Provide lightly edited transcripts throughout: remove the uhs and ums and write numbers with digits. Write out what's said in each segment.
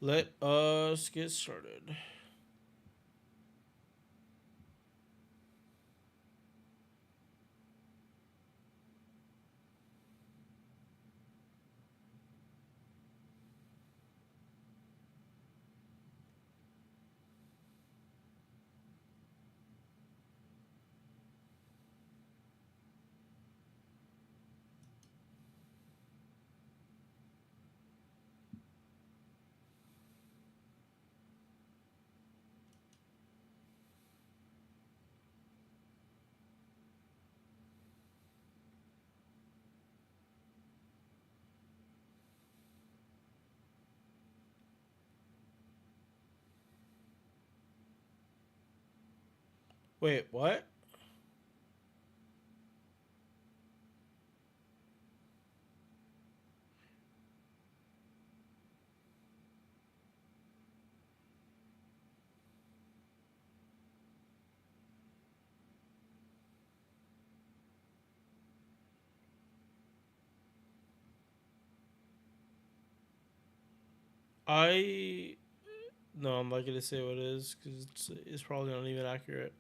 Let us get started. Wait, what? I no, I'm not gonna say what it is because it's probably not even accurate.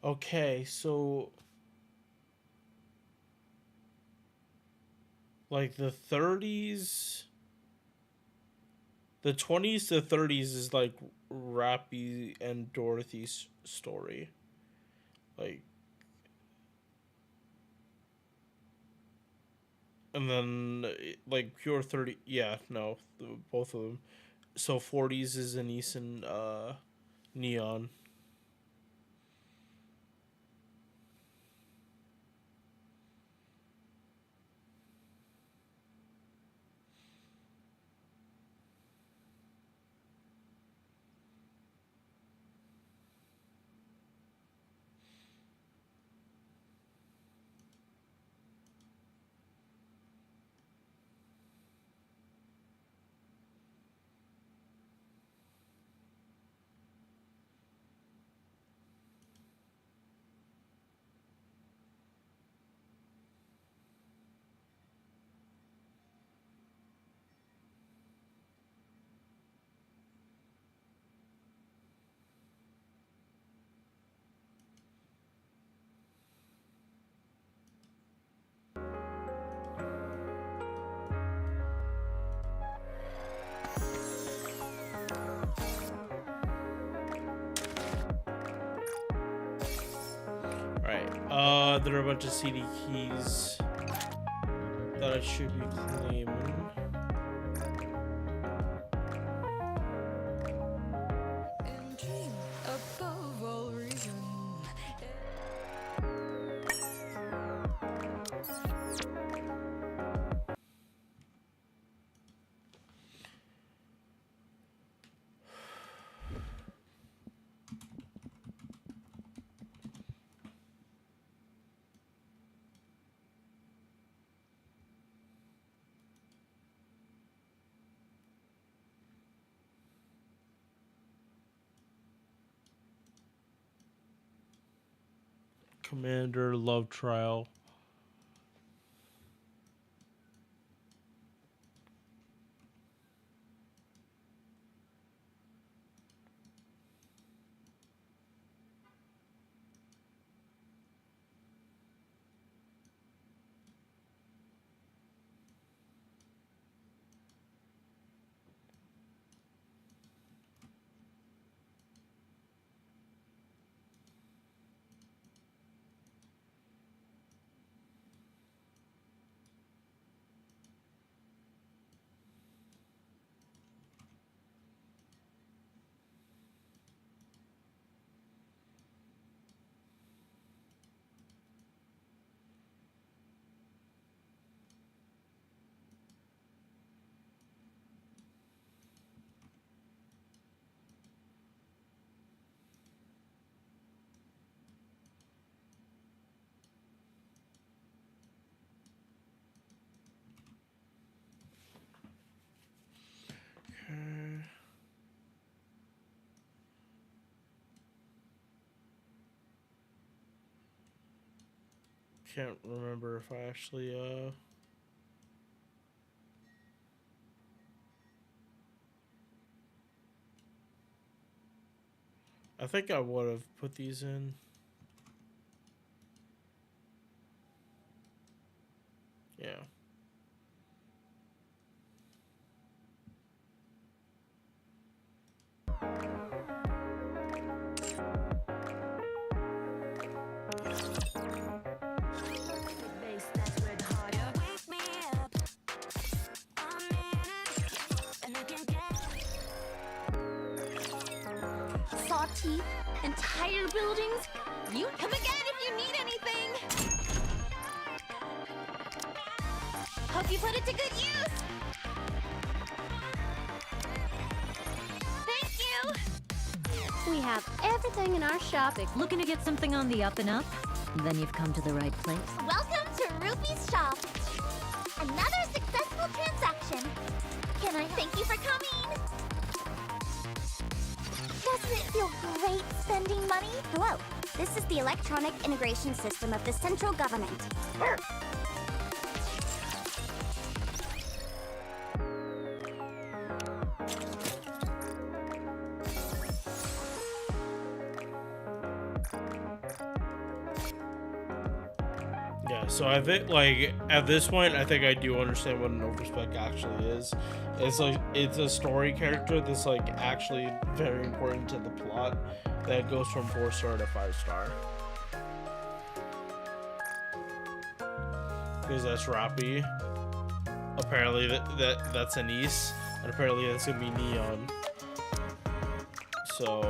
Okay, so like the 30s, the 20s to 30s is like Rappy and Dorothy's story. Like, and then like pure 30, yeah, no, both of them. So 40s is Anise and Neon. Right. There are a bunch of CD keys that I should be claiming. Commander Love Trial. can't remember if I actually I think I would have put these in. Yeah. Saw teeth, entire buildings. You come again if you need anything. Hope you put it to good use. Thank you. We have everything in our shop. Looking to get something on the up and up? Then you've come to the right place. Welcome to Rupee's shop. Another successful transaction. Can I thank you for coming? Doesn't it feel great spending money? Hello, this is the electronic integration system of the central government. Yeah, so I think, like, at this point, I think I do understand what an overspec actually is. It's like, it's a story character that's, like, actually very important to the plot that goes from 4-star to 5-star. Because that's Rappy. Apparently that's Anise, and apparently that's gonna be Neon. So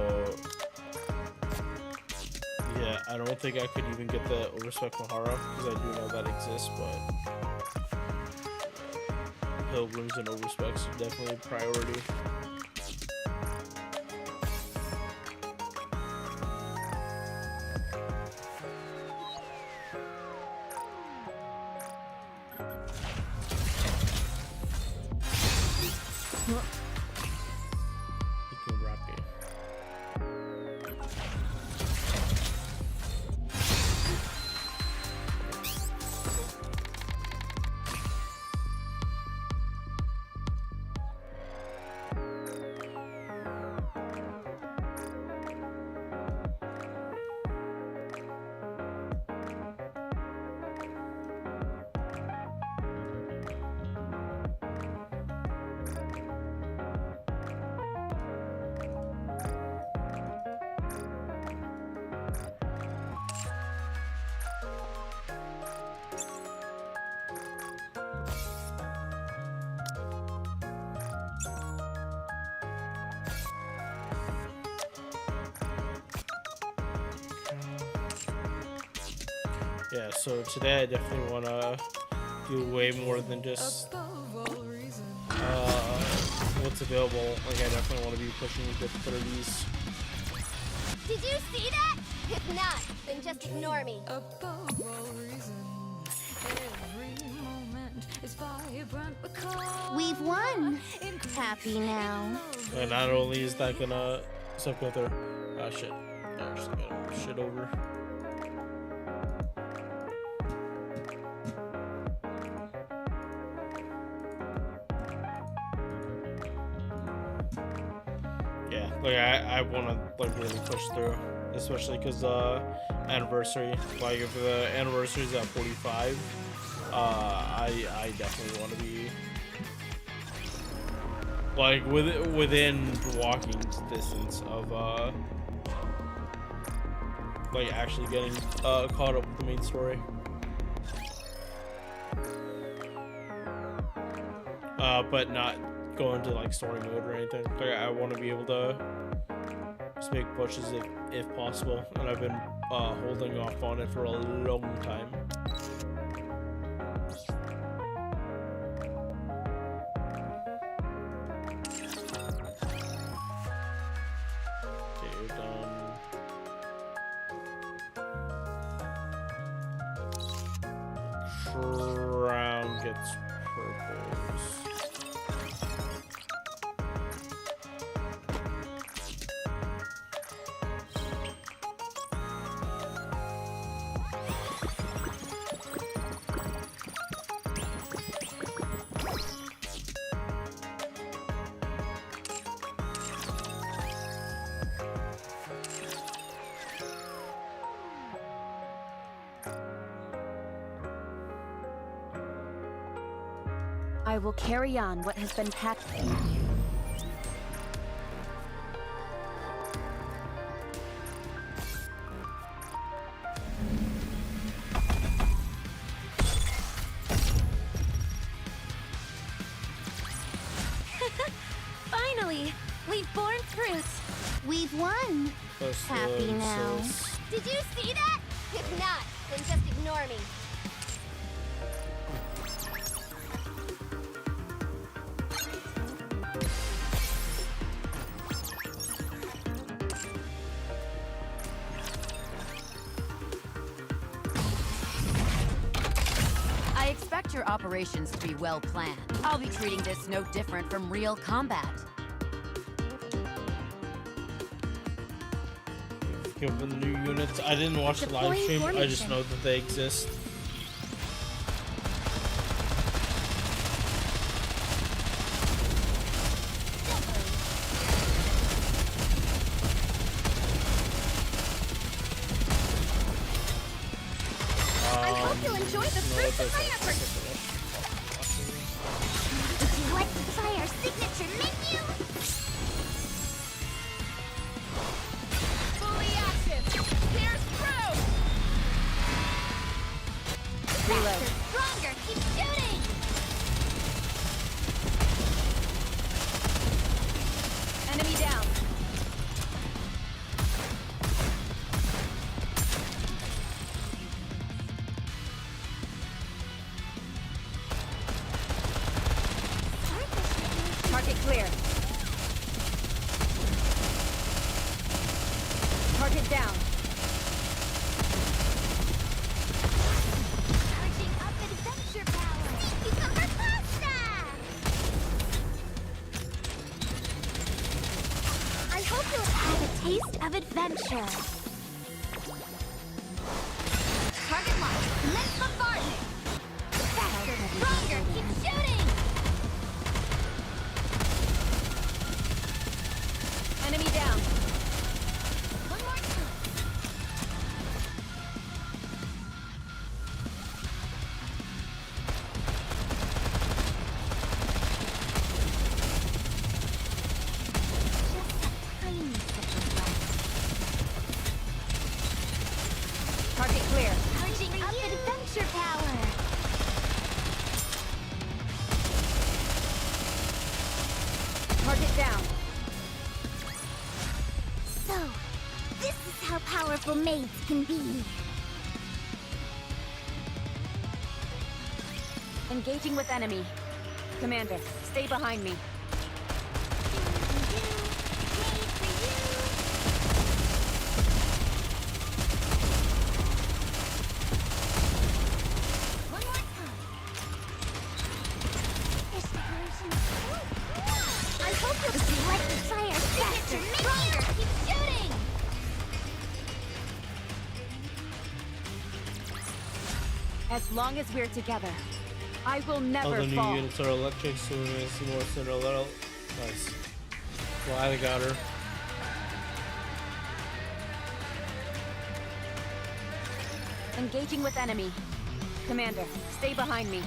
yeah, I don't think I could even get the Overspec Mahara, because I do know that exists, but Pilgrims and Overspecs are definitely a priority. Yeah, so today I definitely want to do way more than just what's available. Like, I definitely want to be pushing the 30s. Did you see that? If not, then just ignore me. We've won. Happy now. And not only is that gonna suck with her, shit. I actually got shit over. Yeah, like I want to like really push through, especially because anniversary. Like if the anniversary is at 45, I definitely want to be like within walking distance of like actually getting caught up with the main story. But not go into like story mode or anything. Like, I want to be able to just make pushes if possible, and I've been holding off on it for a long time. Okay, done. Crown gets purples. I will carry on what has been packed. Finally! We've borne fruit! We've won! Happy now. Did you see that? If not, then just ignore me. I expect your operations to be well planned. I'll be treating this no different from real combat. Given the new units, I didn't watch the live Deploying stream. I formation. just know that they exist. I hope you'll enjoy the fruits of my efforts! Would you like to try our signature menu? Fully active! Here's through! Reload. Faster, stronger, keep shooting! Enemy down. Target clear. Target down. Charging up adventure power! Sneaky super pasta! I hope you'll have a taste of adventure. Target locked. Let's bombard! Faster, stronger, keep shooting! Enemy down. One more time. Just a tiny sip of rest. Target clear. Charging up adventure power! Target down. So, this is how powerful maids can be. Engaging with enemy. Commander, stay behind me. One more time. There's decorations. I hope you'll like to try our signature stronger. Keep shooting. As long as we're together, I will All never the new fall. units are electric, so we're gonna see more Cinderella. Nice. Glad I got her. Engaging with enemy. Commander, stay behind me.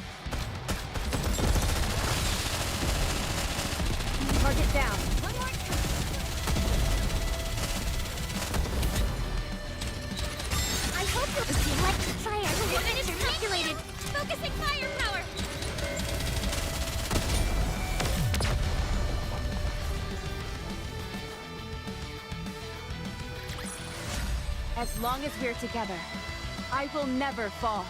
Target down. One more time. I hope you'll like to try our signature calculated. Focusing firepower. As long as we're together, I will never fall.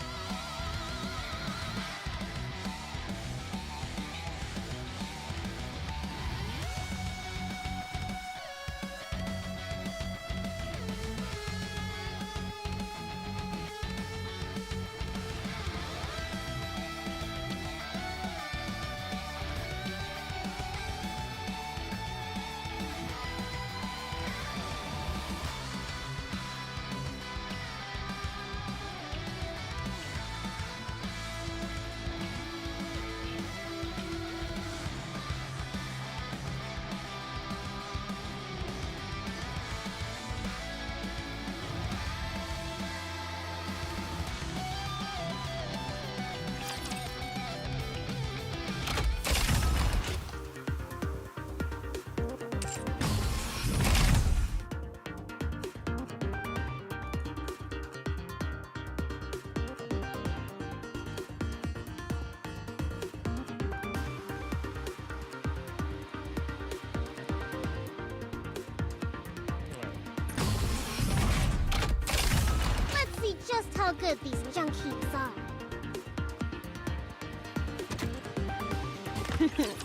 how good these junk heaps are.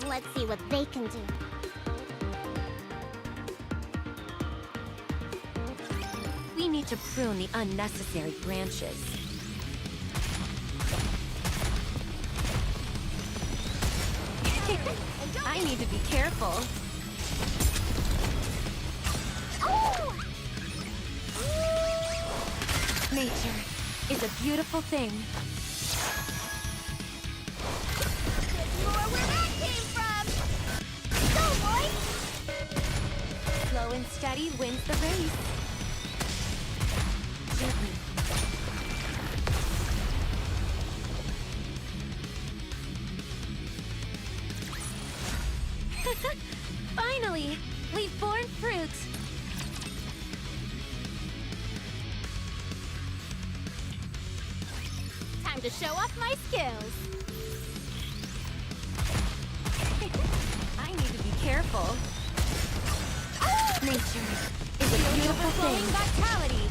Let's see what they can do. We need to prune the unnecessary branches. I need to be careful. Oh! Nature is a beautiful thing. There's more where that came from! Go, boy! Slow and steady wins the race. Gently. Finally, we've borne fruit. Time to show off my skills. I need to be careful. Nature is a beautiful Flowing thing. vitality.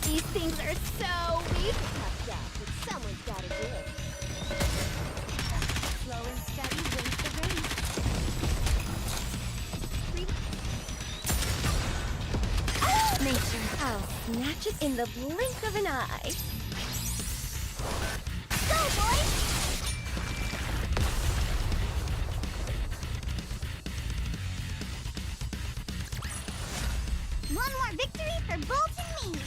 These things are so weak. Tough job, but someone's gotta do it. Slow and steady wins the race. Nature. I'll snatch it in the blink of an eye. Go, boy! One more victory for Bolt and me!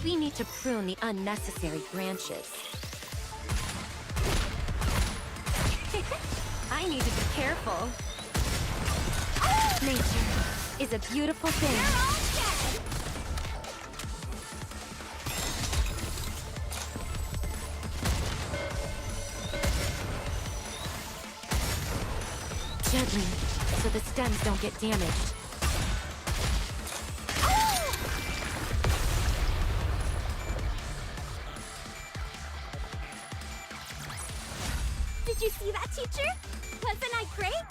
We need to prune the unnecessary branches. I need to be careful. Nature is a beautiful thing. They're all dead! Gently, so the stems don't get damaged. Did you see that, teacher? Wasn't I great?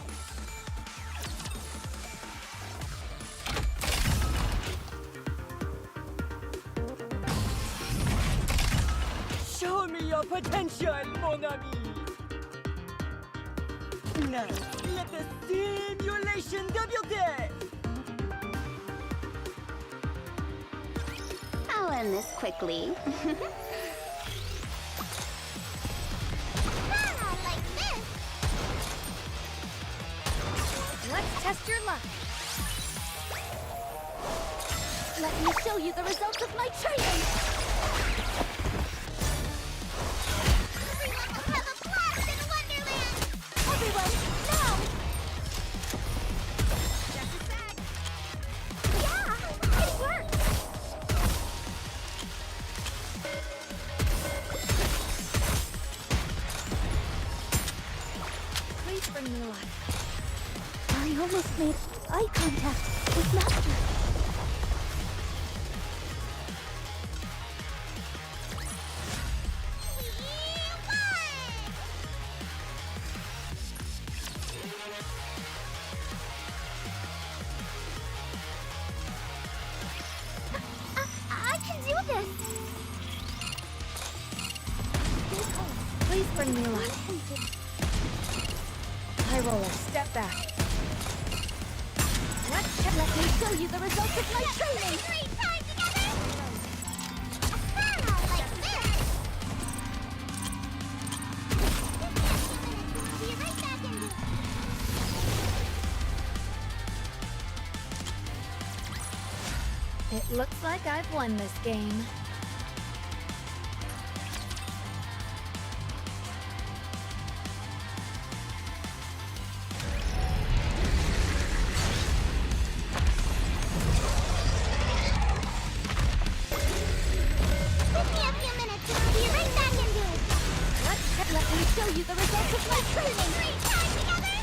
Show me your potential, mon ami! Now, let the simulation débute! I'll end this quickly. Like this! Let's test your luck. Let me show you the results of my training. Everyone will have a blast in Wonderland! Everyone, now! Just a sec. Yeah, it worked. Please bring me alive. I almost made eye contact with Master. I can do this! Please bring me alive. High roller, step back. Let me show you the results of my training. Great time together! Like this! I'll be right back in the... It looks like I've won this game. Give me a few minutes and I'll be right back into it! Let me show you the results of my training. Great time together!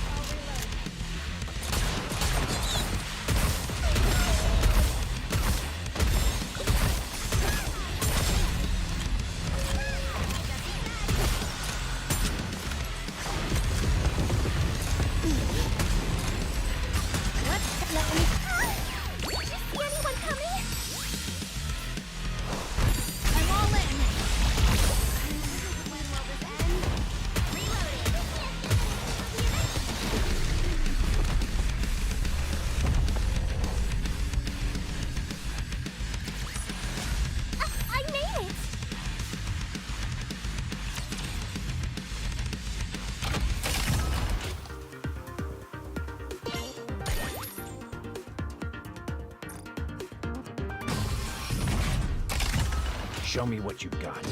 Show me what you've got.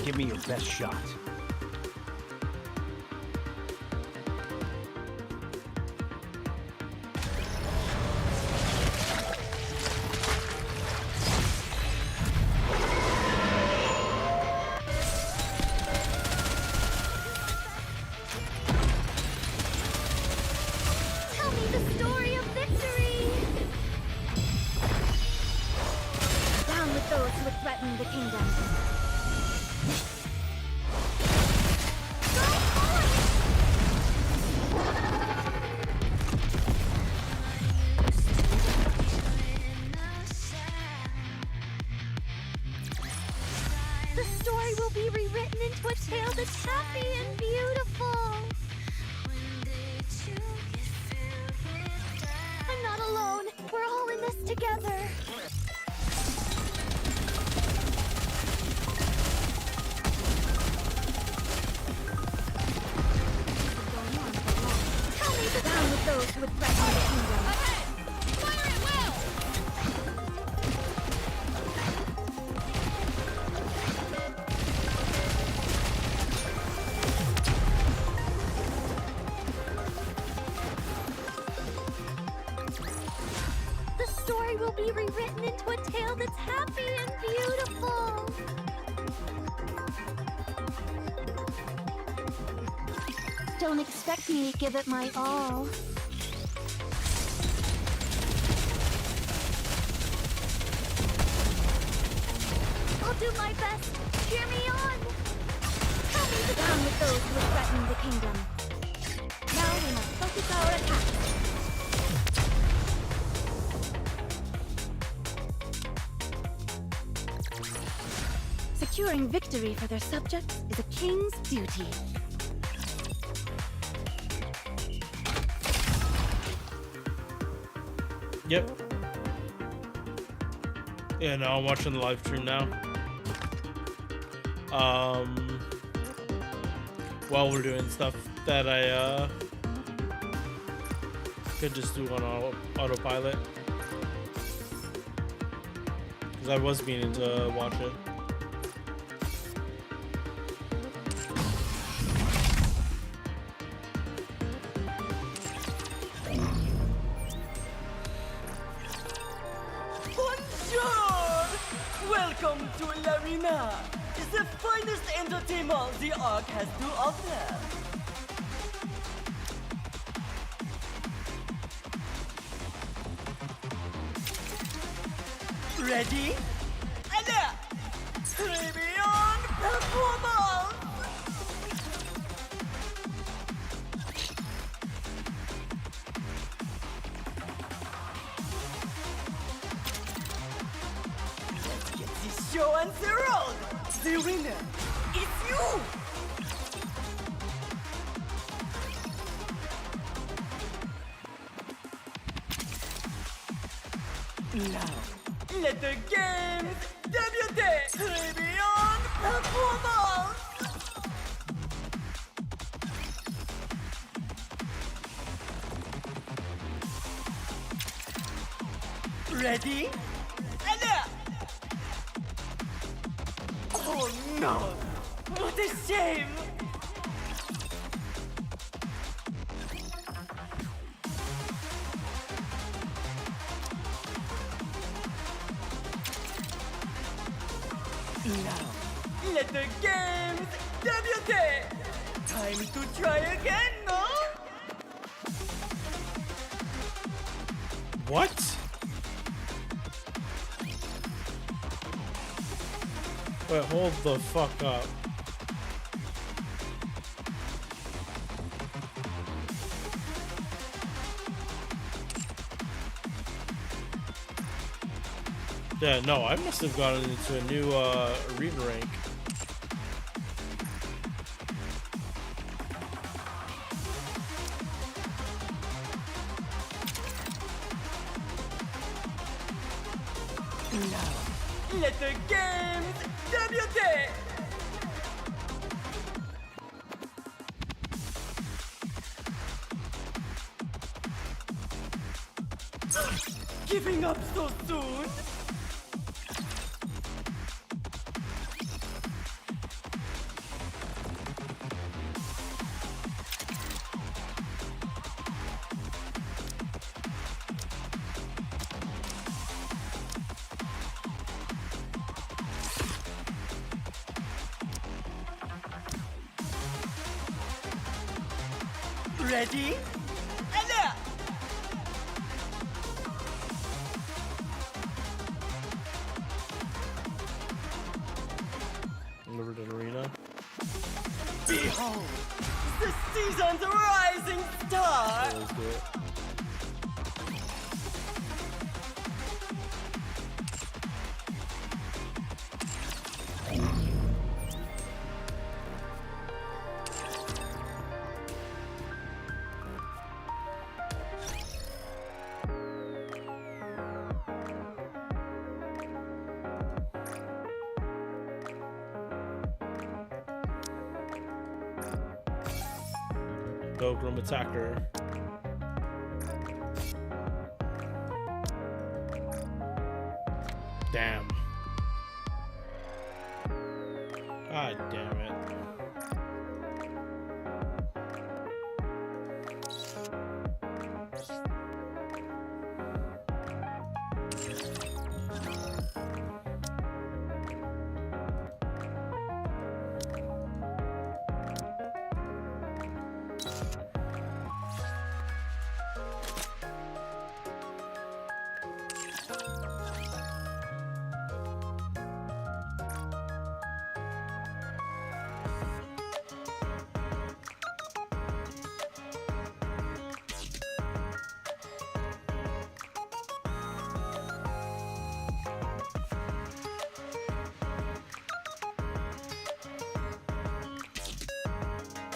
Give me your best shot. Tell me the story of victory! Down with those who would threaten the kingdom. The story will be rewritten into a tale that's happy and beautiful. I'm not alone. We're all in this together. Tell me the down with those who would threaten the kingdom. Ahead! Fire at will! The story will be rewritten into a tale that's happy and beautiful. Don't expect me to give it my all. I'll do my best. Cheer me on. Tell me the down with those who would threaten the kingdom. Now we must focus our attack. Securing victory for their subjects is a king's duty. Yep. Yeah, no, I'm watching the live stream now. While we're doing stuff that I could just do on autopilot. Because I was meaning to watch it. Bonjour! Welcome to l'Arena, the finest entertainment the Ark has to offer. Ready? Alert! Premium performance! Let's get this show on the road! The winner is you! Now, let the games debut! Premium performance! Ready? Alert! Oh no! What a shame! Now, let the games debut! Time to try again, no? What? Wait, hold the fuck up. Yeah, no, I must have gotten into a new arena rank. Now, let the games debut! Giving up so soon? Ready? Alert! Liberty Arena. Behold, the season's rising star! Let's do it. Pilgrim Attacker. Damn. God damn it.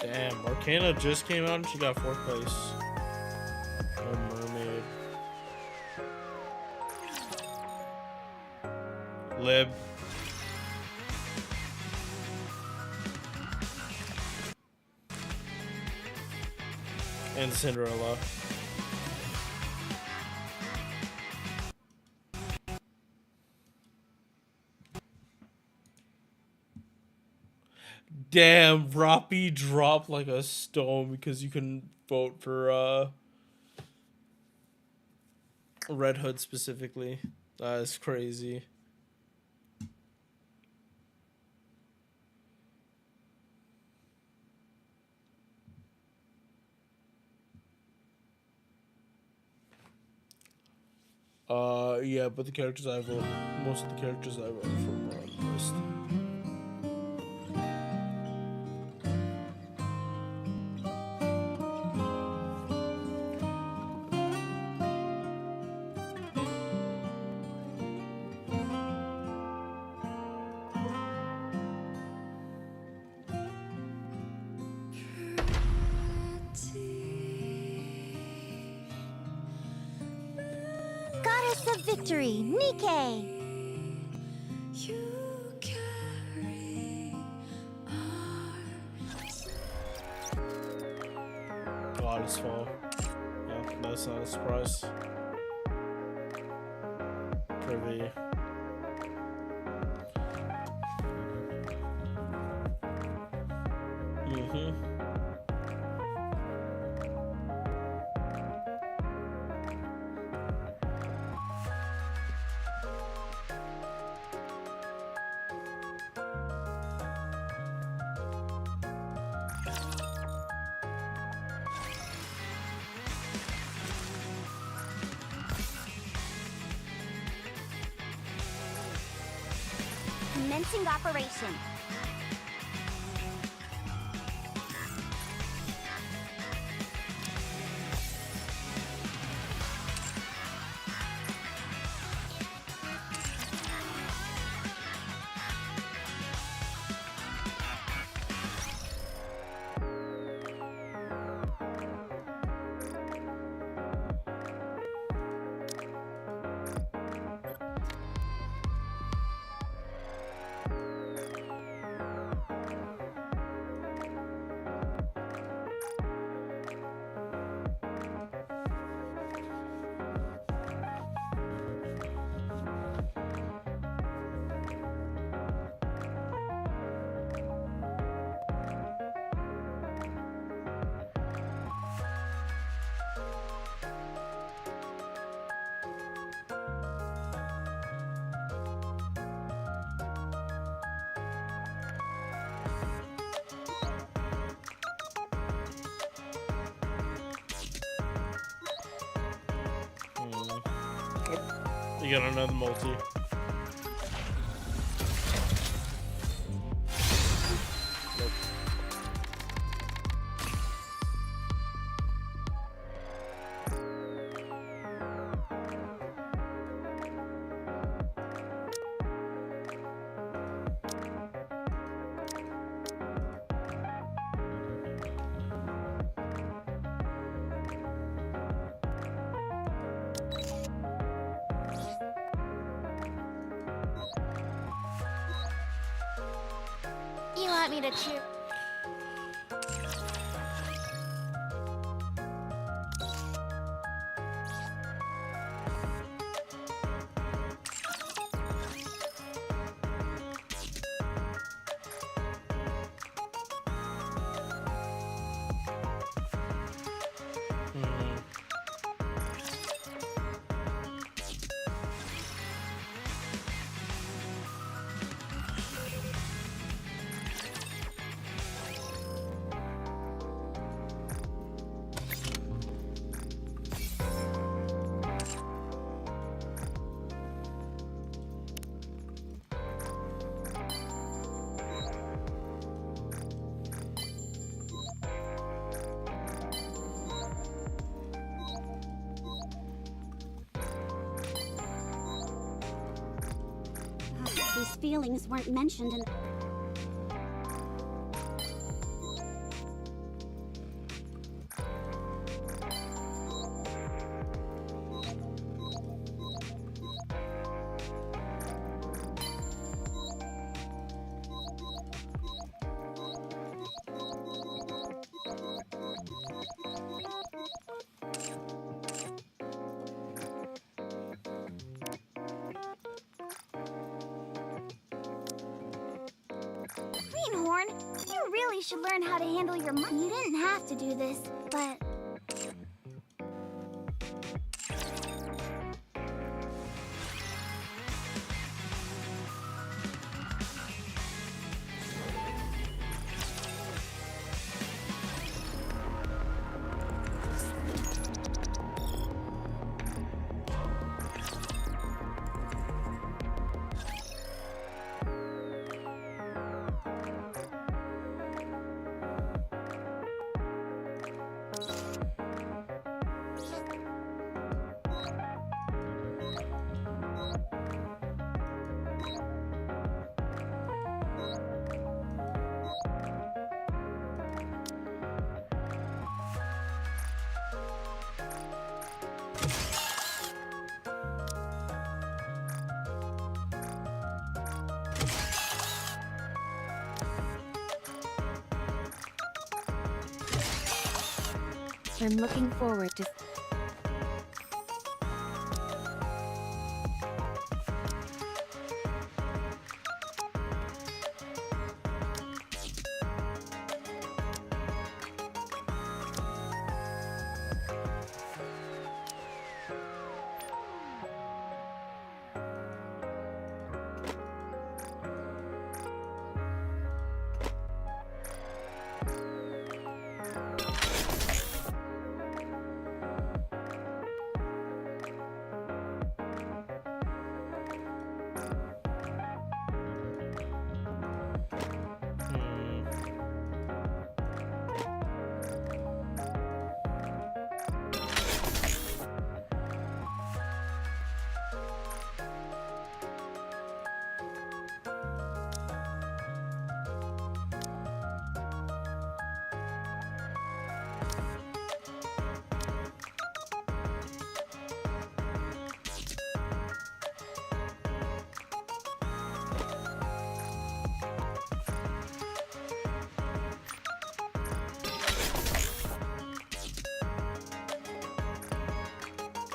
Damn, Arcana just came out and she got 4th place. Oh, Mermaid. Lib. And Cinderella. Damn, Roppy dropped like a stone because you couldn't vote for Red Hood specifically. That is crazy. Yeah, but the characters I vote, most of the characters I vote for were on the list. Goddess of Victory, Nikke! Goddess Fall. Yeah, that's not a surprise. Privy. Commencing operation. You got another multi. You want me to cheer? These feelings weren't mentioned in. Greenhorn, you really should learn how to handle your money. You didn't have to do this, but... I'm looking forward to...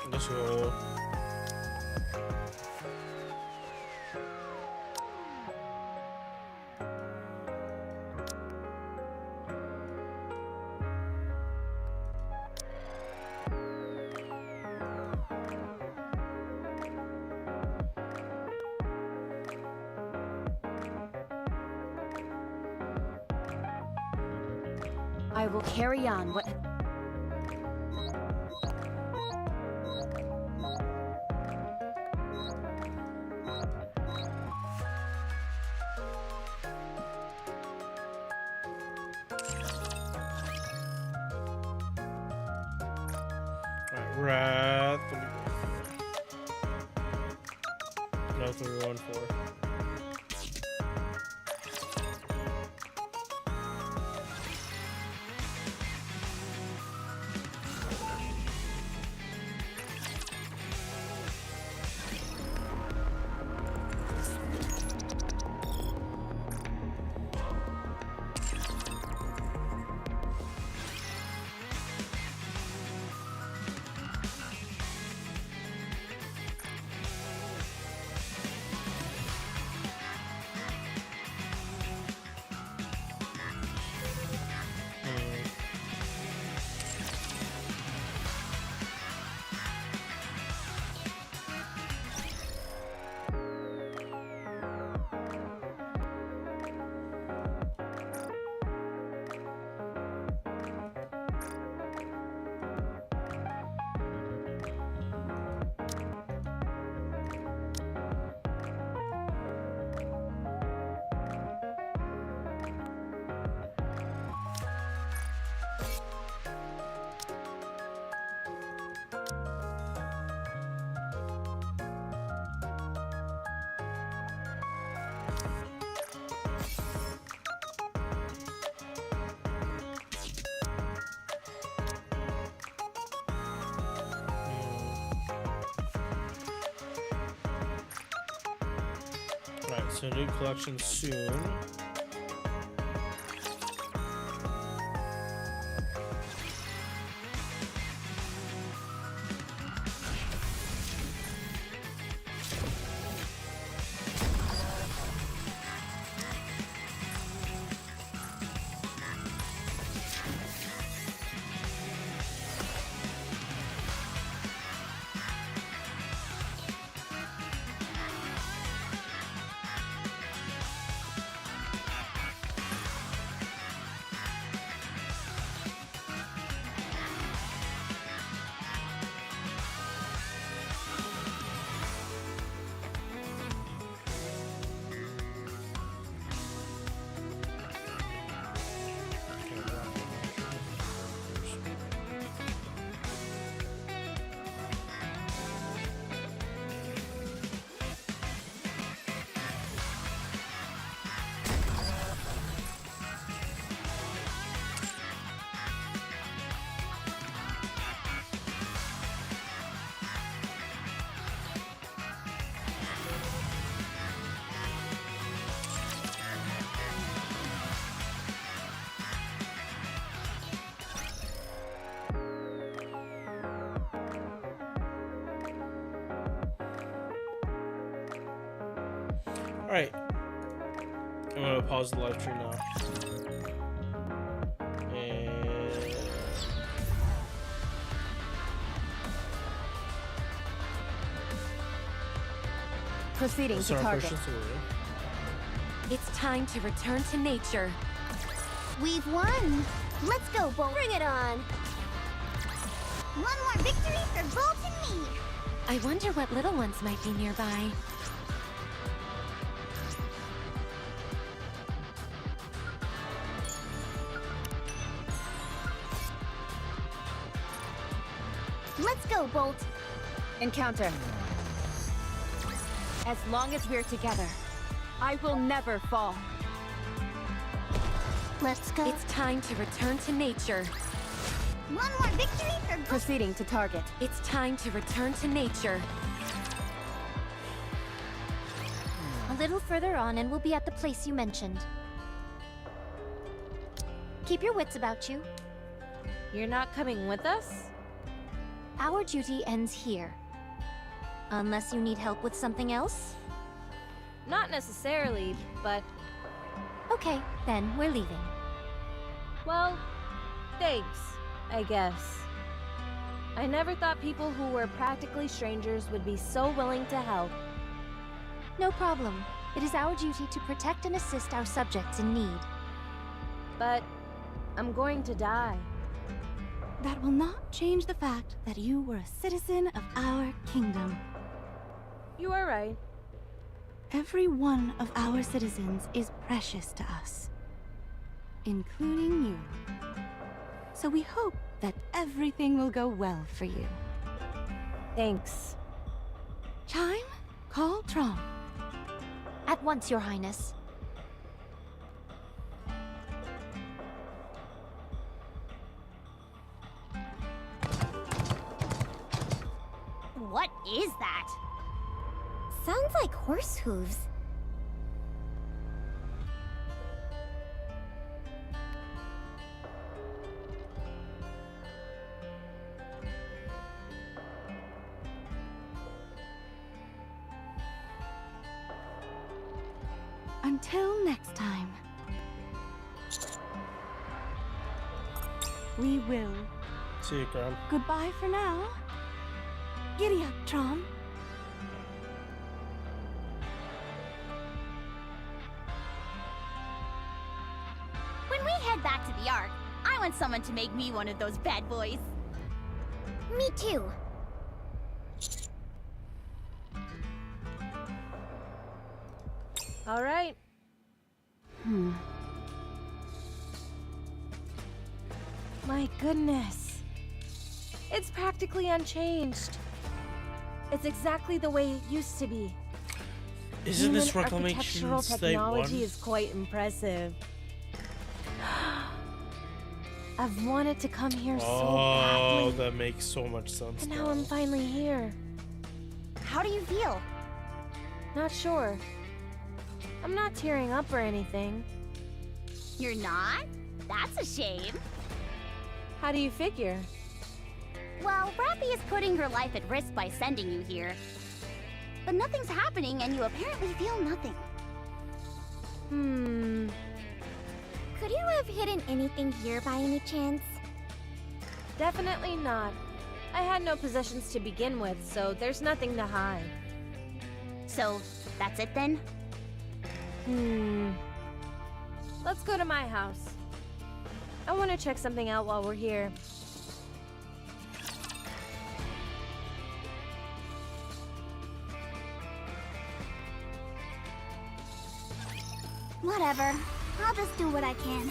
Let's go. I will carry on what... Wrath. No, 314. Alright, so new collection soon. Alright. I'm gonna pause the live stream now. And Proceeding to target. It's time to return to nature. We've won! Let's go, Bolt! Bring it on! One more victory for Bolt and me! I wonder what little ones might be nearby. Let's go, Bolt! Encounter. As long as we're together, I will never fall. Let's go. It's time to return to nature. One more victory for Bolt! Proceeding to target. It's time to return to nature. A little further on and we'll be at the place you mentioned. Keep your wits about you. You're not coming with us? Our duty ends here. Unless you need help with something else? Not necessarily, but... Okay, then we're leaving. well, thanks, I guess. I never thought people who were practically strangers would be so willing to help. No problem. It is our duty to protect and assist our subjects in need. But I'm going to die. That will not change the fact that you were a citizen of our kingdom. You are right. Every one of our citizens is precious to us, including you. So we hope that everything will go well for you. Thanks. Chime, call Trom. At once, Your Highness. What is that? Sounds like horse hooves. Until next time. We will. See you, Crown. Goodbye for now. Giddy up, Trom. When we head back to the Ark, I want someone to make me one of those bad boys. Me too. All right. My goodness. It's practically unchanged. It's exactly the way it used to be. Isn't this Human Reclamation architectural State 1? technology is quite impressive. I've wanted to come here so Oh, badly. that makes so much sense. And now I'm finally here. How do you feel? Not sure. I'm not tearing up or anything. You're not? That's a shame. How do you figure? Well, Rappy is putting her life at risk by sending you here. But nothing's happening and you apparently feel nothing. Could you have hidden anything here by any chance? Definitely not. I had no possessions to begin with, so there's nothing to hide. So, that's it then? Let's go to my house. I want to check something out while we're here. Whatever. I'll just do what I can.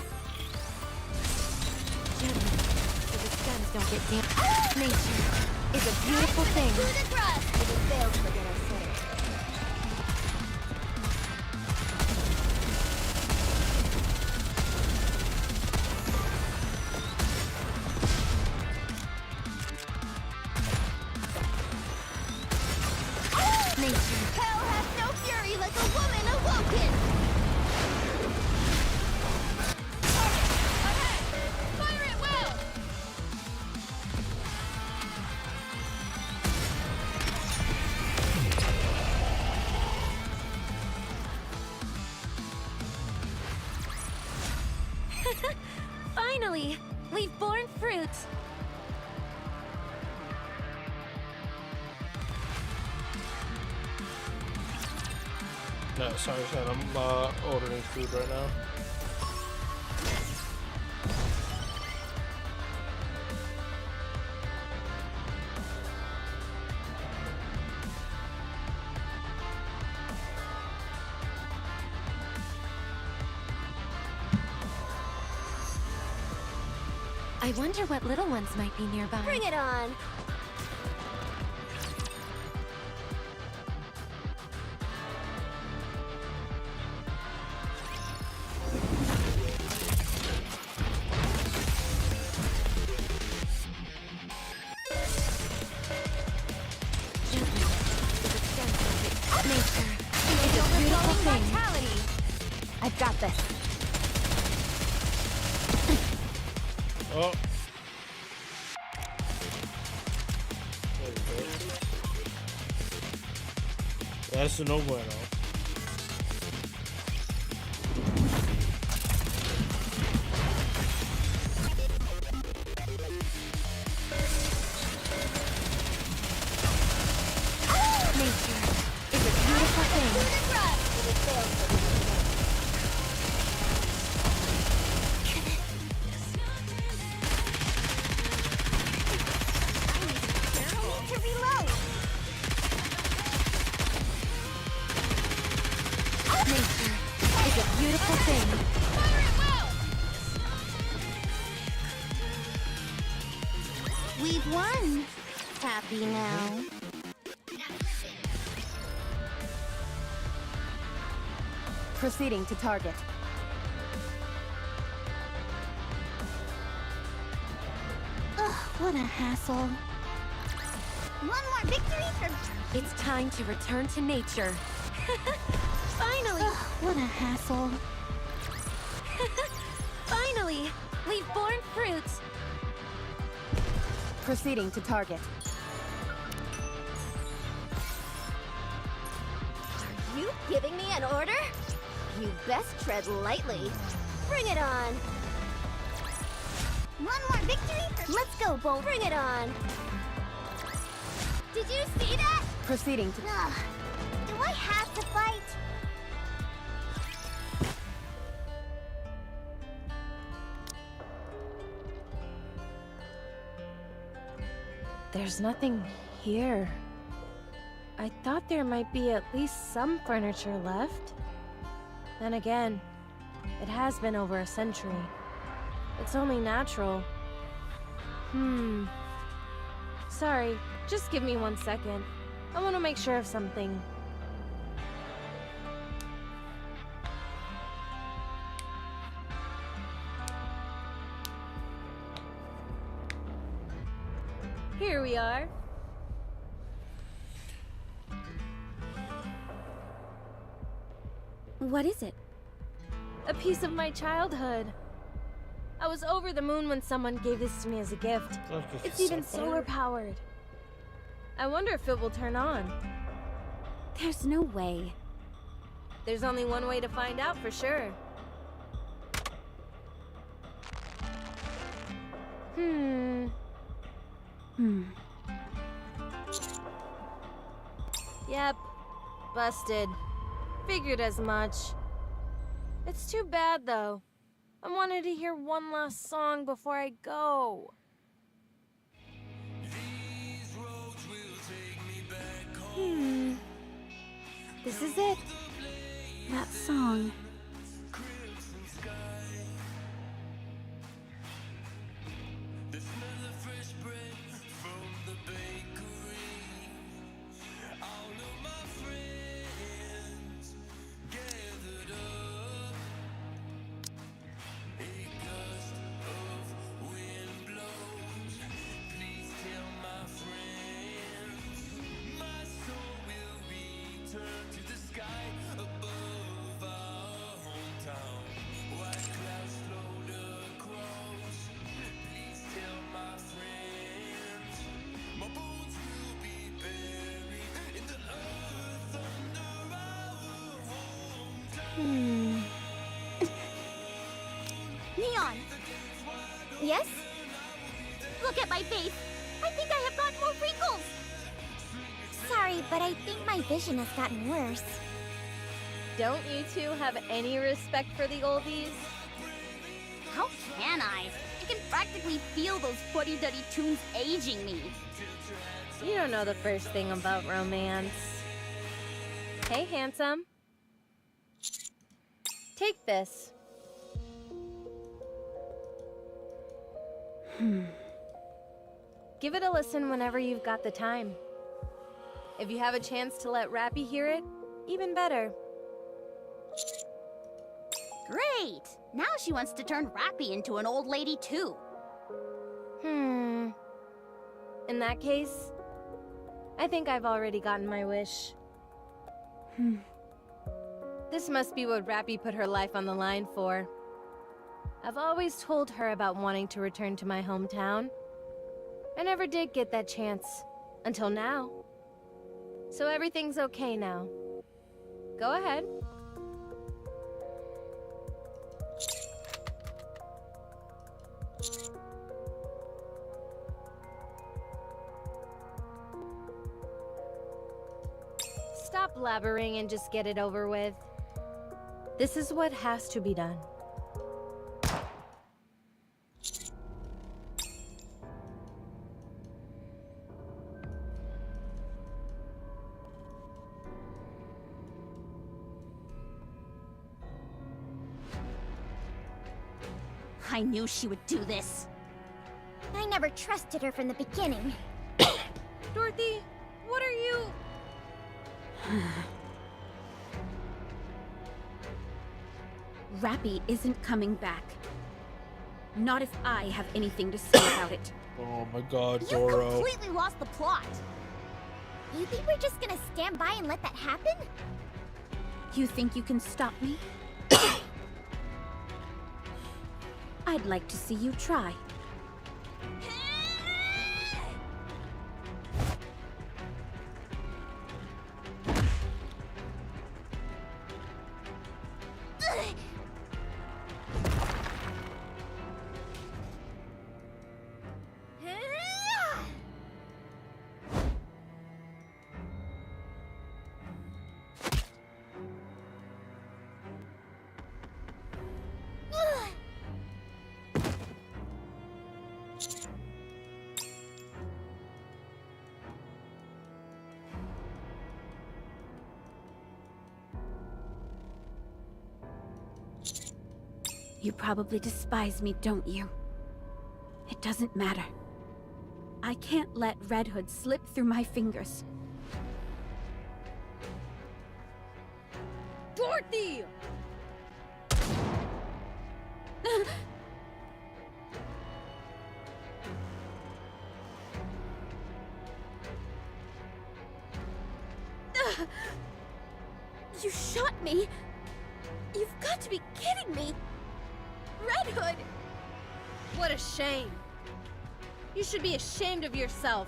So the stems don't get damp. Nature is a beautiful thing. To the crust! If it fails to get our soul. Nature. Hell has no fury like a woman awoken! Fire it well! Finally! We've borne fruit! No, sorry, Shan. I'm ordering food right now. I wonder what little ones might be nearby. Bring it on! Nature is a beautiful thing. Vitality! I've got this. Oh. That's no bueno. Nature is a beautiful thing. To reload! Nature is a beautiful thing. Fire it well! We've won. Happy now. Proceeding to target. Ugh, what a hassle. One more victory for... It's time to return to nature. Finally! Ugh, what a hassle. Finally! We've borne fruit! Proceeding to target. You giving me an order? You best tread lightly. Bring it on! One more victory for... Let's go, Bolt! Bring it on! Did you see that? Proceeding to... Ugh. Do I have to fight? There's nothing here. I thought there might be at least some furniture left. Then again, it has been over a century. It's only natural. Sorry, just give me 1 second. I want to make sure of something. Here we are. What is it? A piece of my childhood. I was over the moon when someone gave this to me as a gift. It's even solar powered. I wonder if it will turn on. There's no way. There's only one way to find out for sure. Yep. Busted. Figured as much. It's too bad, though. I wanted to hear one last song before I go. This is it. That song. Neon! Yes? Look at my face! I think I have got more wrinkles! Sorry, but I think my vision has gotten worse. Don't you two have any respect for the oldies? How can I? I can practically feel those fuddy-duddy tunes aging me. You don't know the first thing about romance. Hey, handsome. Take this. Give it a listen whenever you've got the time. If you have a chance to let Rappy hear it, even better. Great! Now she wants to turn Rappy into an old lady too. In that case, I think I've already gotten my wish. This must be what Rappy put her life on the line for. I've always told her about wanting to return to my hometown. I never did get that chance, until now. So everything's okay now. Go ahead. Stop blabbering and just get it over with. This is what has to be done. I knew she would do this. I never trusted her from the beginning. Dorothy, what are you... Rappy isn't coming back. Not if I have anything to say about it. Oh my god, You Doro. completely lost the plot. You think we're just gonna stand by and let that happen? You think you can stop me? I'd like to see you try. You probably despise me, don't you? It doesn't matter. I can't let Red Hood slip through my fingers. Dorothy! You shot me? You've got to be kidding me! Red Hood! What a shame. You should be ashamed of yourself.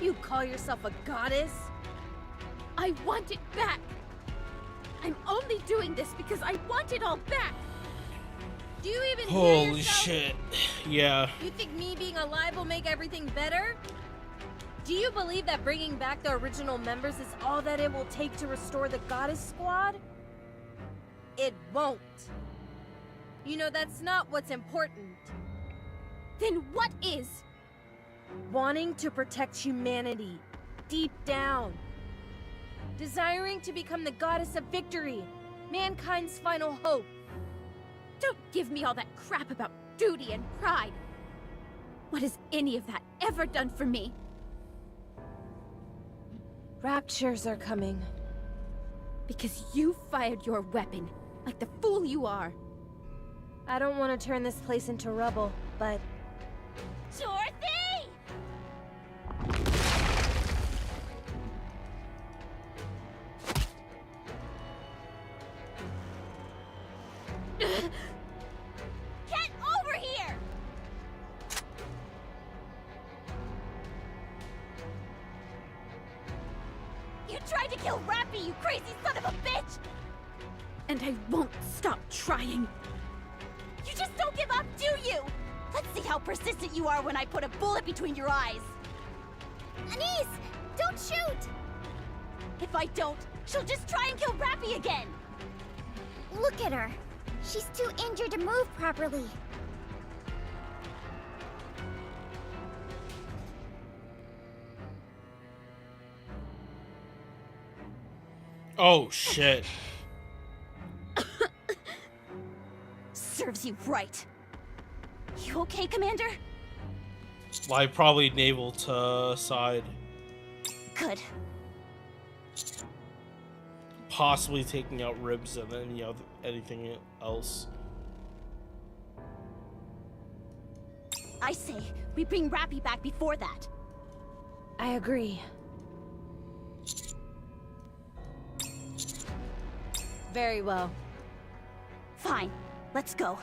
You call yourself a goddess? I want it back! I'm only doing this because I want it all back! Do you even hear Holy yourself? shit. Yeah. You think me being alive will make everything better? Do you believe that bringing back the original members is all that it will take to restore the Goddess Squad? It won't. You know, that's not what's important. Then what is? Wanting to protect humanity, deep down. Desiring to become the Goddess of Victory, mankind's final hope. Don't give me all that crap about duty and pride. What has any of that ever done for me? Raptures are coming. Because you fired your weapon, like the fool you are. I don't want to turn this place into rubble, but... Dorothy! Get over here! You tried to kill Rappy, you crazy son of a bitch! And I won't stop trying. You just don't give up, do you? Let's see how persistent you are when I put a bullet between your eyes. Anise, don't shoot! If I don't, she'll just try and kill Rappy again. Look at her. She's too injured to move properly. Oh shit. Serves you right. You okay, Commander? Like probably navel to side. Good. Possibly taking out ribs and then anything else. I say, we bring Rappy back before that. I agree. Very well. Fine, let's go.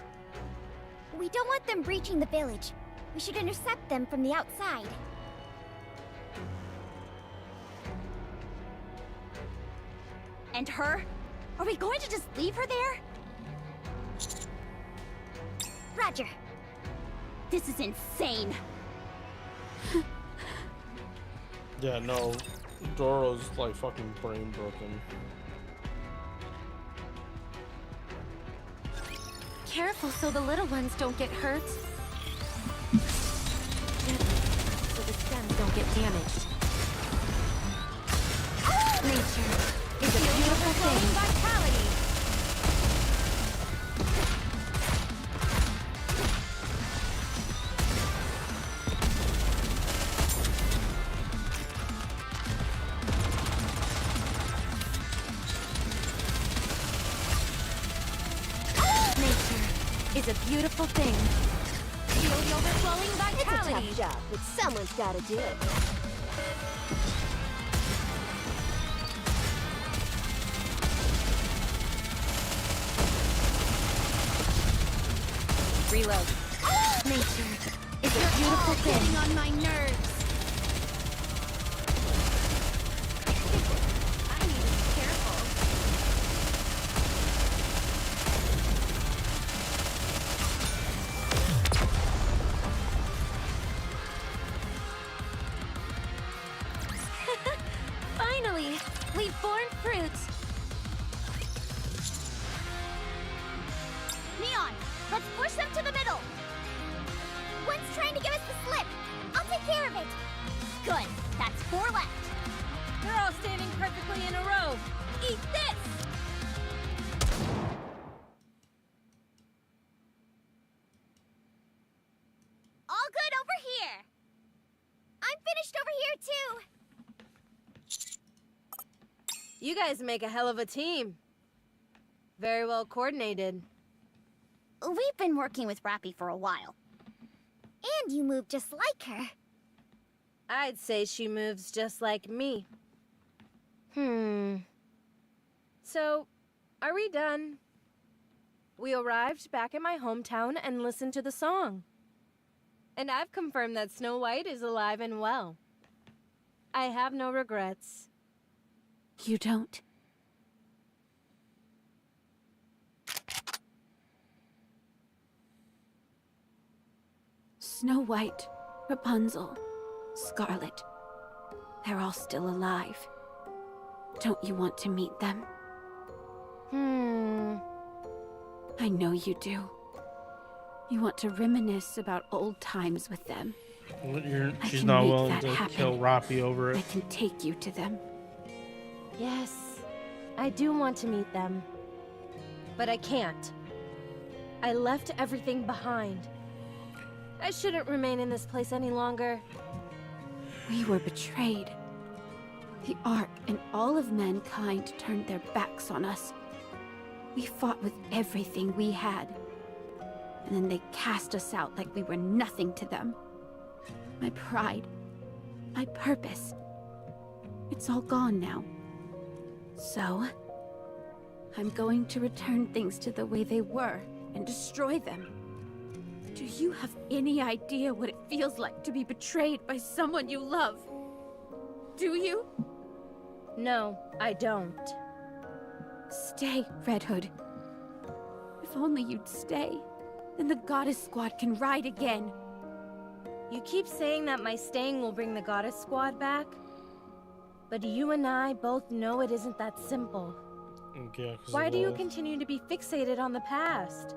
We don't want them breaching the village. We should intercept them from the outside. And her? Are we going to just leave her there? Roger. This is insane. Yeah, no. Doro's like fucking brain broken. Careful so the little ones don't get hurt. Gently, so the stems don't get damaged. Nature is a beautiful thing. Vitality! is a beautiful thing. Feel the overflowing vitality. It's a tough job, but someone's gotta do it. Reload. Nature is a beautiful thing. Getting on my nerves. I need to be careful. Finally, we've borne fruit. Neon, let's push them to the middle. One's trying to give us the slip. I'll take care of it. Good. That's 4 left. They're all standing perfectly in a row. Eat this! All good over here. I'm finished over here, too. You guys make a hell of a team. Very well coordinated. We've been working with Rappy for a while. And you move just like her. I'd say she moves just like me. So, are we done? We arrived back at my hometown and listened to the song. And I've confirmed that Snow White is alive and well. I have no regrets. You don't. Snow White, Rapunzel, Scarlet. They're all still alive. Don't you want to meet them? I know you do. You want to reminisce about old times with them. She's can not make willing that to happen. kill Rappy over I it. can take you to them. Yes, I do want to meet them. But I can't. I left everything behind. I shouldn't remain in this place any longer. We were betrayed. The Ark and all of mankind turned their backs on us. We fought with everything we had. And then they cast us out like we were nothing to them. My pride, my purpose, it's all gone now. So, I'm going to return things to the way they were and destroy them. Do you have any idea what it feels like to be betrayed by someone you love? Do you? No, I don't. Stay, Red Hood. If only you'd stay, then the Goddess Squad can ride again. You keep saying that my staying will bring the Goddess Squad back, but you and I both know it isn't that simple. Okay, 'cause Why of do you Wolf. continue to be fixated on the past?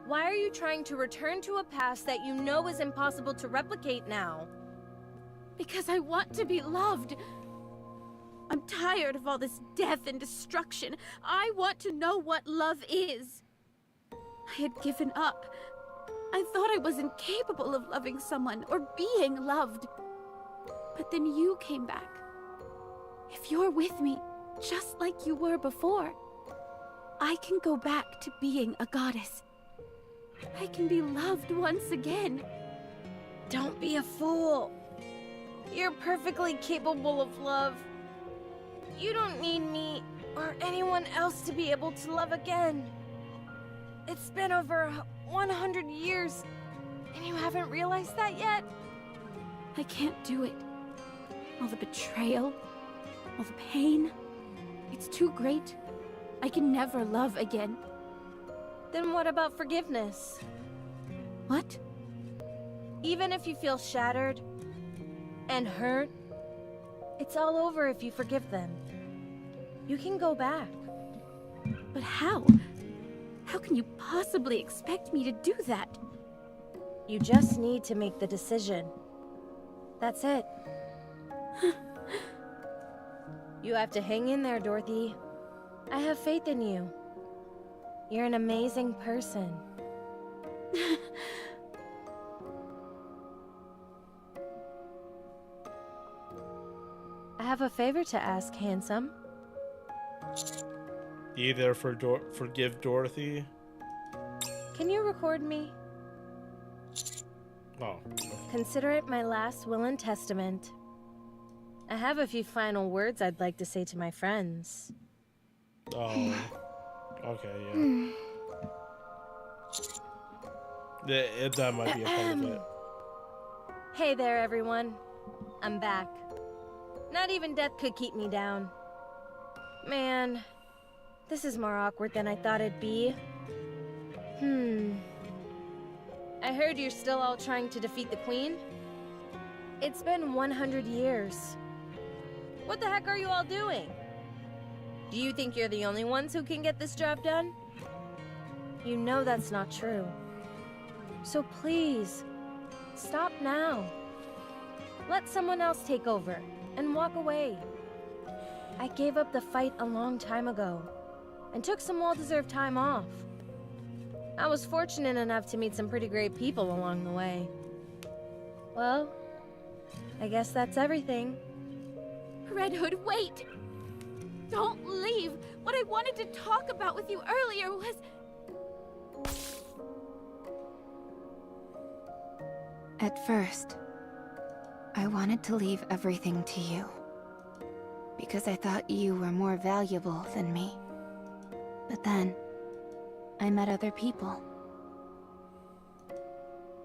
Why are you trying to return to a past that you know is impossible to replicate now? Because I want to be loved. I'm tired of all this death and destruction. I want to know what love is. I had given up. I thought I was incapable of loving someone or being loved. But then you came back. If you're with me, just like you were before, I can go back to being a goddess. I can be loved once again. Don't be a fool. You're perfectly capable of love. You don't need me or anyone else to be able to love again. It's been over 100 years, and you haven't realized that yet? I can't do it. All the betrayal, all the pain, it's too great. I can never love again. Then what about forgiveness? What? Even if you feel shattered and hurt, it's all over if you forgive them. You can go back. But how? How can you possibly expect me to do that? You just need to make the decision. That's it. You have to hang in there, Dorothy. I have faith in you. You're an amazing person. I have a favor to ask, handsome. You either forgive Dorothy Can you record me? Oh. Consider it my last will and testament. I have a few final words I'd like to say to my friends. Oh. Okay, yeah. That might be a part of it. Hey there, everyone. I'm back. Not even death could keep me down. Man, this is more awkward than I thought it'd be. I heard you're still all trying to defeat the Queen. It's been 100 years. What the heck are you all doing? Do you think you're the only ones who can get this job done? You know that's not true. So please, stop now. Let someone else take over and walk away. I gave up the fight a long time ago and took some well-deserved time off. I was fortunate enough to meet some pretty great people along the way. Well, I guess that's everything. Red Hood, wait! Don't leave! What I wanted to talk about with you earlier was... At first, I wanted to leave everything to you. Because I thought you were more valuable than me. But then, I met other people.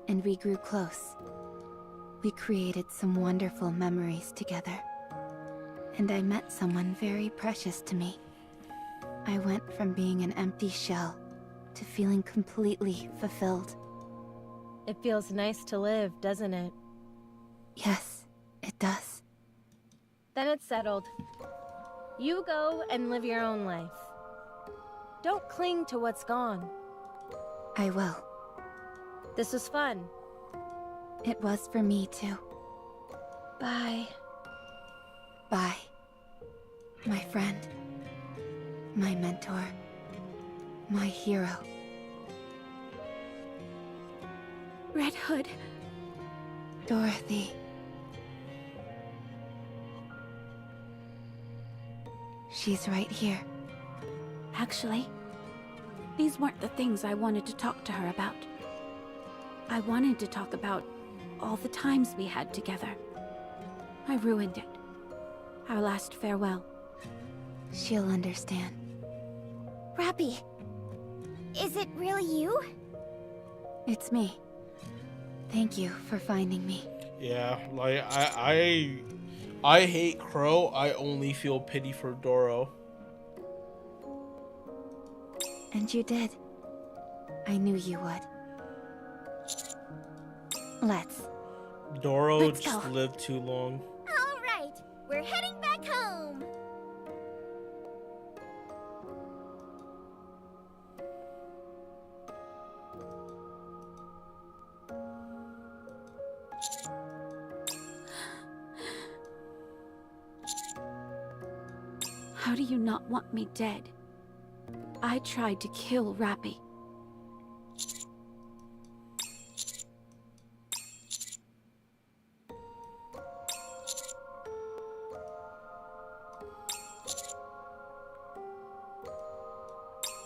And we grew close. We created some wonderful memories together. And I met someone very precious to me. I went from being an empty shell to feeling completely fulfilled. It feels nice to live, doesn't it? Yes, it does. Then it's settled. You go and live your own life. Don't cling to what's gone. I will. This was fun. It was for me too. Bye. Bye. My friend. My mentor. My hero. Red Hood. Dorothy. She's right here. Actually, these weren't the things I wanted to talk to her about. I wanted to talk about all the times we had together. I ruined it. Our last farewell. She'll understand. Rappy, is it really you? It's me. Thank you for finding me. Yeah, like I hate Crow. I only feel pity for Doro. And you did. I knew you would. Let's. Doro Let's just go. lived too long. All right, we're heading back home. How do you not want me dead? I tried to kill Rappy.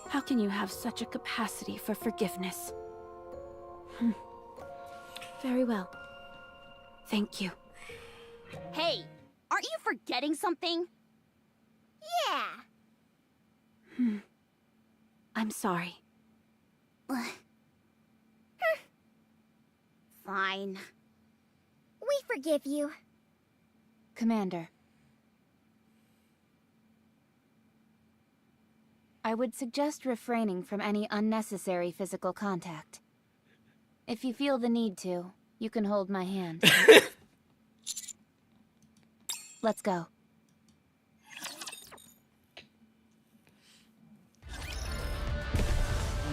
How can you have such a capacity for forgiveness? Very well. Thank you. Hey, aren't you forgetting something? Yeah. I'm sorry. Fine. We forgive you. Commander. I would suggest refraining from any unnecessary physical contact. If you feel the need to, you can hold my hand. Let's go.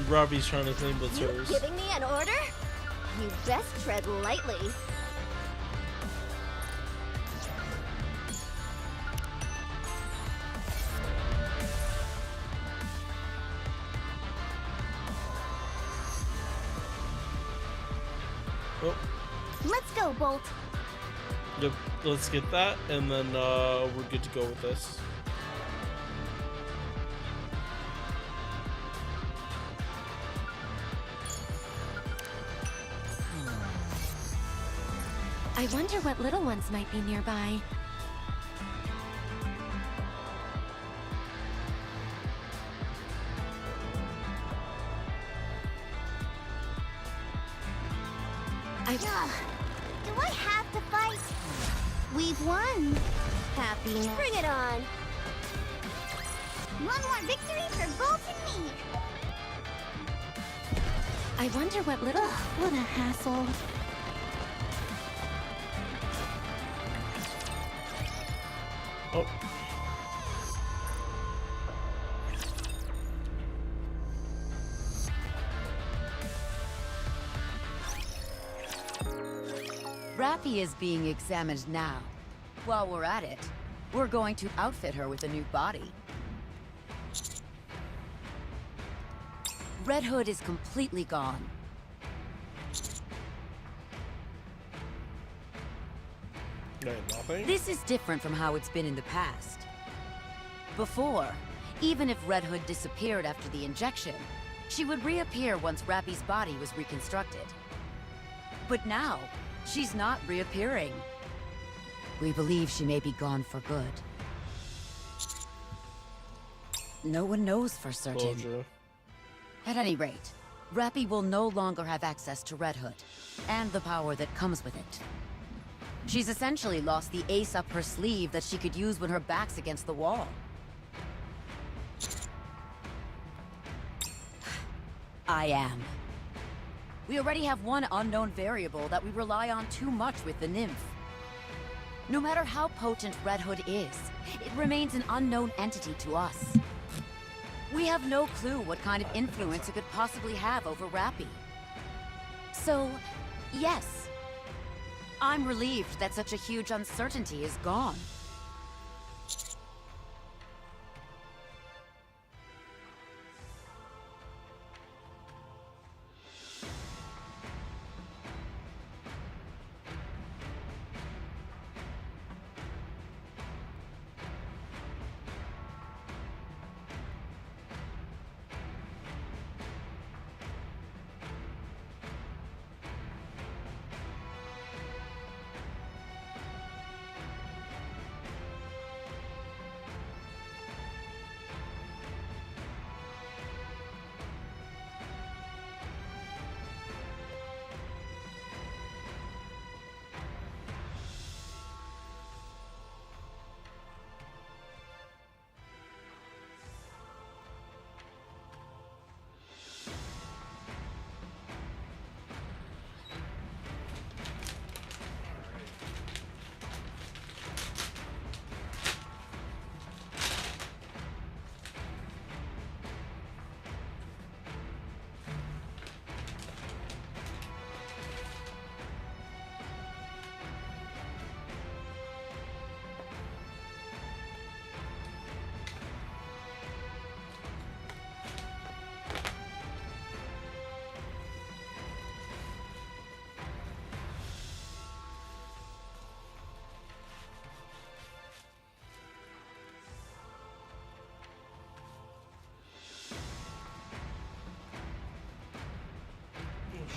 Robbie's trying to claim what's You hers. giving me an order? You best tread lightly. Oh, Let's go, Bolt. yep. Let's get that, and then we're good to go with this. I wonder what little ones might be nearby. Do I have to fight? We've won. Happy now. Bring it on. One more victory for Bolt and me. I wonder what little... what a hassle. Oh. Rappy is being examined now. While we're at it, we're going to outfit her with a new body. Red Hood is completely gone. Nothing? This is different from how it's been in the past. Before, even if Red Hood disappeared after the injection, she would reappear once Rappy's body was reconstructed. But now, she's not reappearing. We believe she may be gone for good. No one knows for certain. Closure. At any rate, Rappy will no longer have access to Red Hood, and the power that comes with it. She's essentially lost the ace up her sleeve that she could use when her back's against the wall. I am. We already have one unknown variable that we rely on too much with the nymph. No matter how potent Red Hood is, it remains an unknown entity to us. We have no clue what kind of influence it could possibly have over Rappy. So, yes. I'm relieved that such a huge uncertainty is gone.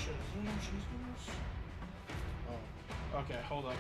Shit, is there no cheese? Oh. Okay, hold up.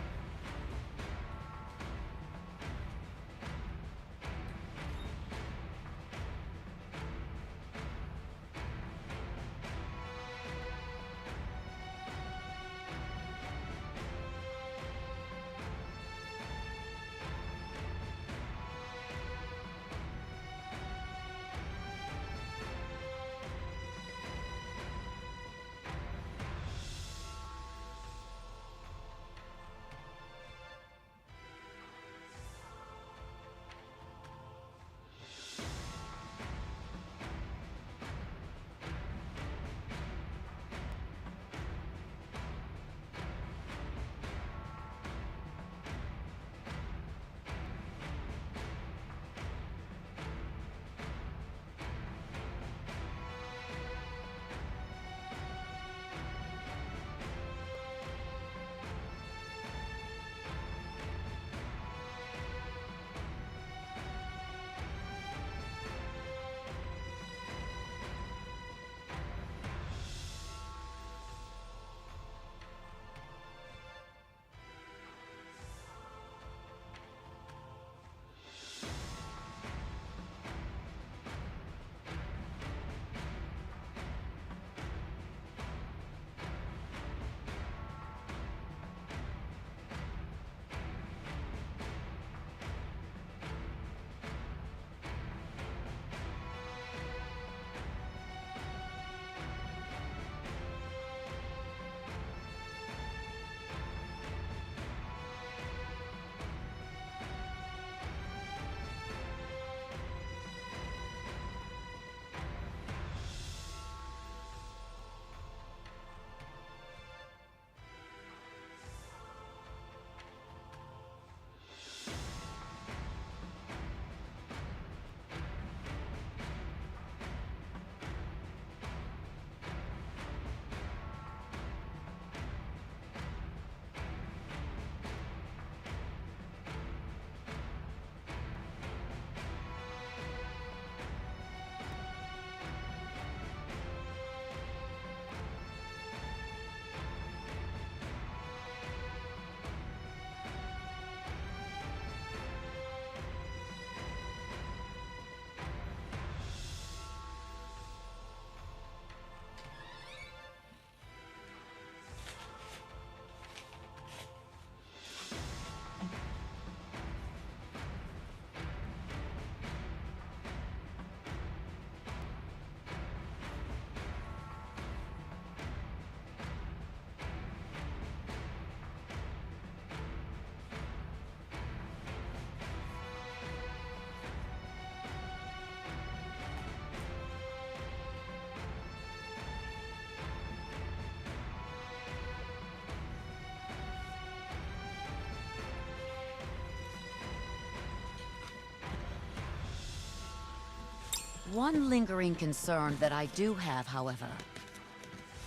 One lingering concern that I do have, however,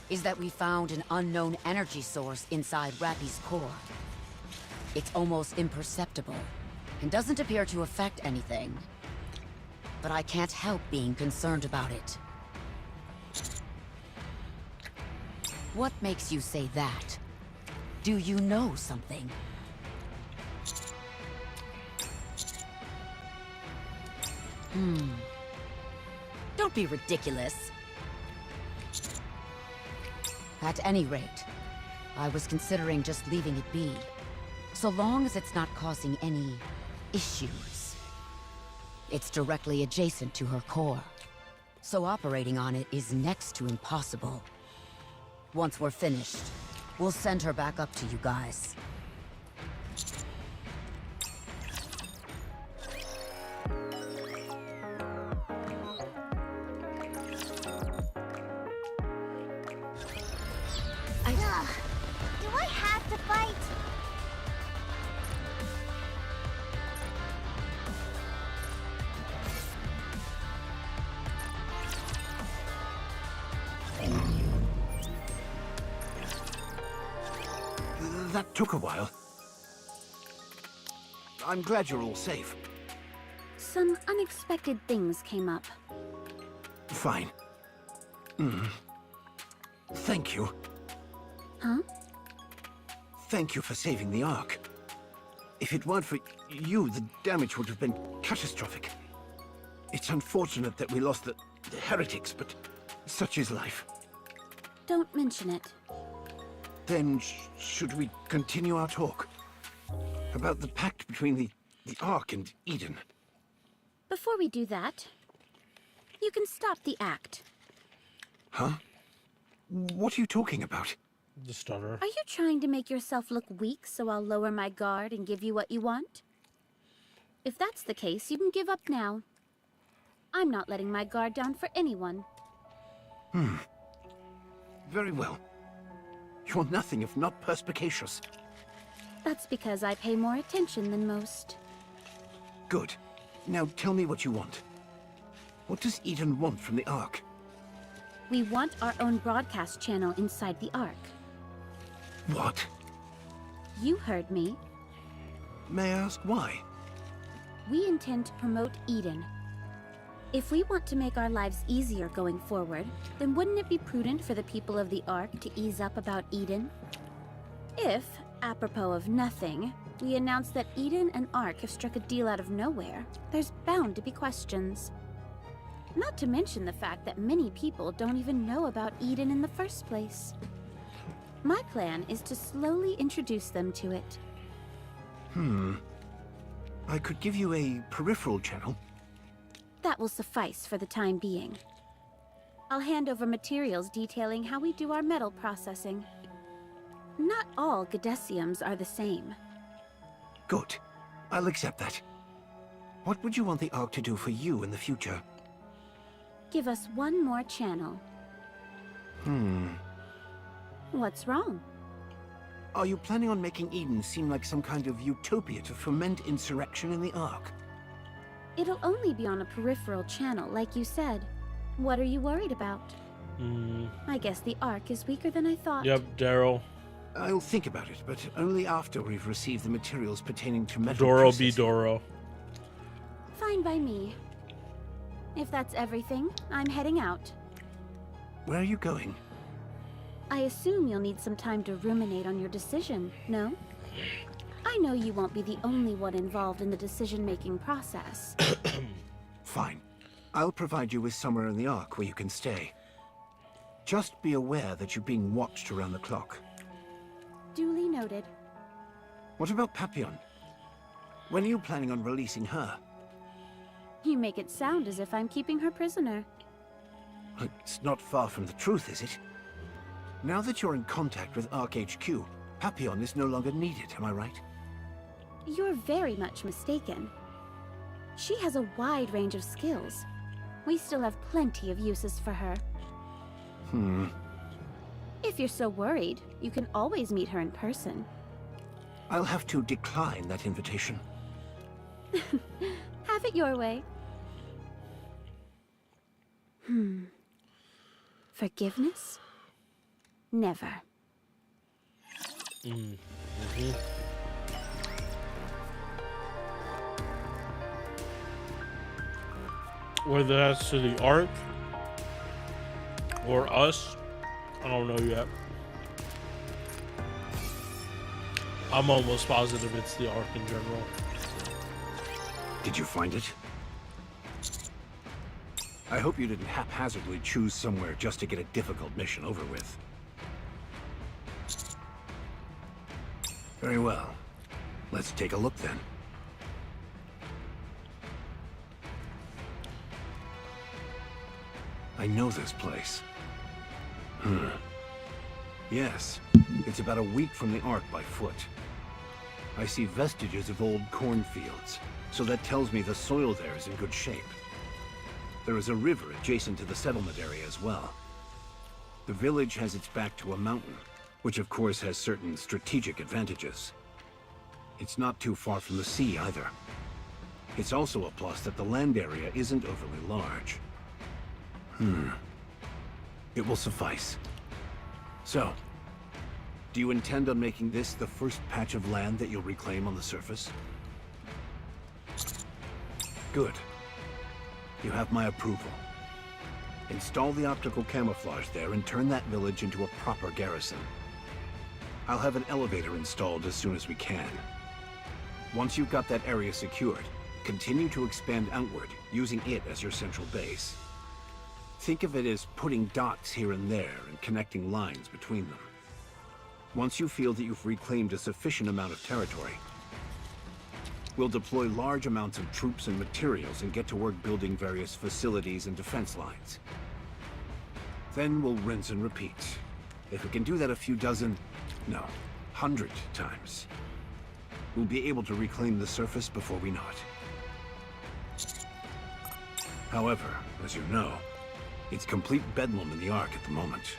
is that we found an unknown energy source inside Rappy's core. It's almost imperceptible, and doesn't appear to affect anything. But I can't help being concerned about it. What makes you say that? Do you know something? Don't be ridiculous. At any rate, I was considering just leaving it be, so long as it's not causing any issues. It's directly adjacent to her core, so operating on it is next to impossible. Once we're finished, we'll send her back up to you guys. Ugh. Do I have to fight? That took a while. I'm glad you're all safe. Some unexpected things came up. Fine. Thank you. Huh? Thank you for saving the Ark. If it weren't for you, the damage would have been catastrophic. It's unfortunate that we lost the heretics, but such is life. Don't mention it. Then should we continue our talk? About the pact between the Ark and Eden. Before we do that, you can stop the act. Huh? What are you talking about? The stutter. Are you trying to make yourself look weak so I'll lower my guard and give you what you want? If that's the case, you can give up now. I'm not letting my guard down for anyone. Very well. You're nothing if not perspicacious. That's because I pay more attention than most. Good. Now tell me what you want. What does Eden want from the Ark? We want our own broadcast channel inside the Ark. What? You heard me. May I ask why? We intend to promote Eden. If we want to make our lives easier going forward, then wouldn't it be prudent for the people of the Ark to ease up about Eden? If, apropos of nothing, we announce that Eden and Ark have struck a deal out of nowhere, there's bound to be questions. Not to mention the fact that many people don't even know about Eden in the first place. My plan is to slowly introduce them to it. I could give you a peripheral channel. That will suffice for the time being. I'll hand over materials detailing how we do our metal processing. Not all Gadesiums are the same. Good. I'll accept that. What would you want the Ark to do for you in the future? Give us one more channel. What's wrong? Are you planning on making Eden seem like some kind of utopia to foment insurrection in the Ark? It'll only be on a peripheral channel, like you said. What are you worried about? I guess the Ark is weaker than I thought. Yep, Daryl. I'll think about it, but only after we've received the materials pertaining to metal Doro processing. be Doro. Fine by me. If that's everything, I'm heading out. Where are you going? I assume you'll need some time to ruminate on your decision, no? I know you won't be the only one involved in the decision-making process. Fine. I'll provide you with somewhere in the Ark where you can stay. Just be aware that you're being watched around the clock. Duly noted. What about Papillon? When are you planning on releasing her? You make it sound as if I'm keeping her prisoner. It's not far from the truth, is it? Now that you're in contact with Ark HQ, Papillon is no longer needed, am I right? You're very much mistaken. She has a wide range of skills. We still have plenty of uses for her. If you're so worried, you can always meet her in person. I'll have to decline that invitation. Have it your way. Forgiveness? Never. Whether that's to the Ark or us, I don't know yet. I'm almost positive it's the Ark in general. Did you find it? I hope you didn't haphazardly choose somewhere just to get a difficult mission over with. Very well. Let's take a look then. I know this place. Yes, it's about a week from the Ark by foot. I see vestiges of old cornfields, so that tells me the soil there is in good shape. There is a river adjacent to the settlement area as well. The village has its back to a mountain, which of course has certain strategic advantages. It's not too far from the sea either. It's also a plus that the land area isn't overly large. It will suffice. So, do you intend on making this the first patch of land that you'll reclaim on the surface? Good. You have my approval. Install the optical camouflage there and turn that village into a proper garrison. I'll have an elevator installed as soon as we can. Once you've got that area secured, continue to expand outward, using it as your central base. Think of it as putting dots here and there and connecting lines between them. Once you feel that you've reclaimed a sufficient amount of territory, we'll deploy large amounts of troops and materials and get to work building various facilities and defense lines. Then we'll rinse and repeat. If we can do that a few dozen, no, 100 times, we'll be able to reclaim the surface before we know it. However, as you know, it's complete bedlam in the Ark at the moment.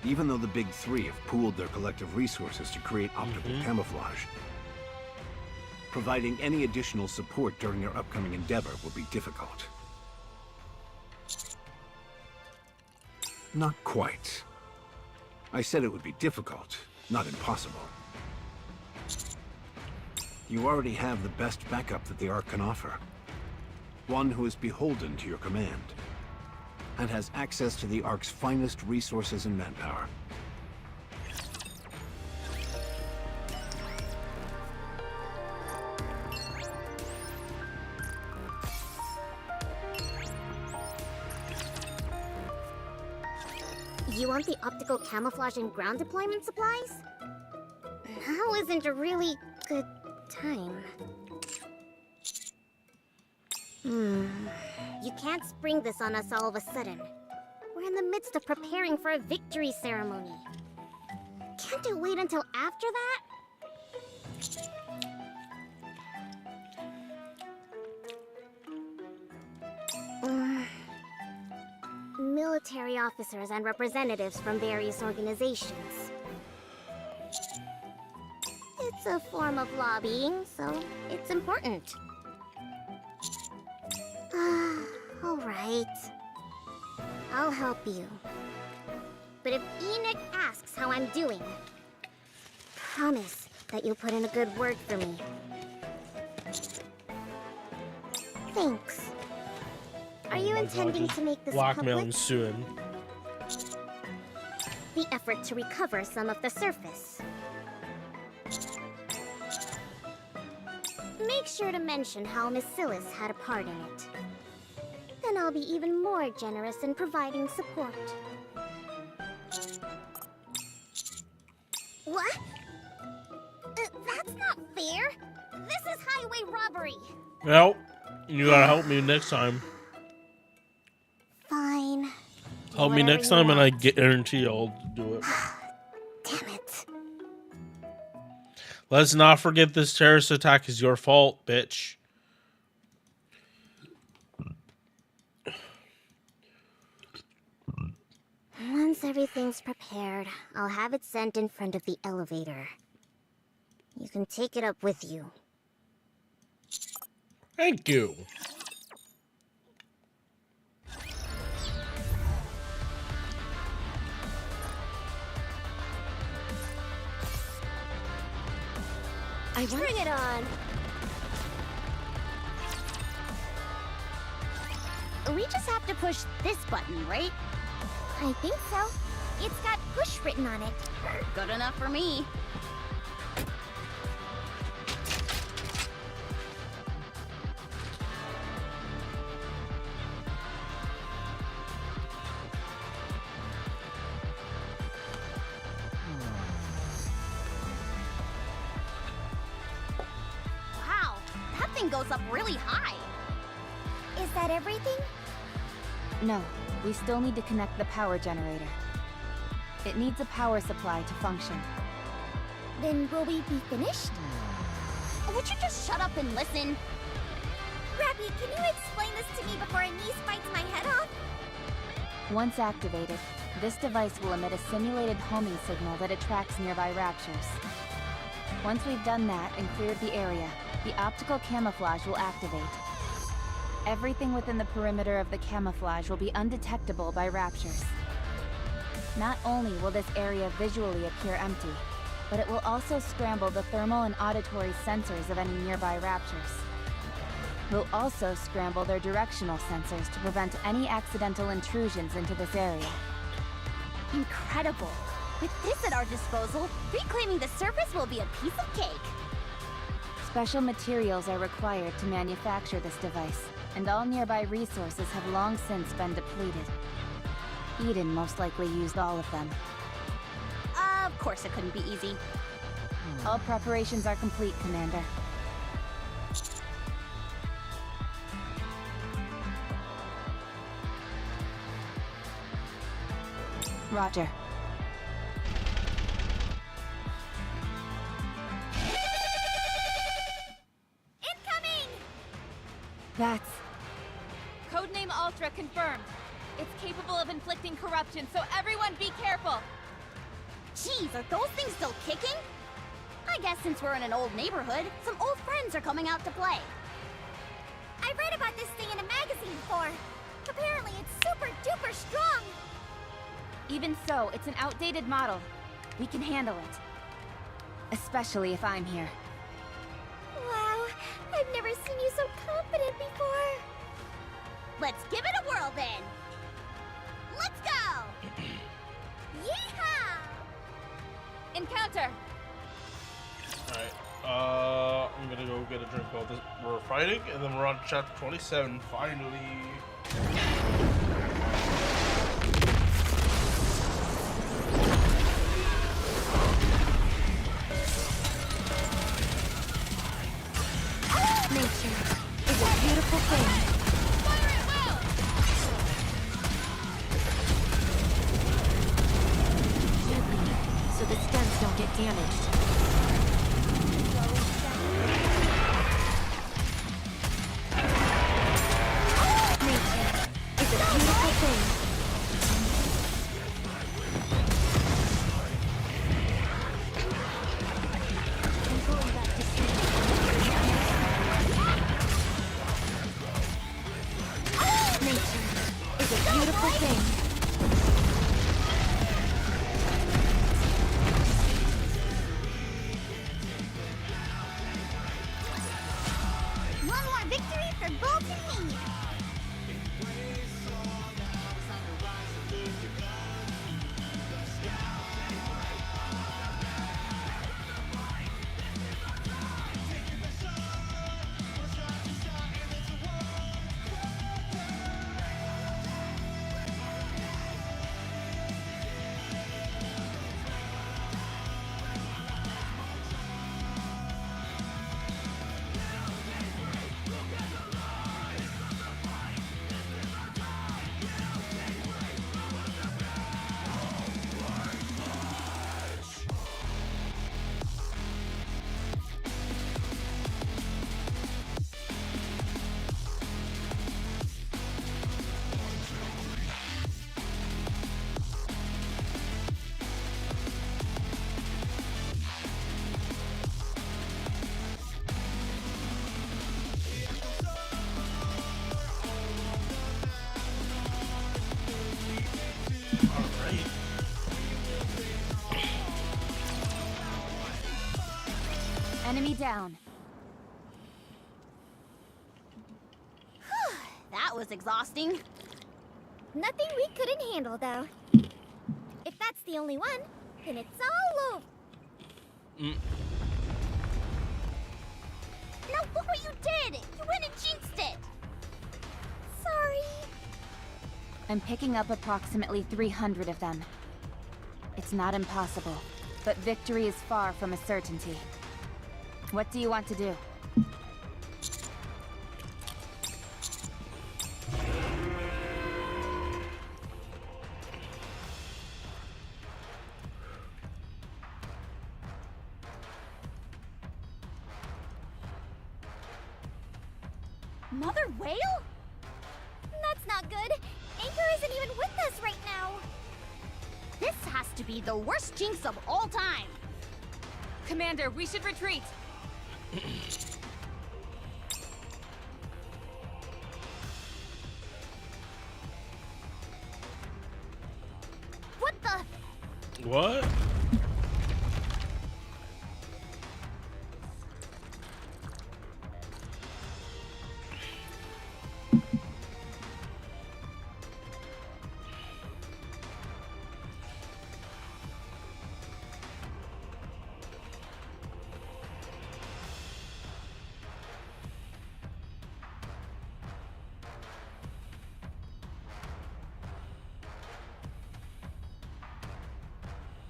Even though the big three have pooled their collective resources to create optical camouflage, providing any additional support during their upcoming endeavor will be difficult. Not quite. I said it would be difficult, not impossible. You already have the best backup that the Ark can offer. One who is beholden to your command, and has access to the Ark's finest resources and manpower. You want the optical camouflage and ground deployment supplies? Now isn't a really good time. You can't spring this on us all of a sudden. We're in the midst of preparing for a victory ceremony. Can't you wait until after that? Military officers and representatives from various organizations. It's a form of lobbying, so it's important. All right. I'll help you. But if Enoch asks how I'm doing, promise that you'll put in a good word for me. Thanks. Are you intending to make this blackmailing public? soon? The effort to recover some of the surface. Make sure to mention how Miss Silas had a part in it. Then I'll be even more generous in providing support. What? That's not fair. This is highway robbery. Well, you gotta help me next time. Fine. Help me next time and I guarantee I'll do it. Damn it. Let's not forget this terrorist attack is your fault, bitch. Once everything's prepared, I'll have it sent in front of the elevator. You can take it up with you. Thank you. Bring it on. We just have to push this button, right? I think so. It's got push written on it. Good enough for me. Wow, that thing goes up really high. Is that everything? No, we still need to connect the power generator. It needs a power supply to function. Then will we be finished? Would you just shut up and listen? Rappy, can you explain this to me before Anise bites my head off? Once activated, this device will emit a simulated homing signal that attracts nearby raptures. Once we've done that and cleared the area, the optical camouflage will activate. Everything within the perimeter of the camouflage will be undetectable by raptures. Not only will this area visually appear empty, but it will also scramble the thermal and auditory sensors of any nearby raptures. We'll also scramble their directional sensors to prevent any accidental intrusions into this area. Incredible. With this at our disposal, reclaiming the surface will be a piece of cake. Special materials are required to manufacture this device, and all nearby resources have long since been depleted. Eden most likely used all of them. Of course it couldn't be easy. All preparations are complete, Commander. Roger. Incoming! That's... Codename Ultra confirmed. It's capable of inflicting corruption, so everyone be careful! Jeez, are those things still kicking? I guess since we're in an old neighborhood, some old friends are coming out to play. I read about this thing in a magazine before. Apparently it's super duper strong. Even so, it's an outdated model. We can handle it. Especially if I'm here. Wow, I've never seen you so confident before. Let's give it a whirl then. Let's go! Yeehaw! Encounter! Alright, I'm gonna go get a drink while we're fighting, and then we're on chapter 27, finally. Nature is a beautiful thing. Gently, so the stems don't get damaged. Nature is a beautiful thing. I'm going back to sleep. Nature is a beautiful thing. One more victory for Bolt and me! Stay down. That was exhausting. Nothing we couldn't handle, though. If that's the only one, then it's all over. Now look what you did! You went and jinxed it! Sorry. I'm picking up approximately 300 of them. It's not impossible, but victory is far from a certainty. What do you want to do? Mother whale? That's not good. Anchor isn't even with us right now. This has to be the worst jinx of all time. Commander, we should retreat. What the? What?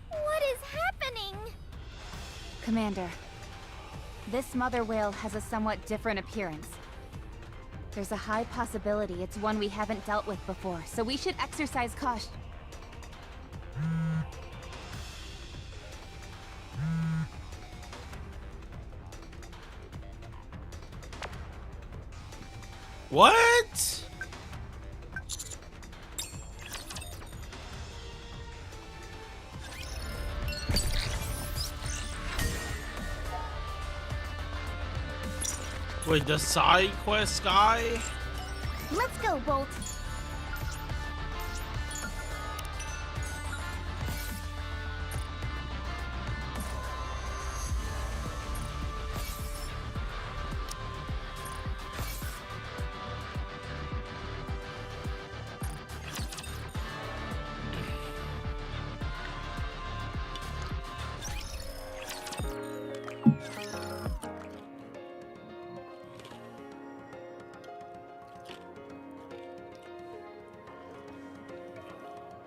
What is happening? Commander, this mother whale has a somewhat different appearance. There's a high possibility it's one we haven't dealt with before, so we should exercise caution. What? Wait, the side quest guy? Let's go, Bolt.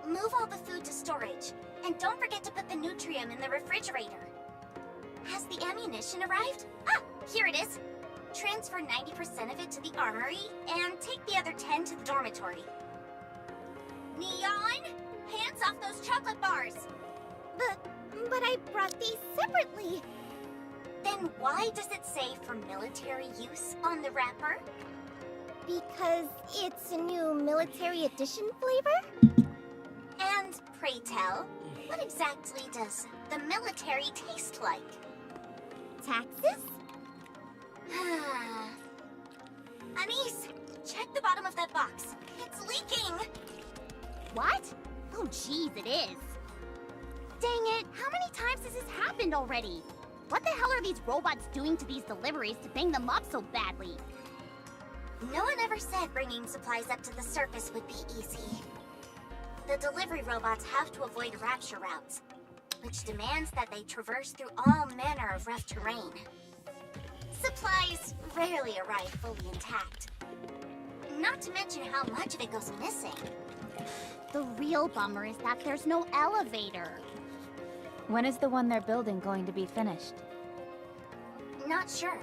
Move all the food to storage. And don't forget to put the Nutrium in the refrigerator. Has the ammunition arrived? Ah, here it is. Transfer 90% of it to the armory, and take the other 10 to the dormitory. Neon! Hands off those chocolate bars! But I brought these separately. Then why does it say for military use on the wrapper? Because it's a new military edition flavor? And pray tell, what exactly does the military taste like? Taxes? Anise, check the bottom of that box. It's leaking! What? Oh jeez, it is. Dang it, how many times has this happened already? What the hell are these robots doing to these deliveries to bang them up so badly? No one ever said bringing supplies up to the surface would be easy. The delivery robots have to avoid rapture routes, which demands that they traverse through all manner of rough terrain. Supplies rarely arrive fully intact. Not to mention how much of it goes missing. The real bummer is that there's no elevator. When is the one they're building going to be finished? Not sure.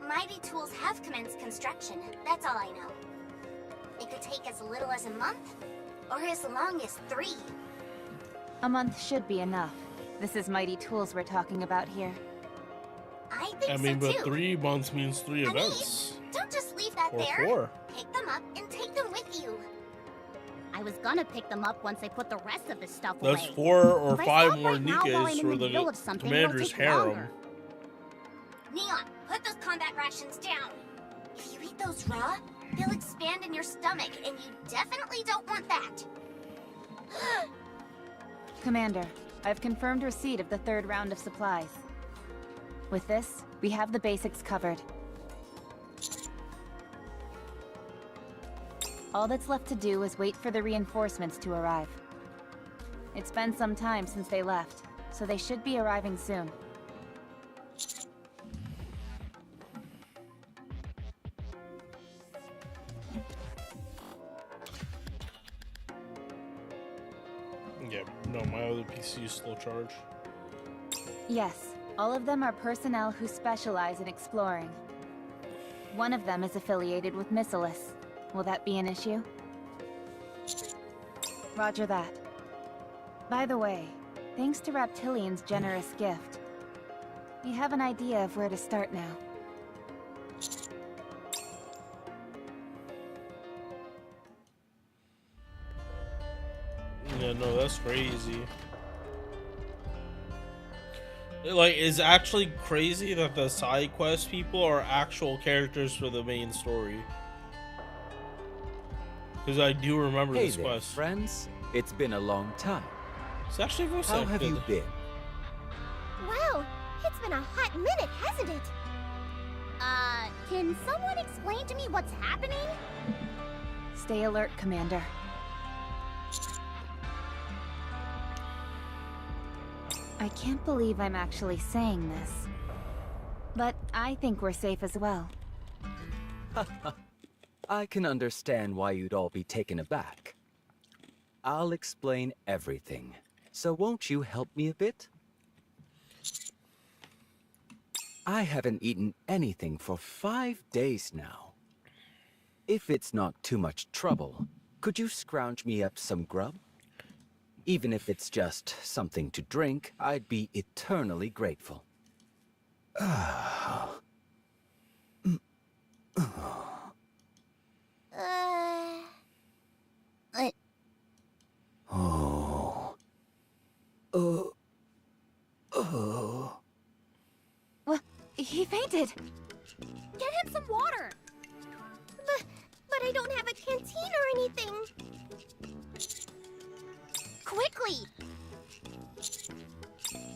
Mighty Tools have commenced construction, that's all I know. It could take as little as a month, or as long as 3. A month should be enough. This is Mighty Tools we're talking about here. I think I mean, so but too. 3 months means 3 Anise, events. don't just leave that Or there. 4. Pick them up and take them with you. I was gonna pick them up once I put the rest of this stuff That's away. 4 or If I 5 stop more right now while I'm Nikkes in for the middle the of something, commander's it'll take harem. longer. Neon, put those combat rations down. If you eat those raw, they'll expand in your stomach, and you definitely don't want that. Commander, I've confirmed receipt of the 3rd round of supplies. With this, we have the basics covered. All that's left to do is wait for the reinforcements to arrive. It's been some time since they left, so they should be arriving soon. Yeah, no, my other PC is still charged. Yes, all of them are personnel who specialize in exploring. One of them is affiliated with Missilis. Will that be an issue? Roger that. By the way, thanks to Raptilian's generous gift, we have an idea of where to start now. Yeah, no, that's crazy. Like, it's actually crazy that the side quest people are actual characters for the main story. Because I do remember Hey this there, quest. friends. It's been a long time. It's actually voice How have acted. you been? Wow, it's been a hot minute, hasn't it? Can someone explain to me what's happening? Stay alert, Commander. I can't believe I'm actually saying this, but I think we're safe as well. I can understand why you'd all be taken aback. I'll explain everything. So won't you help me a bit? I haven't eaten anything for 5 days now. If it's not too much trouble, could you scrounge me up some grub? Even if it's just something to drink, I'd be eternally grateful. What? He fainted! Get him some water! But I don't have a canteen or anything! Quickly!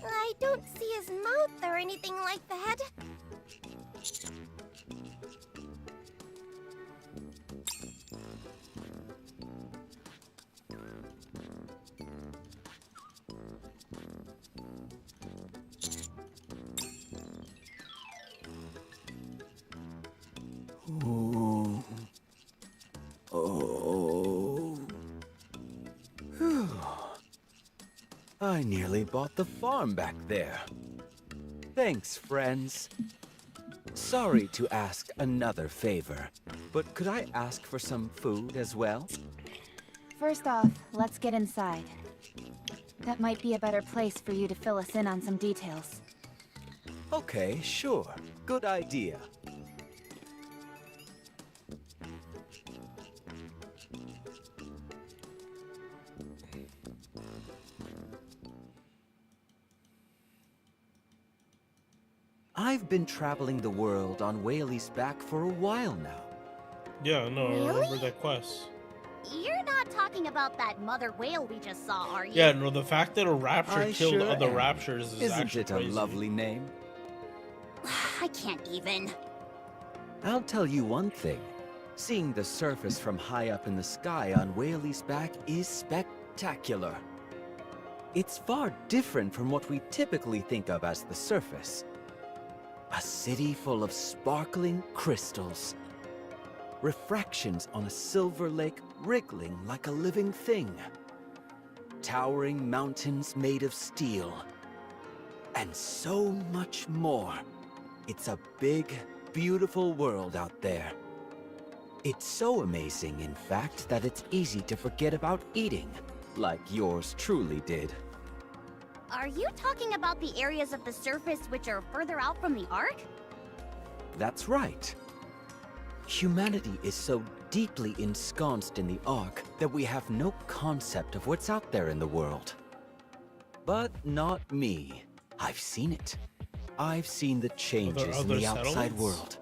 I don't see his mouth or anything like that. I nearly bought the farm back there. Thanks, friends. Sorry to ask another favor, but could I ask for some food as well? First off, let's get inside. That might be a better place for you to fill us in on some details. Okay, sure. Good idea. I've been traveling the world on Whaley's back for a while now. Yeah, no, I remember Really? that quest. You're not talking about that mother whale we just saw, are you? Yeah, no, the fact that a rapture I killed sure other am. raptors is Isn't actually it a crazy. lovely name? I can't even. I'll tell you one thing. Seeing the surface from high up in the sky on Whaley's back is spectacular. It's far different from what we typically think of as the surface. A city full of sparkling crystals. Refractions on a silver lake wriggling like a living thing. Towering mountains made of steel. And so much more. It's a big, beautiful world out there. It's so amazing, in fact, that it's easy to forget about eating, like yours truly did. Are you talking about the areas of the surface which are further out from the Ark? That's right. Humanity is so deeply ensconced in the Ark that we have no concept of what's out there in the world. But not me. I've seen it. I've seen the changes in other the outside settlements? world.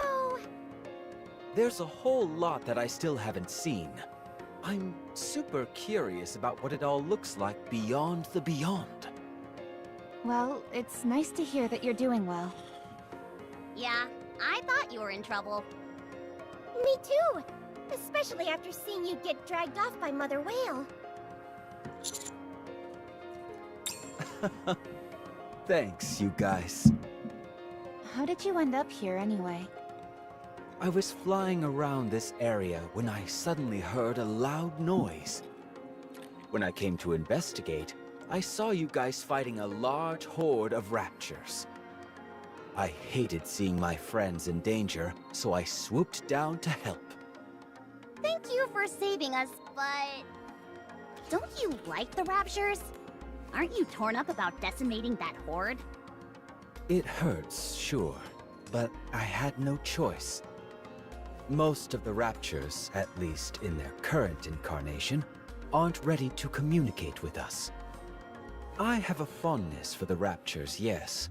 Wow! There's a whole lot that I still haven't seen. I'm super curious about what it all looks like beyond the beyond. Well, it's nice to hear that you're doing well. Yeah, I thought you were in trouble. Me too! Especially after seeing you get dragged off by Mother Whale. Thanks, you guys. How did you end up here anyway? I was flying around this area when I suddenly heard a loud noise. When I came to investigate, I saw you guys fighting a large horde of raptures. I hated seeing my friends in danger, so I swooped down to help. Thank you for saving us, but... Don't you like the Raptures? Aren't you torn up about decimating that horde? It hurts, sure, but I had no choice. Most of the raptures, at least in their current incarnation, aren't ready to communicate with us. I have a fondness for the raptures, yes.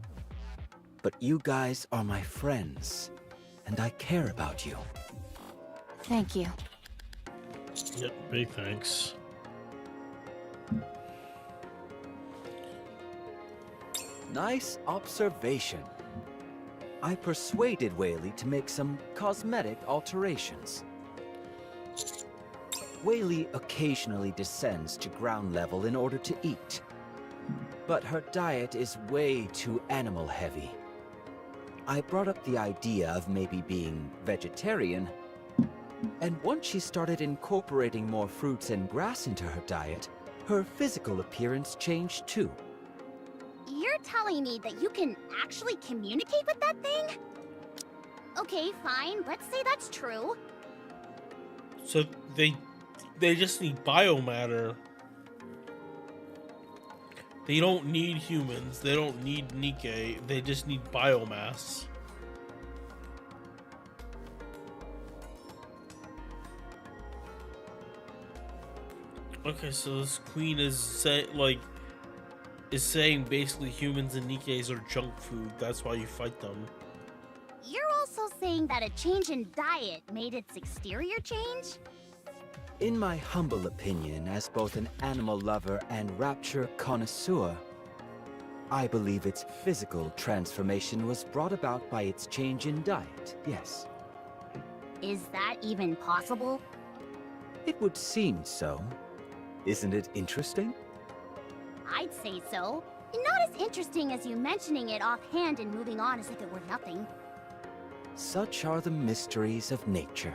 But you guys are my friends, and I care about you. Thank you. Yep, big thanks. Nice observation. I persuaded Whaley to make some cosmetic alterations. Whaley occasionally descends to ground level in order to eat. But her diet is way too animal heavy. I brought up the idea of maybe being vegetarian, and once she started incorporating more fruits and grass into her diet, her physical appearance changed too. You're telling me that you can actually communicate with that thing? Okay, fine. Let's say that's true. So they just need biomatter. They don't need humans. They don't need Nikke. They just need biomass. Okay, so this queen is saying basically humans and Nikkes are junk food. That's why you fight them. You're also saying that a change in diet made its exterior change? In my humble opinion, as both an animal lover and rapture connoisseur, I believe its physical transformation was brought about by its change in diet, yes. Is that even possible? It would seem so. Isn't it interesting? I'd say so. Not as interesting as you mentioning it offhand and moving on as if it were nothing. Such are the mysteries of nature.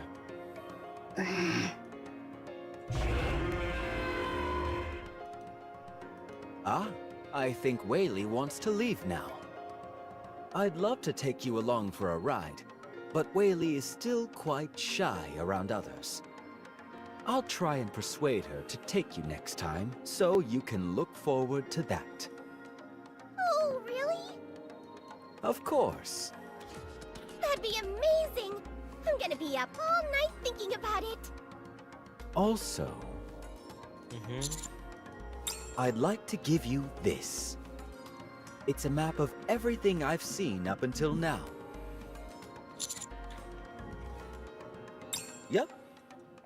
Ah, I think Whaley wants to leave now. I'd love to take you along for a ride, but Whaley is still quite shy around others. I'll try and persuade her to take you next time, so you can look forward to that. Oh, really? Of course. That'd be amazing! I'm gonna be up all night thinking about it. Also, I'd like to give you this. It's a map of everything I've seen up until now. Yep.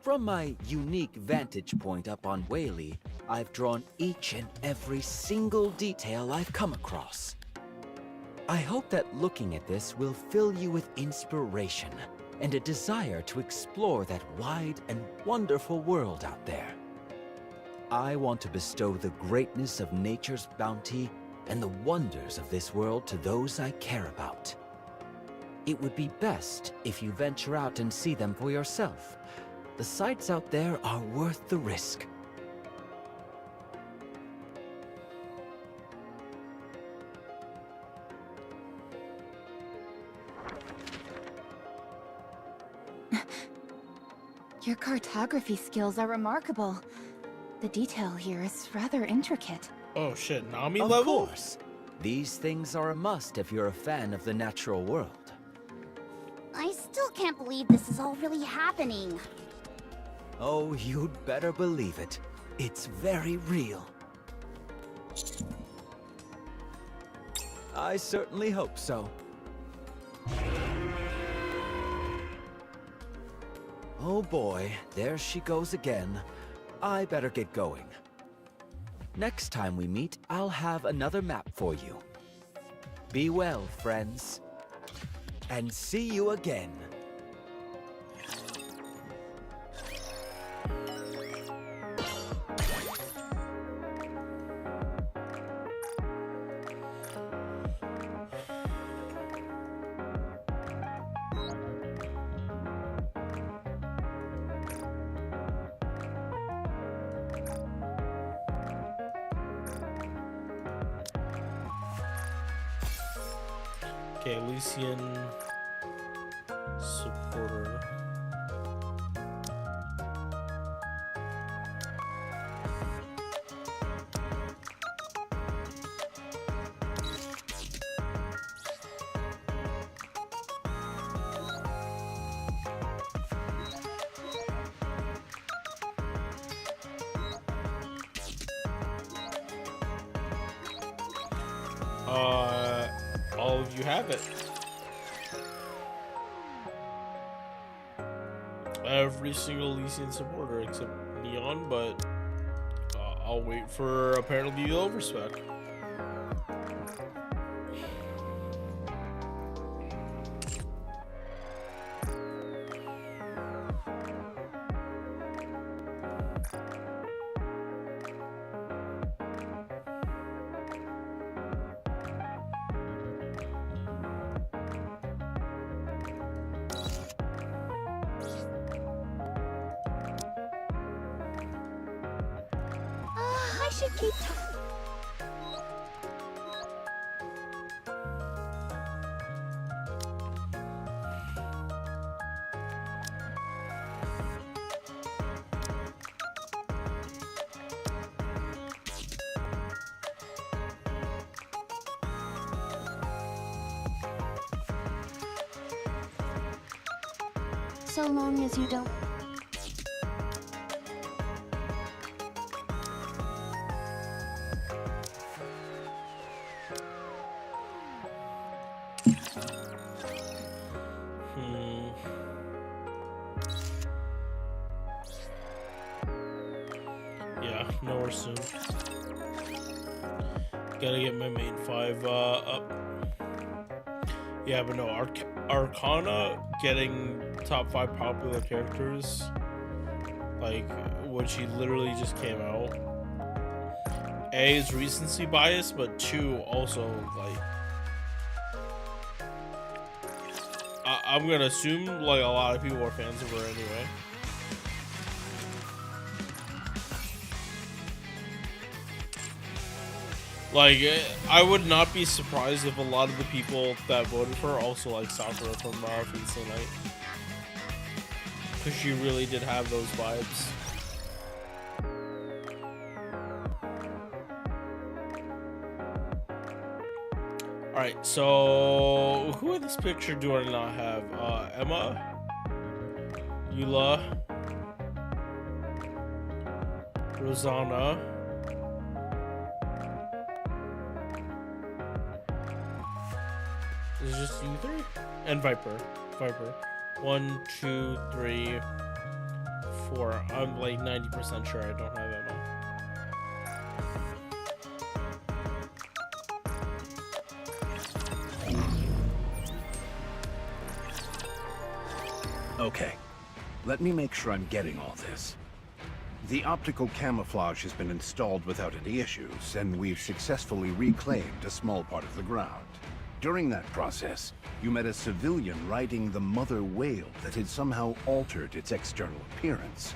From my unique vantage point up on Whaley, I've drawn each and every single detail I've come across. I hope that looking at this will fill you with inspiration and a desire to explore that wide and wonderful world out there. I want to bestow the greatness of nature's bounty and the wonders of this world to those I care about. It would be best if you venture out and see them for yourself. The sights out there are worth the risk. Your cartography skills are remarkable. The detail here is rather intricate. Oh shit, Nami Of level? course. These things are a must if you're a fan of the natural world. I still can't believe this is all really happening. Oh, you'd better believe it. It's very real. I certainly hope so. Oh boy, there she goes again. I better get going. Next time we meet, I'll have another map for you. Be well, friends. And see you again. Okay, Elysian supporter. All of you have it. Every single Elysian supporter except Neon, but I'll wait for apparently the overspec. I should keep talking. So long as you don't. Yeah, nowhere soon. Gotta get my main 5 up. Yeah, but no, Arcana getting top 5 popular characters, like, when she literally just came out. A, is recency bias, but 2, also, like, I'm gonna assume, like, a lot of people are fans of her anyway. Like, I would not be surprised if a lot of the people that voted for her also like Sakura from Feast of the Night. Because she really did have those vibes. Alright, so who in this picture do I not have? Emma? Eula? Rosanna? Is it just you three? And Viper. 1, 2, 3, 4. I'm like 90% sure I don't have Emma. Okay, let me make sure I'm getting all this. The optical camouflage has been installed without any issues, and we've successfully reclaimed a small part of the ground. During that process, you met a civilian riding the mother whale that had somehow altered its external appearance.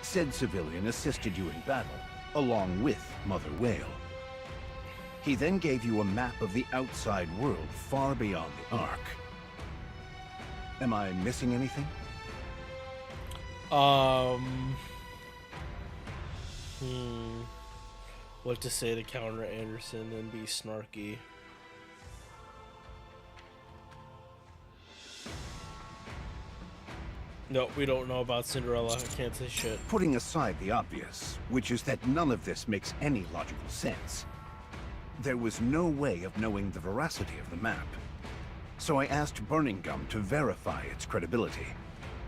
Said civilian assisted you in battle, along with Mother Whale. He then gave you a map of the outside world far beyond the Ark. Am I missing anything? What to say to counter Anderson and be snarky? No, we don't know about Cinderella. I can't say shit. Putting aside the obvious, which is that none of this makes any logical sense, there was no way of knowing the veracity of the map. So I asked Burning Gum to verify its credibility.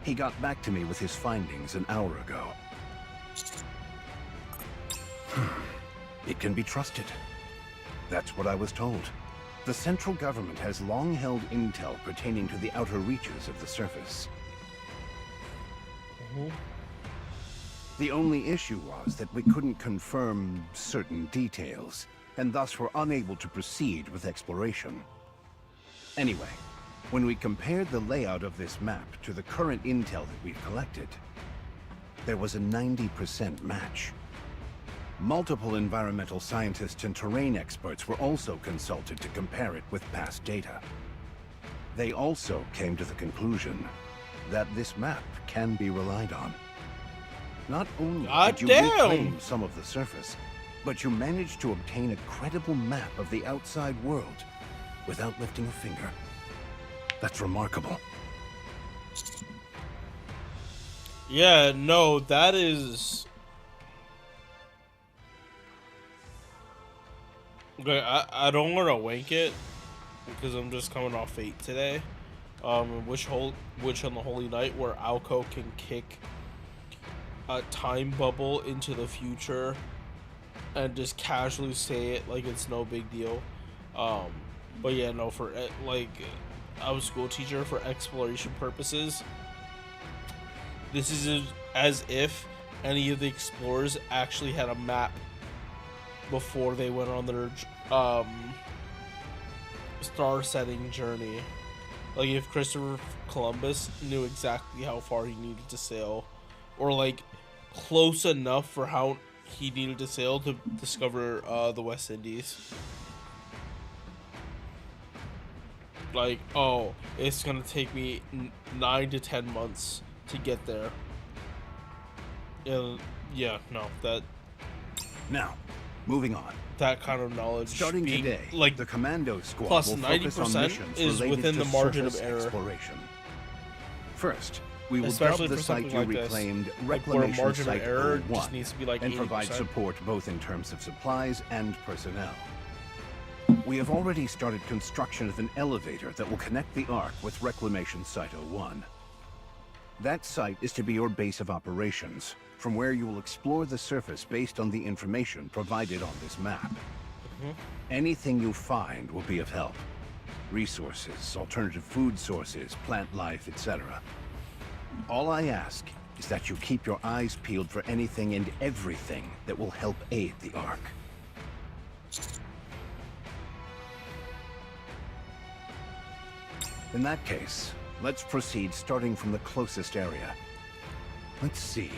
He got back to me with his findings an hour ago. It can be trusted. That's what I was told. The central government has long held intel pertaining to the outer reaches of the surface. The only issue was that we couldn't confirm certain details, and thus were unable to proceed with exploration. Anyway, when we compared the layout of this map to the current intel that we've collected, there was a 90% match. Multiple environmental scientists and terrain experts were also consulted to compare it with past data. They also came to the conclusion that this map can be relied on. Not only did you reclaim some of the surface, but you managed to obtain a credible map of the outside world without lifting a finger. That's remarkable. Yeah, no, that is... Okay, I don't want to wank it, because I'm just coming off Fate today. Which on the Holy Night, where Alco can kick a time bubble into the future and just casually say it like it's no big deal. But yeah, no, for like, I was a school teacher for exploration purposes. This is as if any of the explorers actually had a map before they went on their star-setting journey. Like, if Christopher Columbus knew exactly how far he needed to sail, or like close enough for how he needed to sail to discover the West Indies. Like, oh, it's gonna take me 9 to 10 months to get there. And yeah, no, that. Now, moving on. That kind of knowledge. Starting being, today, like, the Commando Squad plus will 90% focus on missions is related within to the margin of surface error. Exploration. First, we will Especially dub the for site something you like this, reclaimed like where Reclamation margin of Site error 01, just needs to be like and 80%. provide support both in terms of supplies and personnel. We have already started construction of an elevator that will connect the Ark with Reclamation Site 01. That site is to be your base of operations, from where you will explore the surface based on the information provided on this map. Anything you find will be of help. Resources, alternative food sources, plant life, etc. All I ask is that you keep your eyes peeled for anything and everything that will help aid the Ark. In that case, let's proceed starting from the closest area. Let's see.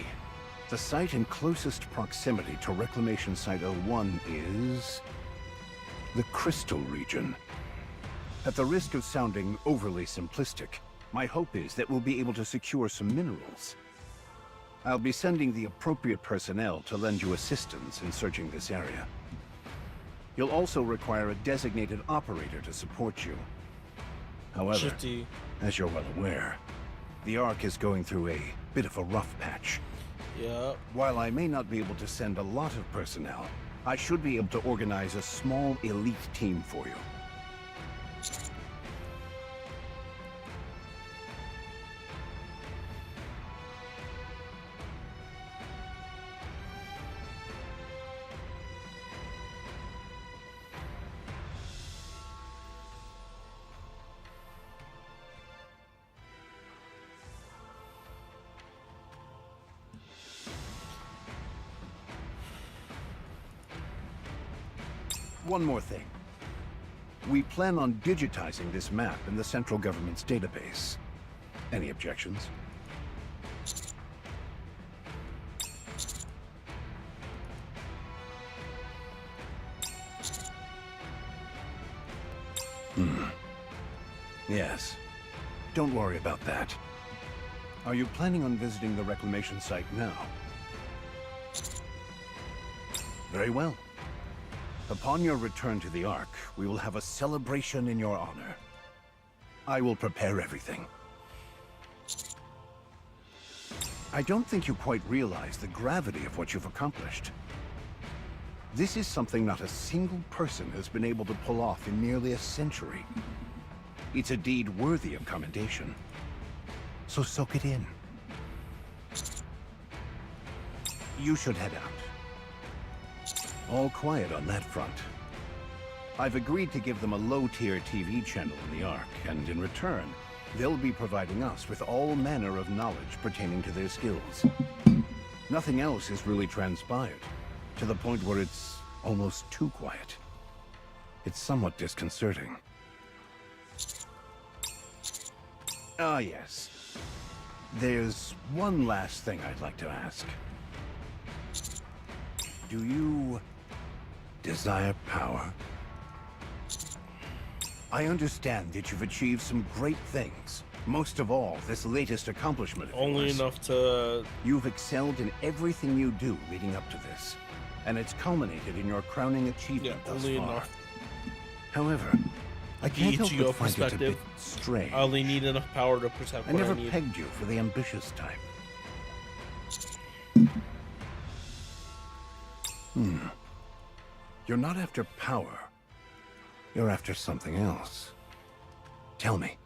The site in closest proximity to Reclamation Site 01 is the Crystal region. At the risk of sounding overly simplistic, my hope is that we'll be able to secure some minerals. I'll be sending the appropriate personnel to lend you assistance in searching this area. You'll also require a designated operator to support you. However, as you're well aware, the Ark is going through a bit of a rough patch. Yeah. While I may not be able to send a lot of personnel, I should be able to organize a small elite team for you. One more thing. We plan on digitizing this map in the central government's database. Any objections? Yes. Don't worry about that. Are you planning on visiting the reclamation site now? Very well. Upon your return to the Ark, we will have a celebration in your honor. I will prepare everything. I don't think you quite realize the gravity of what you've accomplished. This is something not a single person has been able to pull off in nearly a century. It's a deed worthy of commendation. So soak it in. You should head out. All quiet on that front. I've agreed to give them a low-tier TV channel in the Ark, and in return, they'll be providing us with all manner of knowledge pertaining to their skills. Nothing else has really transpired, to the point where it's almost too quiet. It's somewhat disconcerting. Ah, yes. There's one last thing I'd like to ask. Do you desire power? I understand that you've achieved some great things. Most of all, this latest accomplishment of Only yours. enough to... You've excelled in everything you do leading up to this, and it's culminated in your crowning achievement thus only far. enough. However, I can't help EGO but find it a perspective. bit strange. I only need enough power to protect I what never I need. pegged you for the ambitious type. You're not after power. You're after something else. Tell me.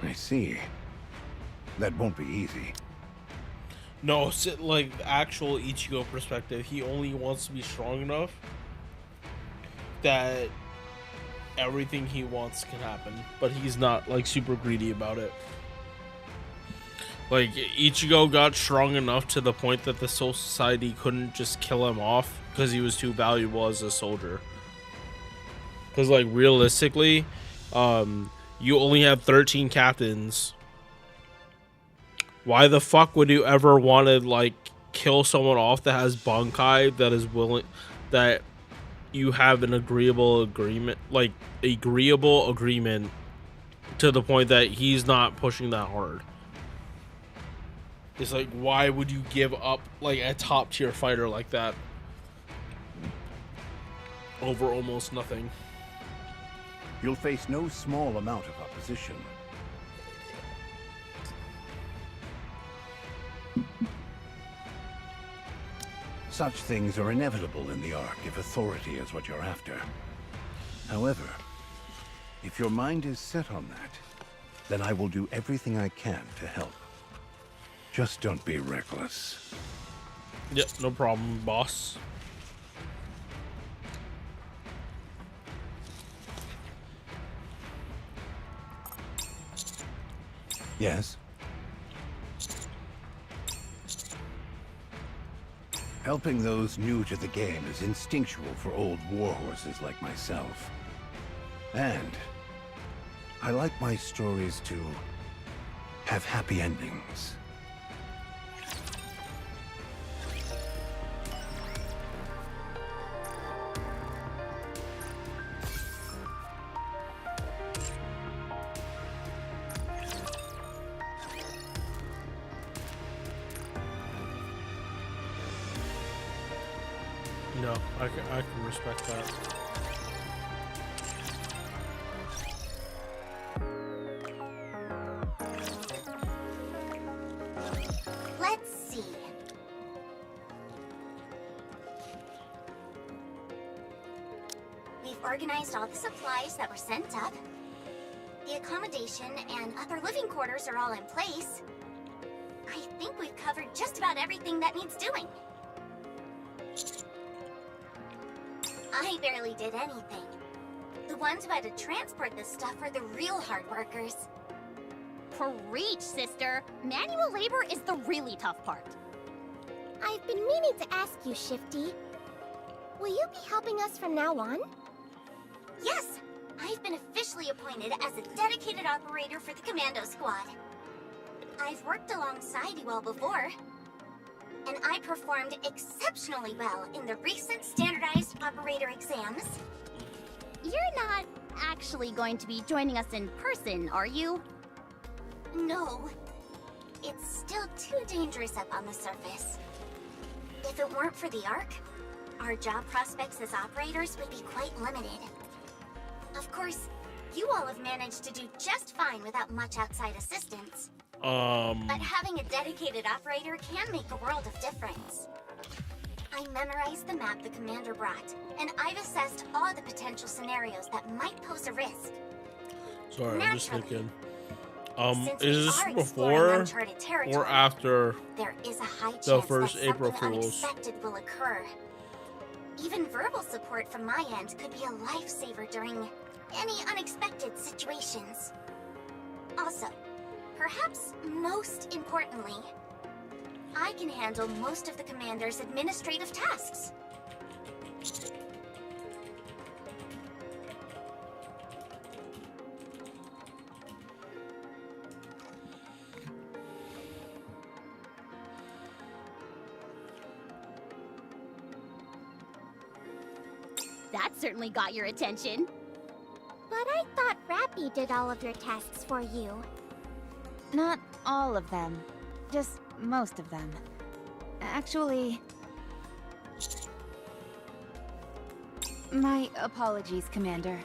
I see. That won't be easy. No, like the actual Ichigo perspective, he only wants to be strong enough that everything he wants can happen, but he's not like super greedy about it. Like Ichigo got strong enough to the point that the Soul Society couldn't just kill him off because he was too valuable as a soldier. Because like realistically, you only have 13 captains. Why the fuck would you ever want to like kill someone off that has Bankai, that is willing, that you have an agreeable agreement to the point that he's not pushing that hard? It's like, why would you give up like a top tier fighter like that over almost nothing? You'll face no small amount of opposition. Such things are inevitable in the Ark if authority is what you're after. However, if your mind is set on that, then I will do everything I can to help. Just don't be reckless. Yep, no problem, boss. Yes? Helping those new to the game is instinctual for old warhorses like myself. And I like my stories to have happy endings. No, I can respect that. Let's see. We've organized all the supplies that were sent up. The accommodation and other living quarters are all in place. I think we've covered just about everything that needs doing. I barely did anything. The ones who had to transport this stuff are the real hard workers. Preach, sister. Manual labor is the really tough part. I've been meaning to ask you, Shifty. Will you be helping us from now on? Yes, I've been officially appointed as a dedicated operator for the Commando Squad. I've worked alongside you all before, and I performed exceptionally well in the recent standardized operator exams. You're not actually going to be joining us in person, are you? No, it's still too dangerous up on the surface. If it weren't for the Ark, our job prospects as operators would be quite limited. Of course, you all have managed to do just fine without much outside assistance. But having a dedicated operator can make a world of difference. I memorized the map the commander brought, and I've assessed all the potential scenarios that might pose a risk. Sorry, I'm just thinking. Since Is we this are exploring before uncharted territory, or after there is a high chance the first that April something Fools? unexpected will occur. Even verbal support from my end could be a lifesaver during any unexpected situations. Also, perhaps most importantly, I can handle most of the commander's administrative tasks. That certainly got your attention. But I thought Rappy did all of your tasks for you. Not all of them. Just most of them. Actually... My apologies, Commander.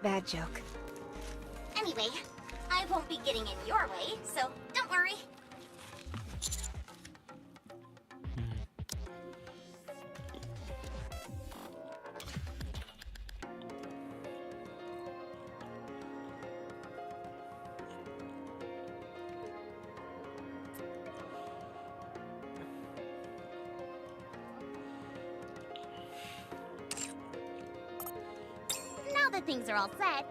Bad joke. Anyway, I won't be getting in your way, so don't worry. Now that things are all set,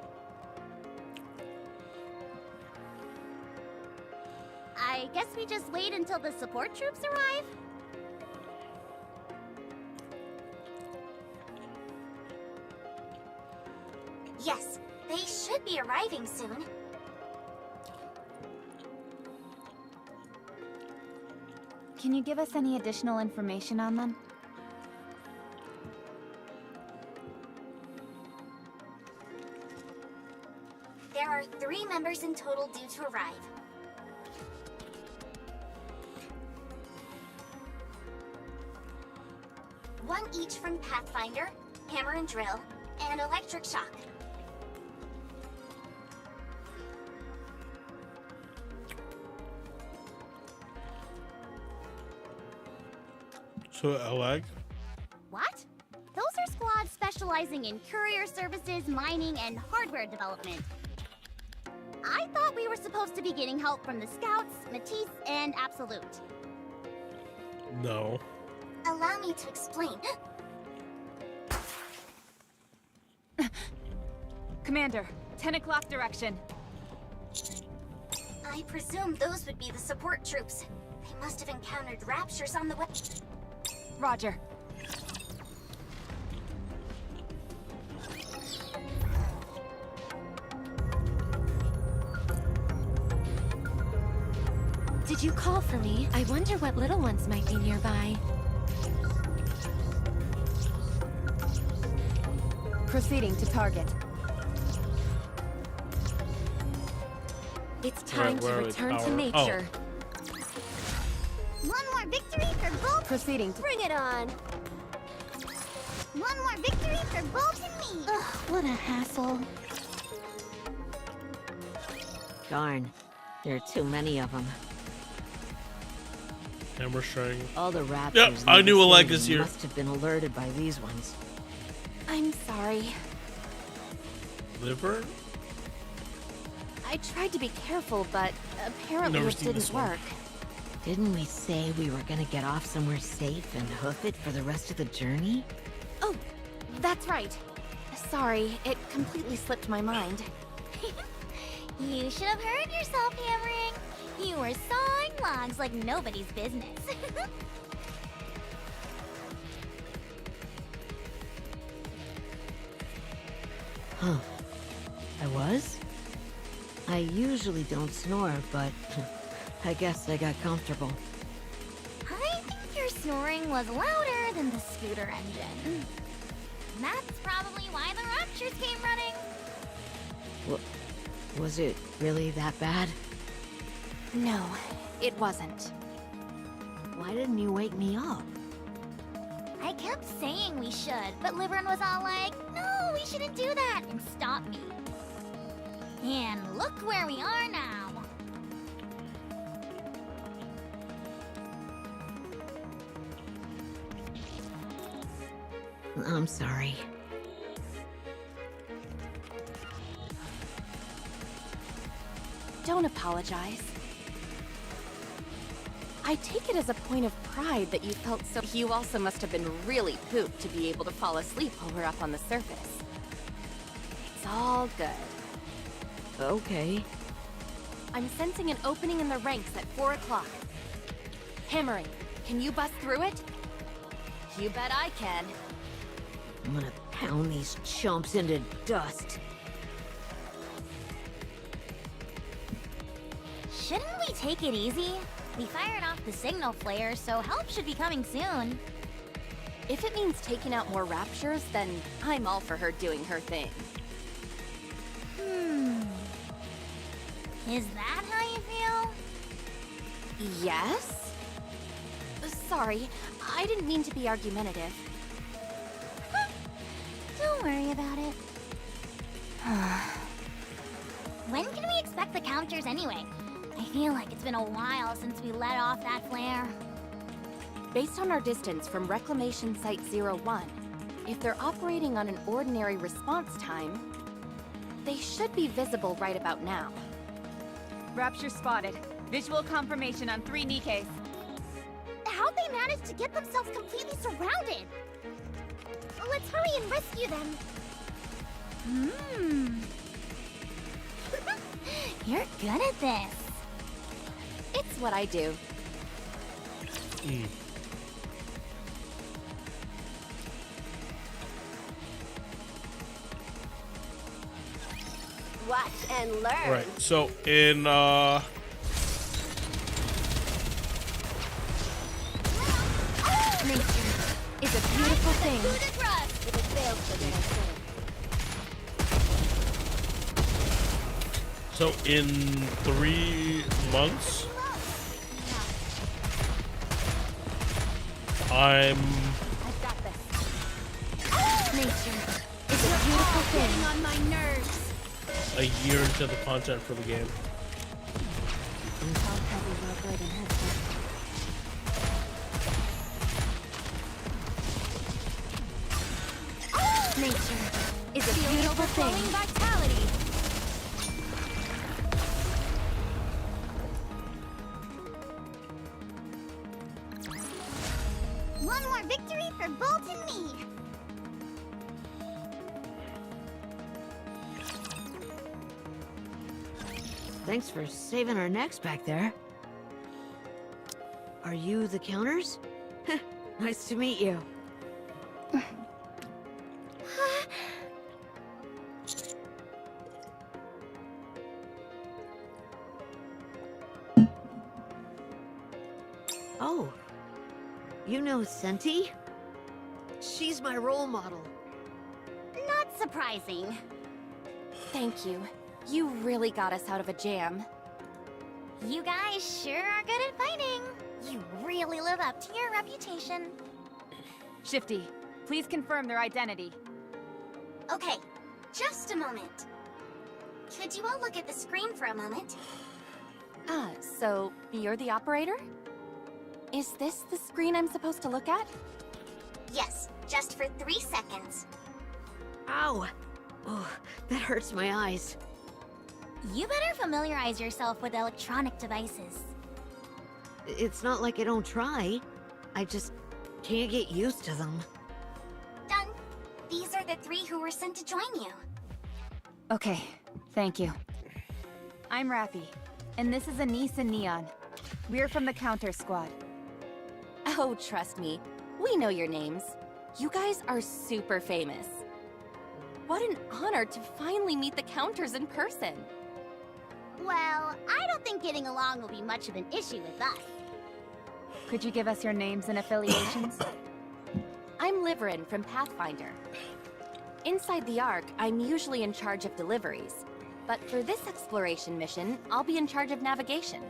I guess we just wait until the support troops arrive? Yes, they should be arriving soon. Can you give us any additional information on them? There are 3 members in total due to arrive. One each from Pathfinder, Hammer and Drill, and Electric Shock. So Eleg? What? Those are squads specializing in courier services, mining, and hardware development. I thought we were supposed to be getting help from the Scouts, Matisse, and Absolute. No. Allow me to explain. Commander, 10 o'clock direction. I presume those would be the support troops. They must have encountered raptures on the way. Roger. Did you call for me? I wonder what little ones might be nearby. Proceeding to target. It's time to where are they? return to Tower? nature. One more victory for Bolt. Proceeding to... Bring it on! One more victory for Bolt and me. Ugh, what a hassle. Darn, there are too many of them. Hammer string. All the raptors Yep, I in knew the a leg city is here. must have been alerted by these ones. I'm sorry. Liver? I tried to be careful, but apparently Never it seen this didn't one. work. Didn't we say we were gonna get off somewhere safe and hoof it for the rest of the journey? Oh, that's right. Sorry, it completely slipped my mind. You should have heard yourself hammering. You were sawing logs like nobody's business. Huh. I was? I usually don't snore, but I guess I got comfortable. I think your snoring was louder than the scooter engine. That's probably why the raptures came running. Was it really that bad? No, it wasn't. Why didn't you wake me up? I kept saying we should, but Liberin was all like, no, we shouldn't do that, and stopped me. And look where we are now. I'm sorry. don't apologize. I take it as a point of pride that you felt so... You also must have been really pooped to be able to fall asleep while we're up on the surface. It's all good. Okay. I'm sensing an opening in the ranks at 4 o'clock. Hammering, can you bust through it? You bet I can. I'm gonna pound these chumps into dust. Shouldn't we take it easy? We fired off the signal flare, so help should be coming soon. If it means taking out more raptures, then I'm all for her doing her thing. Is that how you feel? Yes? Sorry, I didn't mean to be argumentative. Don't worry about it. When can we expect the counters anyway? I feel like it's been a while since we let off that flare. Based on our distance from Reclamation Site 01, if they're operating on an ordinary response time, they should be visible right about now. Rapture spotted. Visual confirmation on 3 Nikkes. How'd they manage to get themselves completely surrounded? Let's hurry and rescue them. You're good at this. It's what I do. Watch and learn. Right. So in Nature is a beautiful thing. If it fails, then I say. so in 3 months, I'm I've got this. Nature is a beautiful thing. On my nerves. a year into the content for the game. I'll probably work right in her stuff. Nature is a beautiful thing. Vitality. One more victory for Bolt and me. Thanks for saving our necks back there. Are you the counters? Nice to meet you. Oh, you know Senti? She's my role model. Not surprising. Thank you. You really got us out of a jam. You guys sure are good at fighting. You really live up to your reputation. Shifty, please confirm their identity. Okay, just a moment. Could you all look at the screen for a moment? Ah, so you're the operator? Is this the screen I'm supposed to look at? Yes, just for 3 seconds. Ow! Oh, that hurts my eyes. You better familiarize yourself with electronic devices. It's not like I don't try. I just can't get used to them. Done. These are the 3 who were sent to join you. Okay, thank you. I'm Rappy, and this is Anise and Neon. We're from the Counter Squad. Oh, trust me. We know your names. You guys are super famous. What an honor to finally meet the Counters in person. Well, I don't think getting along will be much of an issue with us. Could you give us your names and affiliations? I'm Liverin from Pathfinder. Inside the Ark, I'm usually in charge of deliveries. But for this exploration mission, I'll be in charge of navigation.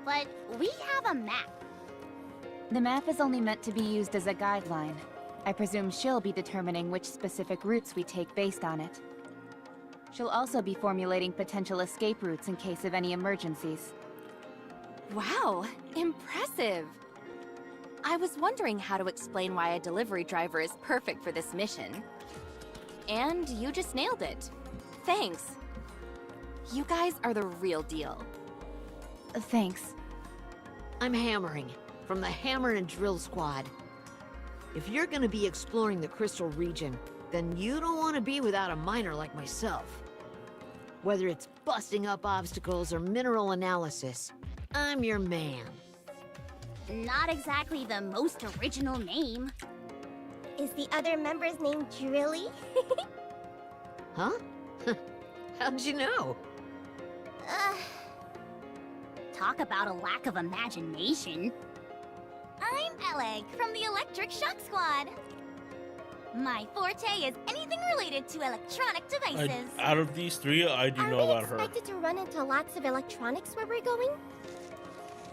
But we have a map. The map is only meant to be used as a guideline. I presume she'll be determining which specific routes we take based on it. She'll also be formulating potential escape routes in case of any emergencies. Wow, impressive! I was wondering how to explain why a delivery driver is perfect for this mission. And you just nailed it. Thanks. You guys are the real deal. Thanks. I'm Hammering, from the Hammer and Drill Squad. If you're gonna be exploring the Crystal region, then you don't want to be without a miner like myself. Whether it's busting up obstacles or mineral analysis, I'm your man. Not exactly the most original name. Is the other member's name Drilly? Huh? How'd you know? Talk about a lack of imagination. I'm Eleg from the Electric Shock Squad. My forte is anything related to electronic devices. Out of these three, I do know about her. Are we expected to run into lots of electronics where we're going?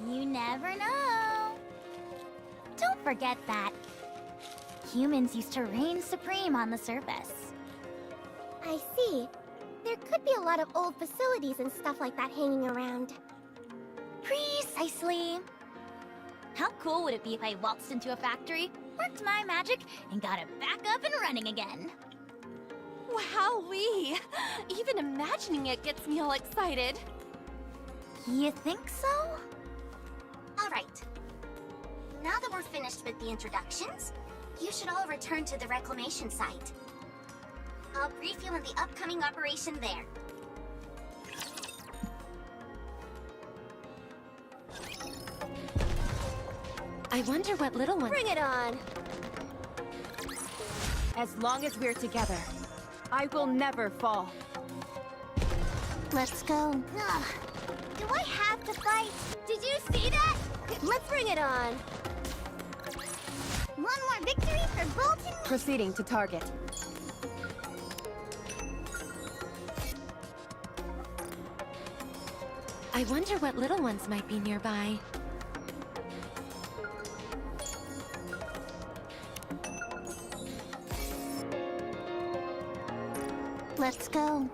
You never know. Don't forget that humans used to reign supreme on the surface. I see. There could be a lot of old facilities and stuff like that hanging around. Precisely. How cool would it be if I waltzed into a factory, worked my magic, and got it back up and running again? Wowee! Even imagining it gets me all excited. You think so? Alright. Now that we're finished with the introductions, you should all return to the reclamation site. I'll brief you on the upcoming operation there. I wonder what little one... Bring it on! As long as we're together, I will never fall. Let's go. Ugh. Do I have to fight? Did you see that? Let's bring it on! One more victory for Bolton! Proceeding to target. I wonder what little ones might be nearby. Let's go.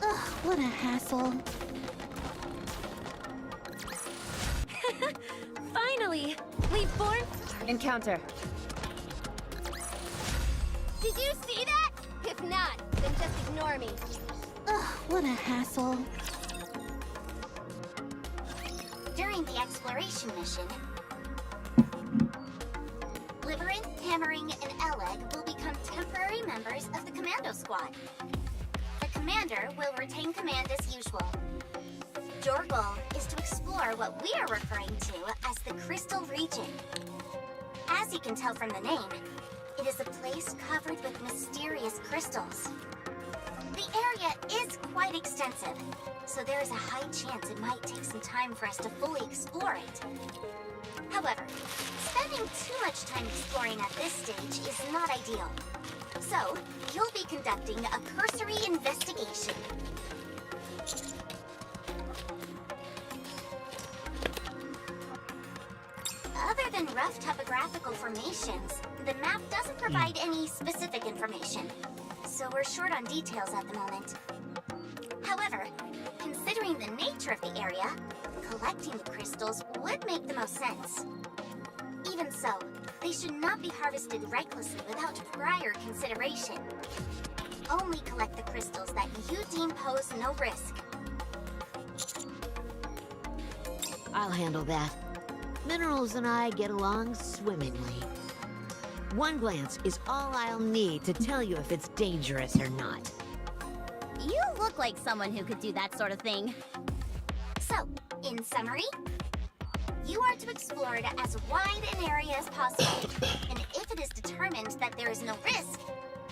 Ugh, what a hassle. Finally! We've born... Encounter. Did you see that? If not, then just ignore me. Ugh, what a hassle. During the exploration mission, Liverin, Hammering, and Eleg will become temporary members of the Commando Squad. The Commander will retain command as usual. Your goal is to explore what we are referring to as the Crystal Region. As you can tell from the name, it is a place covered with mysterious crystals. The area is quite extensive, so there is a high chance it might take some time for us to fully explore it. However, spending too much time exploring at this stage is not ideal. So, you'll be conducting a cursory investigation. Other than rough topographical formations, the map doesn't provide any specific information, so we're short on details at the moment. However, considering the nature of the area, collecting the crystals would make the most sense. Even so, they should not be harvested recklessly without prior consideration. Only collect the crystals that you deem pose no risk. I'll handle that. Minerals and I get along swimmingly. One glance is all I'll need to tell you if it's dangerous or not. You look like someone who could do that sort of thing. So, in summary, you are to explore it as wide an area as possible, and if it is determined that there is no risk,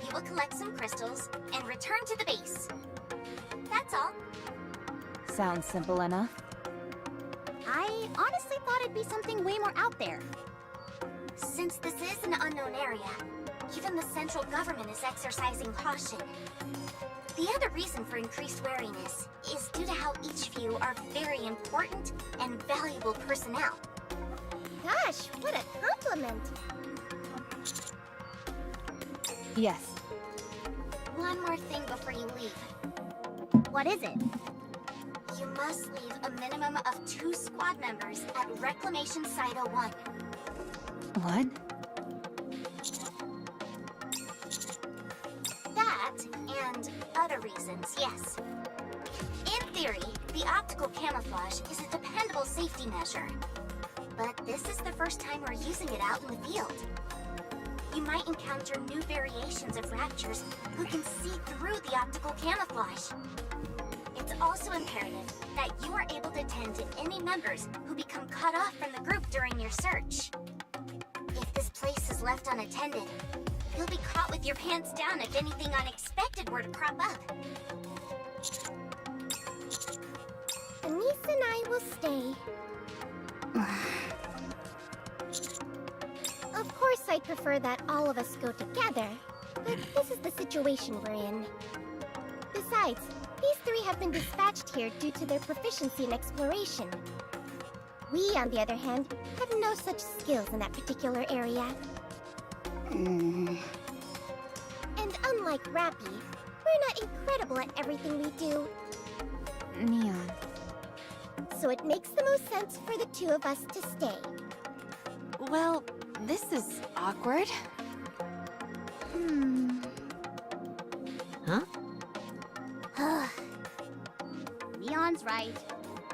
you will collect some crystals and return to the base. That's all. Sounds simple enough. I honestly thought it'd be something way more out there. Since this is an unknown area, even the central government is exercising caution. The other reason for increased wariness is due to how each of you are very important and valuable personnel. Gosh, what a compliment! Yes. One more thing before you leave. What is it? You must leave a minimum of 2 squad members at Reclamation Site 01. What? That that, and other reasons, yes. In theory, the optical camouflage is a dependable safety measure. But this is the first time we're using it out in the field. You might encounter new variations of raptors who can see through the optical camouflage. It's also imperative that you are able to tend to any members who become cut off from the group during your search. If this place is left unattended, you'll be caught with your pants down if anything unexpected were to crop up. Anise and I will stay. Of course, I'd prefer that all of us go together, but this is the situation we're in. Besides, these three have been dispatched here due to their proficiency in exploration. We, on the other hand, have no such skills in that particular area. And unlike Rappy, we're not incredible at everything we do. Neon. So it makes the most sense for the two of us to stay. Well, this is awkward. Huh? Neon's right.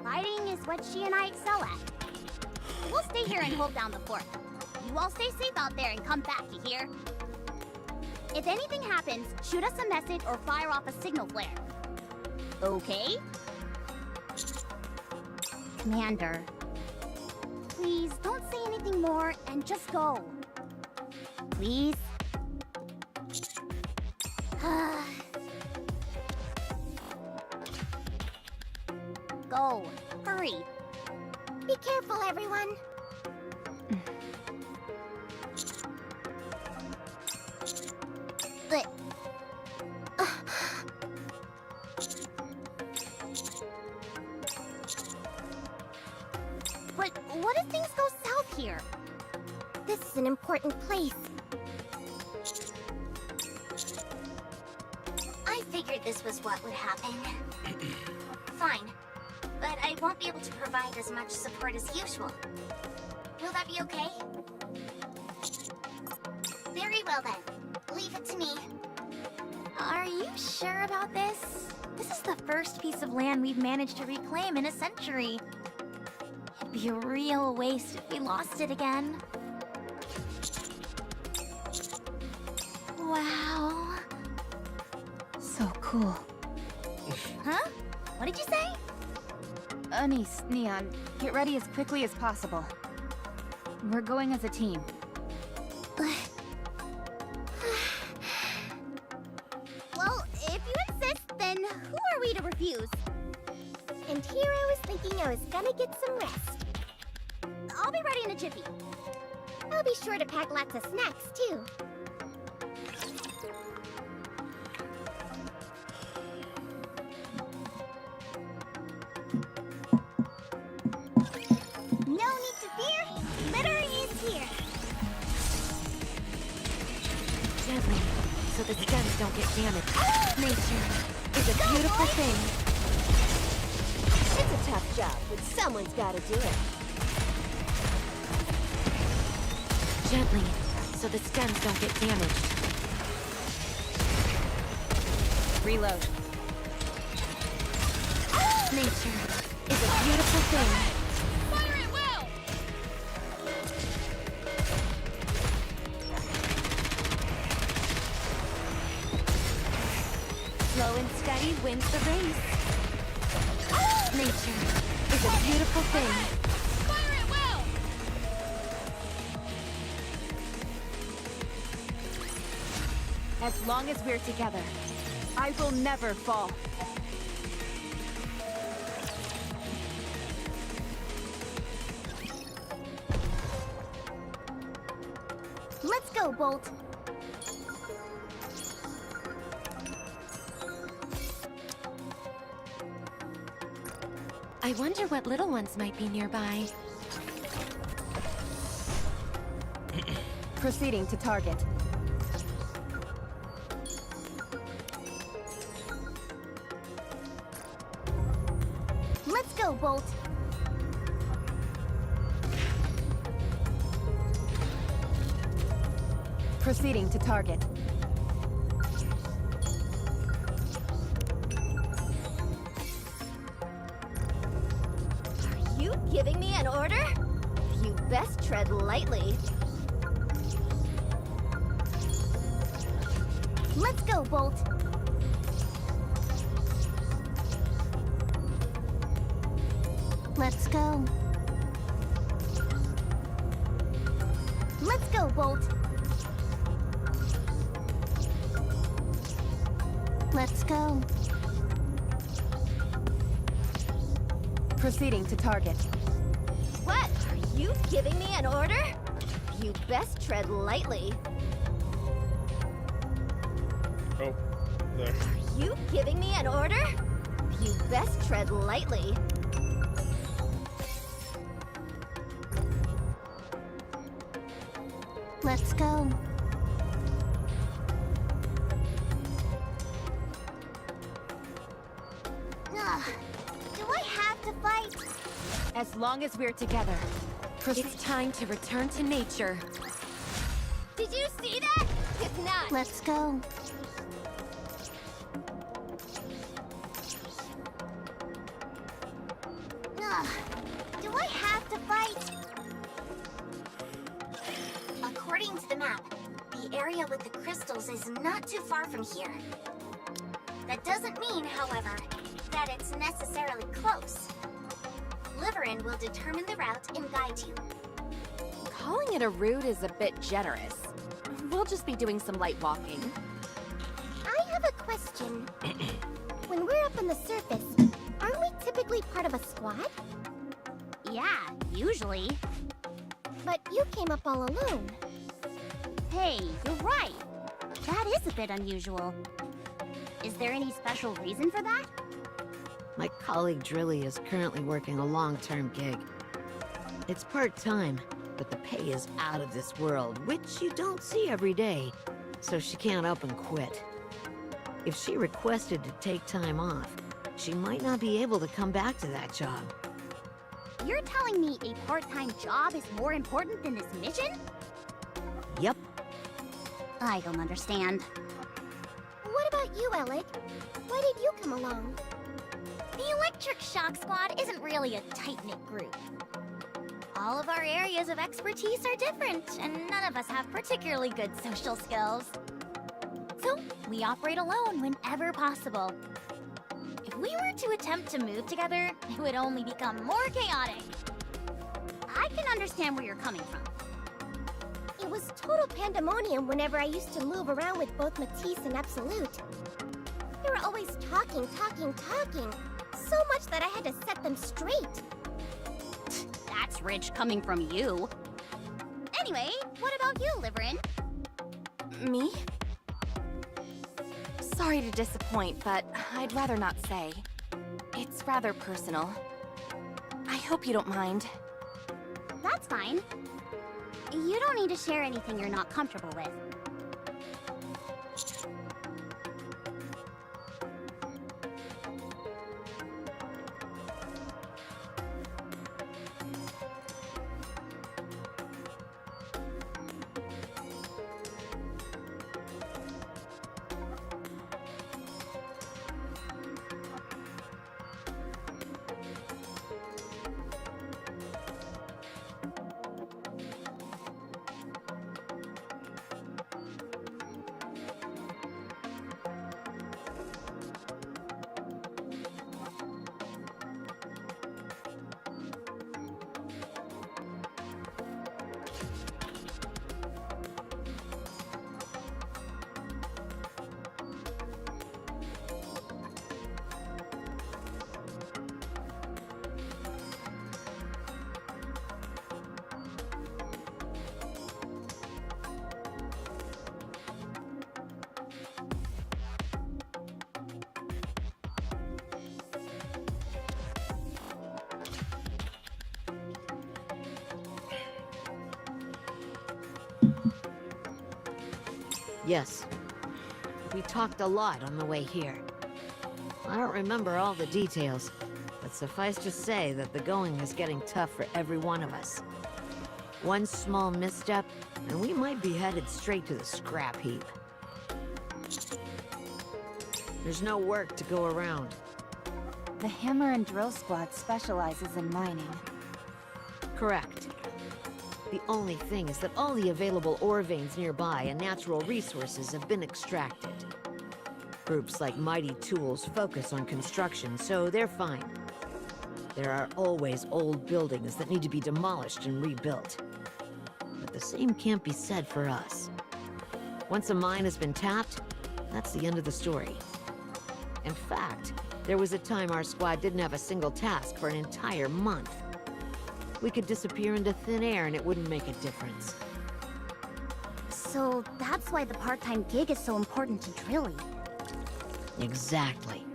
Fighting is what she and I excel at. We'll stay here and hold down the fort. You all stay safe out there and come back, you hear? If anything happens, shoot us a message or fire off a signal flare. Okay? Commander, please don't say anything more and just go. Please? Go. Hurry. Be careful, everyone. But... But what if things go south here? This is an important place. I figured this was what would happen. Fine. But I won't be able to provide as much support as usual. Will that be okay? Very well then. Leave it to me. Are you sure about this? This is the first piece of land we've managed to reclaim in a century. It'd be a real waste if we lost it again. Wow. So cool. Huh? What did you say? Anise, Neon, get ready as quickly as possible. We're going as a team. Well, if you insist, then who are we to refuse? And here I was thinking I was gonna get some rest. I'll be ready in a jiffy. I'll be sure to pack lots of snacks, too. No need to fear. Littering is here. Gently, so the stems don't get damaged. Nature is a beautiful thing. It's a tough job, but someone's gotta do it. Gently, so the stems don't get damaged. Reload. Nature is a beautiful thing. Fire at will! Slow and steady wins the race. Nature is a beautiful thing. Fire at will! As long as we're together, I will never fall. Let's go, Bolt. I wonder what little ones might be nearby. Proceeding to target. Let's go, Bolt. Proceeding to target. giving me an order? You best tread lightly. Let's go, Bolt. Let's go. Let's go, Bolt. Let's go. Proceeding to target. What? Are you giving me an order? You best tread lightly. Oh, there. Are you giving me an order? You best tread lightly. Let's go. Ugh. Do I have to fight? As long as we're together. It's time to return to nature. Did you see that? If not, Let's go. Ugh. Do I have to fight? According to the map, the area with the crystals is not too far from here. That doesn't mean, however, that it's necessarily close. Liverin will determine the route and guide you. Calling it a route is a bit generous. We'll just be doing some light walking. I have a question. When we're up on the surface, aren't we typically part of a squad? Yeah, usually. But you came up all alone. Hey, you're right. That is a bit unusual. Is there any special reason for that? My colleague Drilly is currently working a long-term gig. It's part-time, but the pay is out of this world, which you don't see every day, so she can't up and quit. If she requested to take time off, she might not be able to come back to that job. You're telling me a part-time job is more important than this mission? Yep. I don't understand. What about you, Alec? Why did you come along? The Electric Shock Squad isn't really a tight-knit group. All of our areas of expertise are different, and none of us have particularly good social skills. So, we operate alone whenever possible. If we were to attempt to move together, it would only become more chaotic. I can understand where you're coming from. It was total pandemonium whenever I used to move around with both Matisse and Absolute. They were always talking, so much that I had to set them straight. That's rich coming from you. Anyway, what about you, Liverin? Me? Sorry to disappoint, but I'd rather not say. It's rather personal. I hope you don't mind. That's fine. You don't need to share anything you're not comfortable with. Yes. We talked a lot on the way here. I don't remember all the details, but suffice to say that the going is getting tough for every one of us. One small misstep, and we might be headed straight to the scrap heap. There's no work to go around. The Hammer and Drill Squad specializes in mining. Correct. The only thing is that all the available ore veins nearby and natural resources have been extracted. Groups like Mighty Tools focus on construction, so they're fine. There are always old buildings that need to be demolished and rebuilt. But the same can't be said for us. Once a mine has been tapped, that's the end of the story. In fact, there was a time our squad didn't have a single task for an entire month. We could disappear into thin air and it wouldn't make a difference. So that's why the part-time gig is so important to Drilly. Exactly.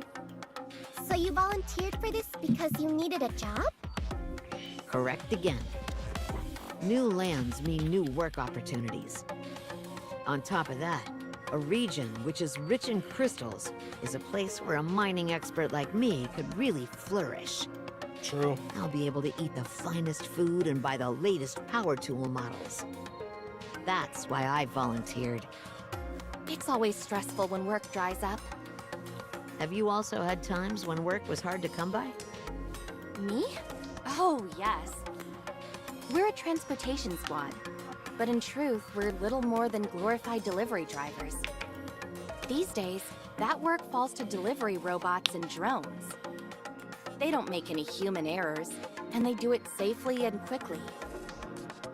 So you volunteered for this because you needed a job? Correct again. New lands mean new work opportunities. On top of that, a region which is rich in crystals is a place where a mining expert like me could really flourish. True. I'll be able to eat the finest food and buy the latest power tool models. That's why I volunteered. It's always stressful when work dries up. Have you also had times when work was hard to come by? Me? Oh, yes. We're a transportation squad, but in truth, we're little more than glorified delivery drivers. These days, that work falls to delivery robots and drones. They don't make any human errors, and they do it safely and quickly.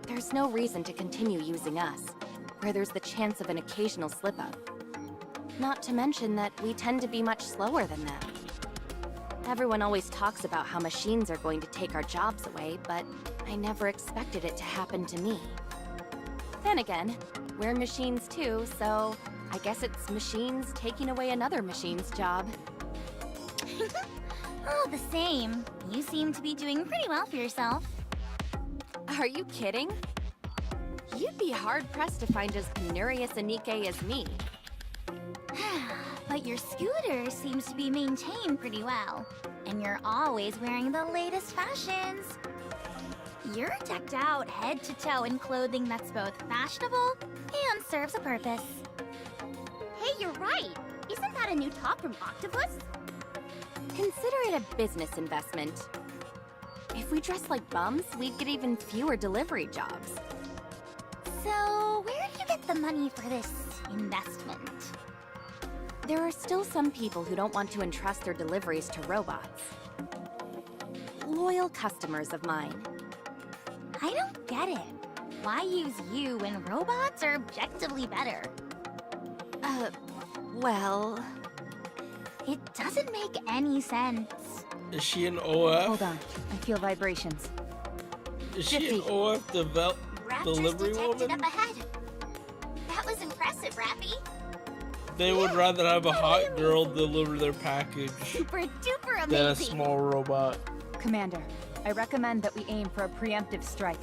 There's no reason to continue using us, where there's the chance of an occasional slip-up. Not to mention that we tend to be much slower than them. Everyone always talks about how machines are going to take our jobs away, but I never expected it to happen to me. Then again, we're machines too, so I guess it's machines taking away another machine's job. Oh, the same. You seem to be doing pretty well for yourself. Are you kidding? You'd be hard-pressed to find as penurious a Nikke as me. But your scooter seems to be maintained pretty well. And you're always wearing the latest fashions. You're decked out head to toe in clothing that's both fashionable and serves a purpose. Hey, you're right. Isn't that a new top from Octopus? Consider it a business investment. If we dress like bums, we'd get even fewer delivery jobs. So, where do you get the money for this investment? There are still some people who don't want to entrust their deliveries to robots. Loyal customers of mine. I don't get it. Why use you when robots are objectively better? Well... It doesn't make any sense. Is she an OF? Hold on, I feel vibrations. Is she an OF delivery woman? Up ahead. That was impressive, Rappy. They would rather have a hot girl deliver their package Super duper amazing. than a small robot. Commander, I recommend that we aim for a preemptive strike.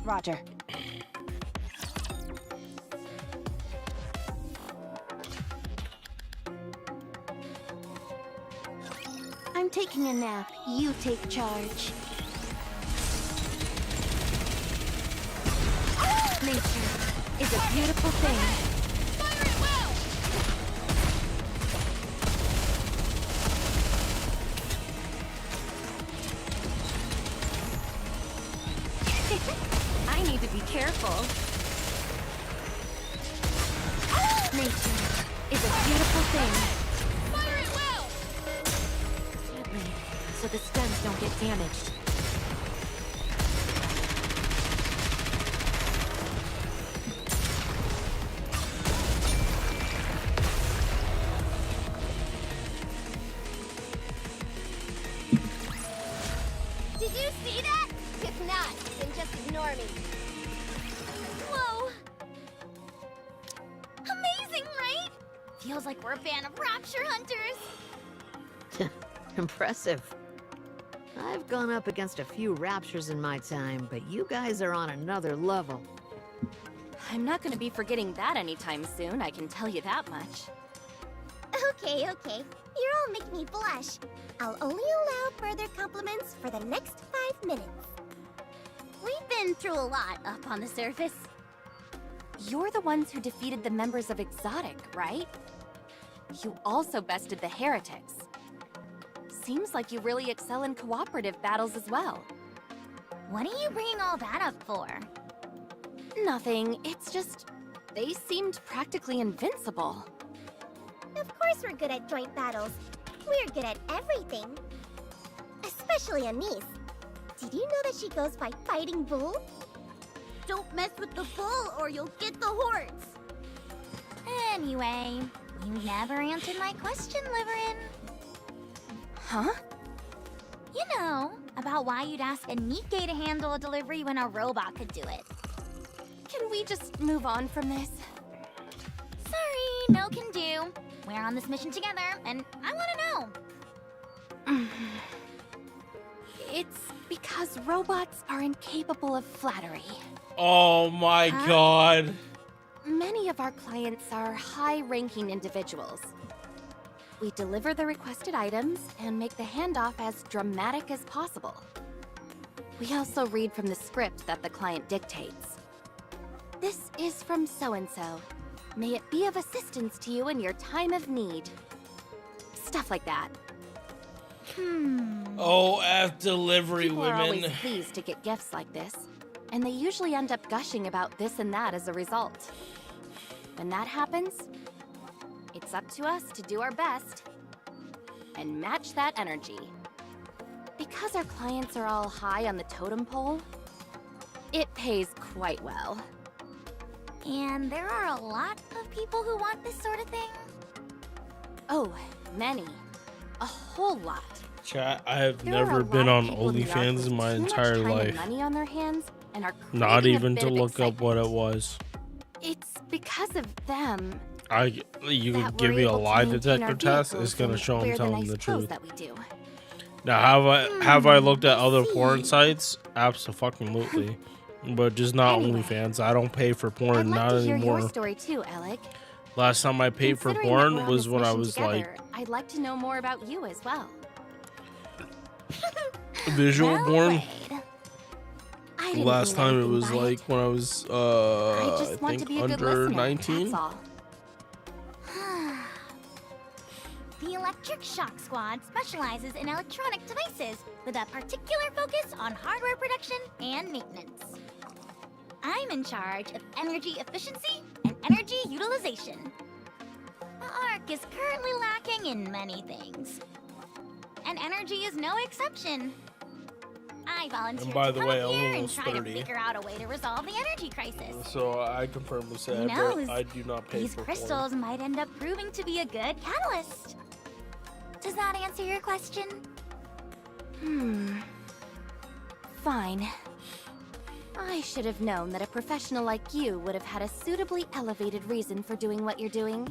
Roger. I'm taking a nap. You take charge. Nature is a beautiful thing. Fire it well! I need to be careful. Nature is a beautiful thing. Fire it well! Gently, so the stems don't get damaged. Did you see that? If not, then just ignore me. Whoa. Amazing, right? Feels like we're a band of rapture hunters. Impressive. I've gone up against a few raptures in my time, but you guys are on another level. I'm not gonna be forgetting that anytime soon, I can tell you that much. Okay, okay. You're all making me blush. I'll only allow further compliments for the next 5 minutes. We've been through a lot up on the surface. You're the ones who defeated the members of Exotic, right? You also bested the heretics. seems like you really excel in cooperative battles as well. What are you bringing all that up for? Nothing, it's just... they seemed practically invincible. Of course we're good at joint battles. We're good at everything. Especially Anise. Did you know that she goes by Fighting Bull? Don't mess with the bull or you'll get the hordes. Anyway, you never answered my question, Liverin. Huh? You know, about why you'd ask a Nikke to handle a delivery when a robot could do it. Can we just move on from this? Sorry, no can do. We're on this mission together, and I want to know. It's because robots are incapable of flattery. Oh my god. Many of our clients are high-ranking individuals. We deliver the requested items and make the handoff as dramatic as possible. We also read from the script that the client dictates. This is from so-and-so. May it be of assistance to you in your time of need. Stuff like that. Oh, F delivery People are women. always pleased to get gifts like this, and they usually end up gushing about this and that as a result. When that happens, it's up to us to do our best and match that energy. Because our clients are all high on the totem pole, it pays quite well. And there are a lot of people who want this sort of thing? Oh, many. A whole lot. Chat, I have There are never a been lot on of people in the OnlyFans office in my with too much entire time and life. money on their hands and are Not craving a even bit to of look up what it excitement. was. It's because of them You that could give we're me a able to lie maintain detector our test, vehicles it's gonna and show I'm wear the telling nice the clothes truth. that we do. Now, have I looked at other porn sites? Absolutely. But just not Anyway, OnlyFans. I don't pay for I'd porn, like not to hear anymore. your story too, Alec. Last time I paid for Considering that we're porn on was this when I mission was together, like I'd like to know more about you as well. visual Well porn. played. I didn't Last mean time it anything was by like when I was I just I want to think be a good under listener, 19. that's all. The Electric Shock Squad specializes in electronic devices with a particular focus on hardware production and maintenance. I'm in charge of energy efficiency and energy utilization. The Ark is currently lacking in many things, and energy is no exception. I volunteered And by to the come way, up I'm here and almost try to 30. figure out a way to resolve the energy crisis. So I confirm to say Who knows? I do not pay These for crystals might end up proving to be a good catalyst. Does that answer your question? Fine. I should have known that a professional like you would have had a suitably elevated reason for doing what you're doing.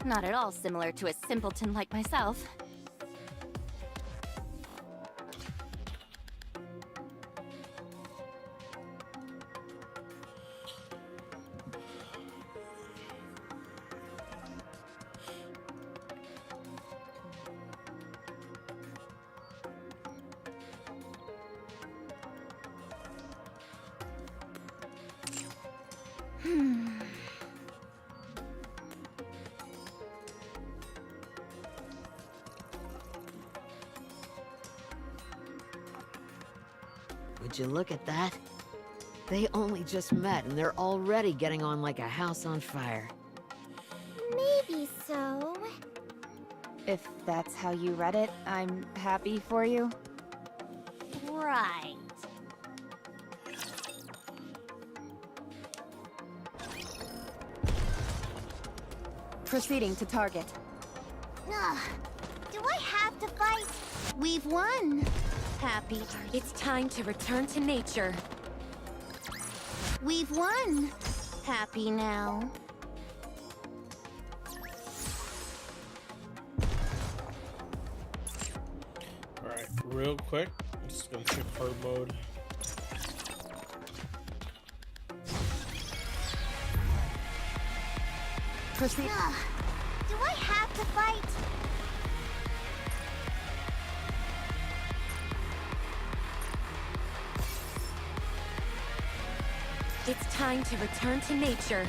Not at all similar to a simpleton like myself. Would you look at that? They only just met and they're already getting on like a house on fire. Maybe so. If that's how you read it, I'm happy for you. Right. Proceeding to target. Ugh. Do I have to fight? We've won. Happy. It's time to return to nature. We've won. Happy now. Alright, real quick. I'm just gonna check hard mode. Proceed. Ugh. Do I have to fight? It's time to return to nature.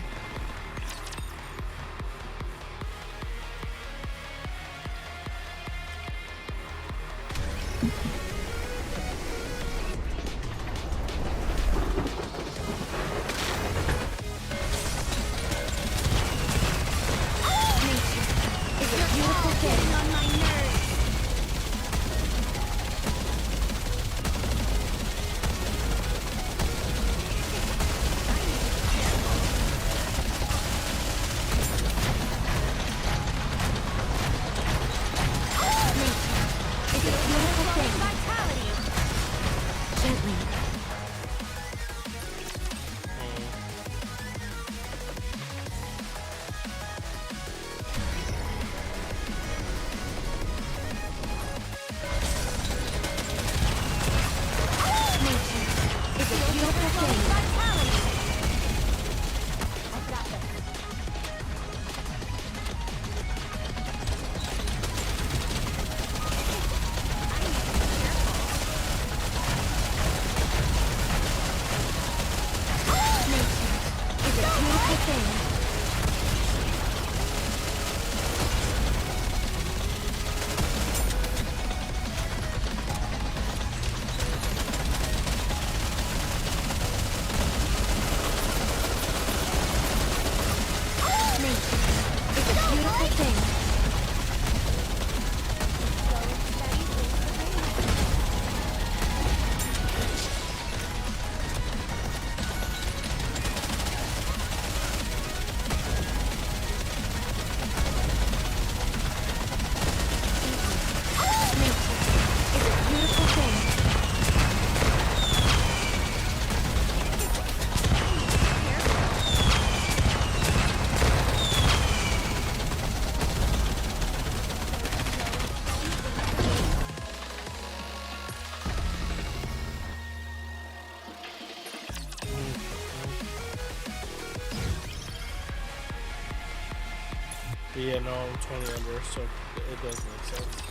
But yeah, no, I'm 20 under, so it does make sense.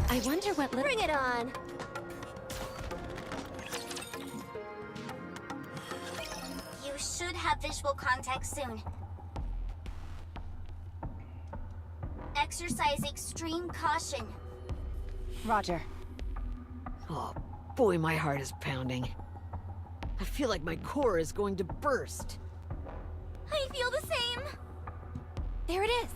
I wonder what Bring it on! You should have visual context soon. Exercise extreme caution. Roger. Oh, boy, my heart is pounding. I feel like my core is going to burst. I feel the same. There it is.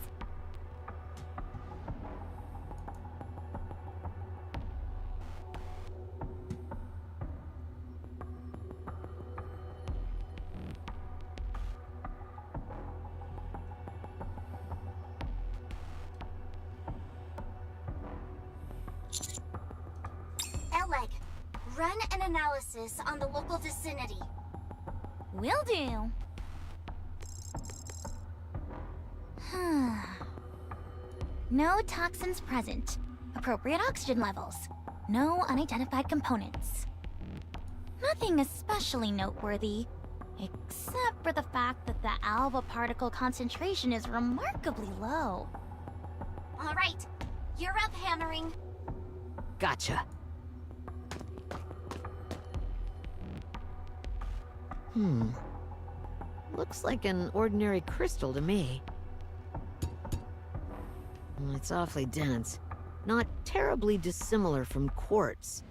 Eleg, run an analysis on the local vicinity. Will do. No toxins present. Appropriate oxygen levels. No unidentified components. Nothing especially noteworthy, except for the fact that the alpha particle concentration is remarkably low. All right, you're up, hammering. Gotcha. Looks like an ordinary crystal to me. It's awfully dense. Not terribly dissimilar from quartz.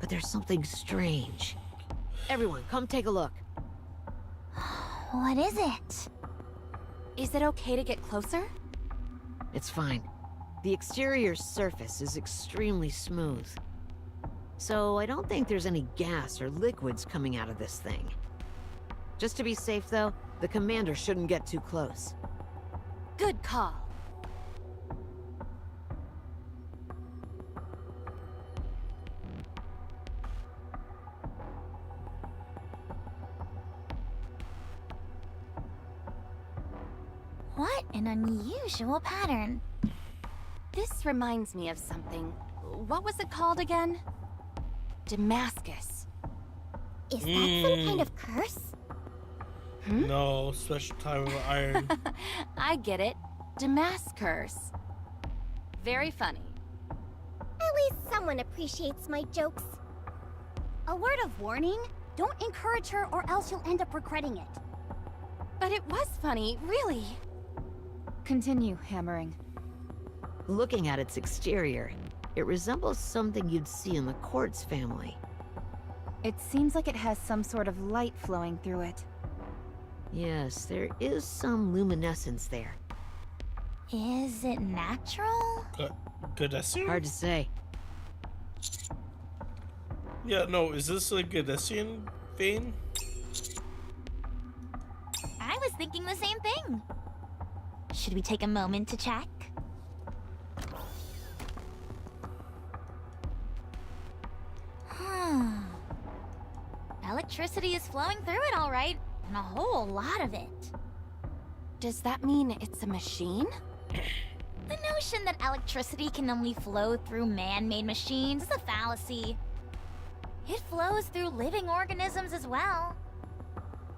But there's something strange. Everyone, come take a look. What is it? Is it okay to get closer? It's fine. The exterior surface is extremely smooth. So I don't think there's any gas or liquids coming out of this thing. Just to be safe, though, the commander shouldn't get too close. Good call. What an unusual pattern. This reminds me of something. What was it called again? Damascus. Is that some kind of curse? No, special time of iron. I get it. Damascus. Very funny. At least someone appreciates my jokes. A word of warning? Don't encourage her or else you'll end up regretting it. But it was funny, really. Continue hammering. Looking at its exterior, it resembles something you'd see in the quartz family. It seems like it has some sort of light flowing through it. Yes, there is some luminescence there. Is it natural? Good assume? Hard to say. Yeah, no, is this a Gadesian vein? I was thinking the same thing. Should we take a moment to check? Electricity is flowing through it all right, and a whole lot of it. Does that mean it's a machine? The notion that electricity can only flow through man-made machines is a fallacy. It flows through living organisms as well.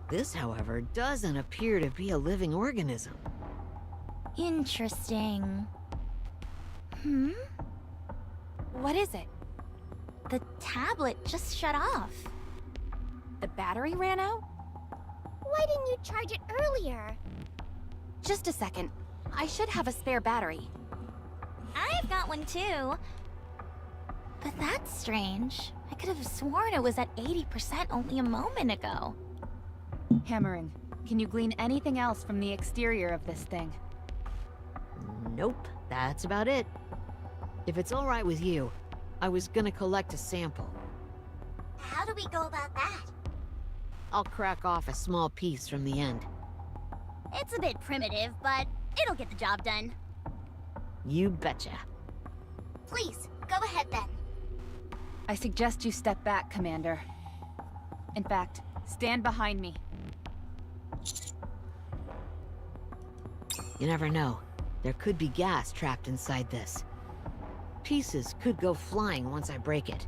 This, however, doesn't appear to be a living organism. Interesting. What is it? The tablet just shut off. The battery ran out? Why didn't you charge it earlier? Just a second. I should have a spare battery. I've got one too. But that's strange. I could have sworn it was at 80% only a moment ago. Hammering. Can you glean anything else from the exterior of this thing? Nope, that's about it. If it's all right with you, I was gonna collect a sample. How do we go about that? I'll crack off a small piece from the end. It's a bit primitive, but it'll get the job done. You betcha. Please, go ahead then. I suggest you step back, Commander. In fact, stand behind me. You never know. There could be gas trapped inside this. Pieces could go flying once I break it.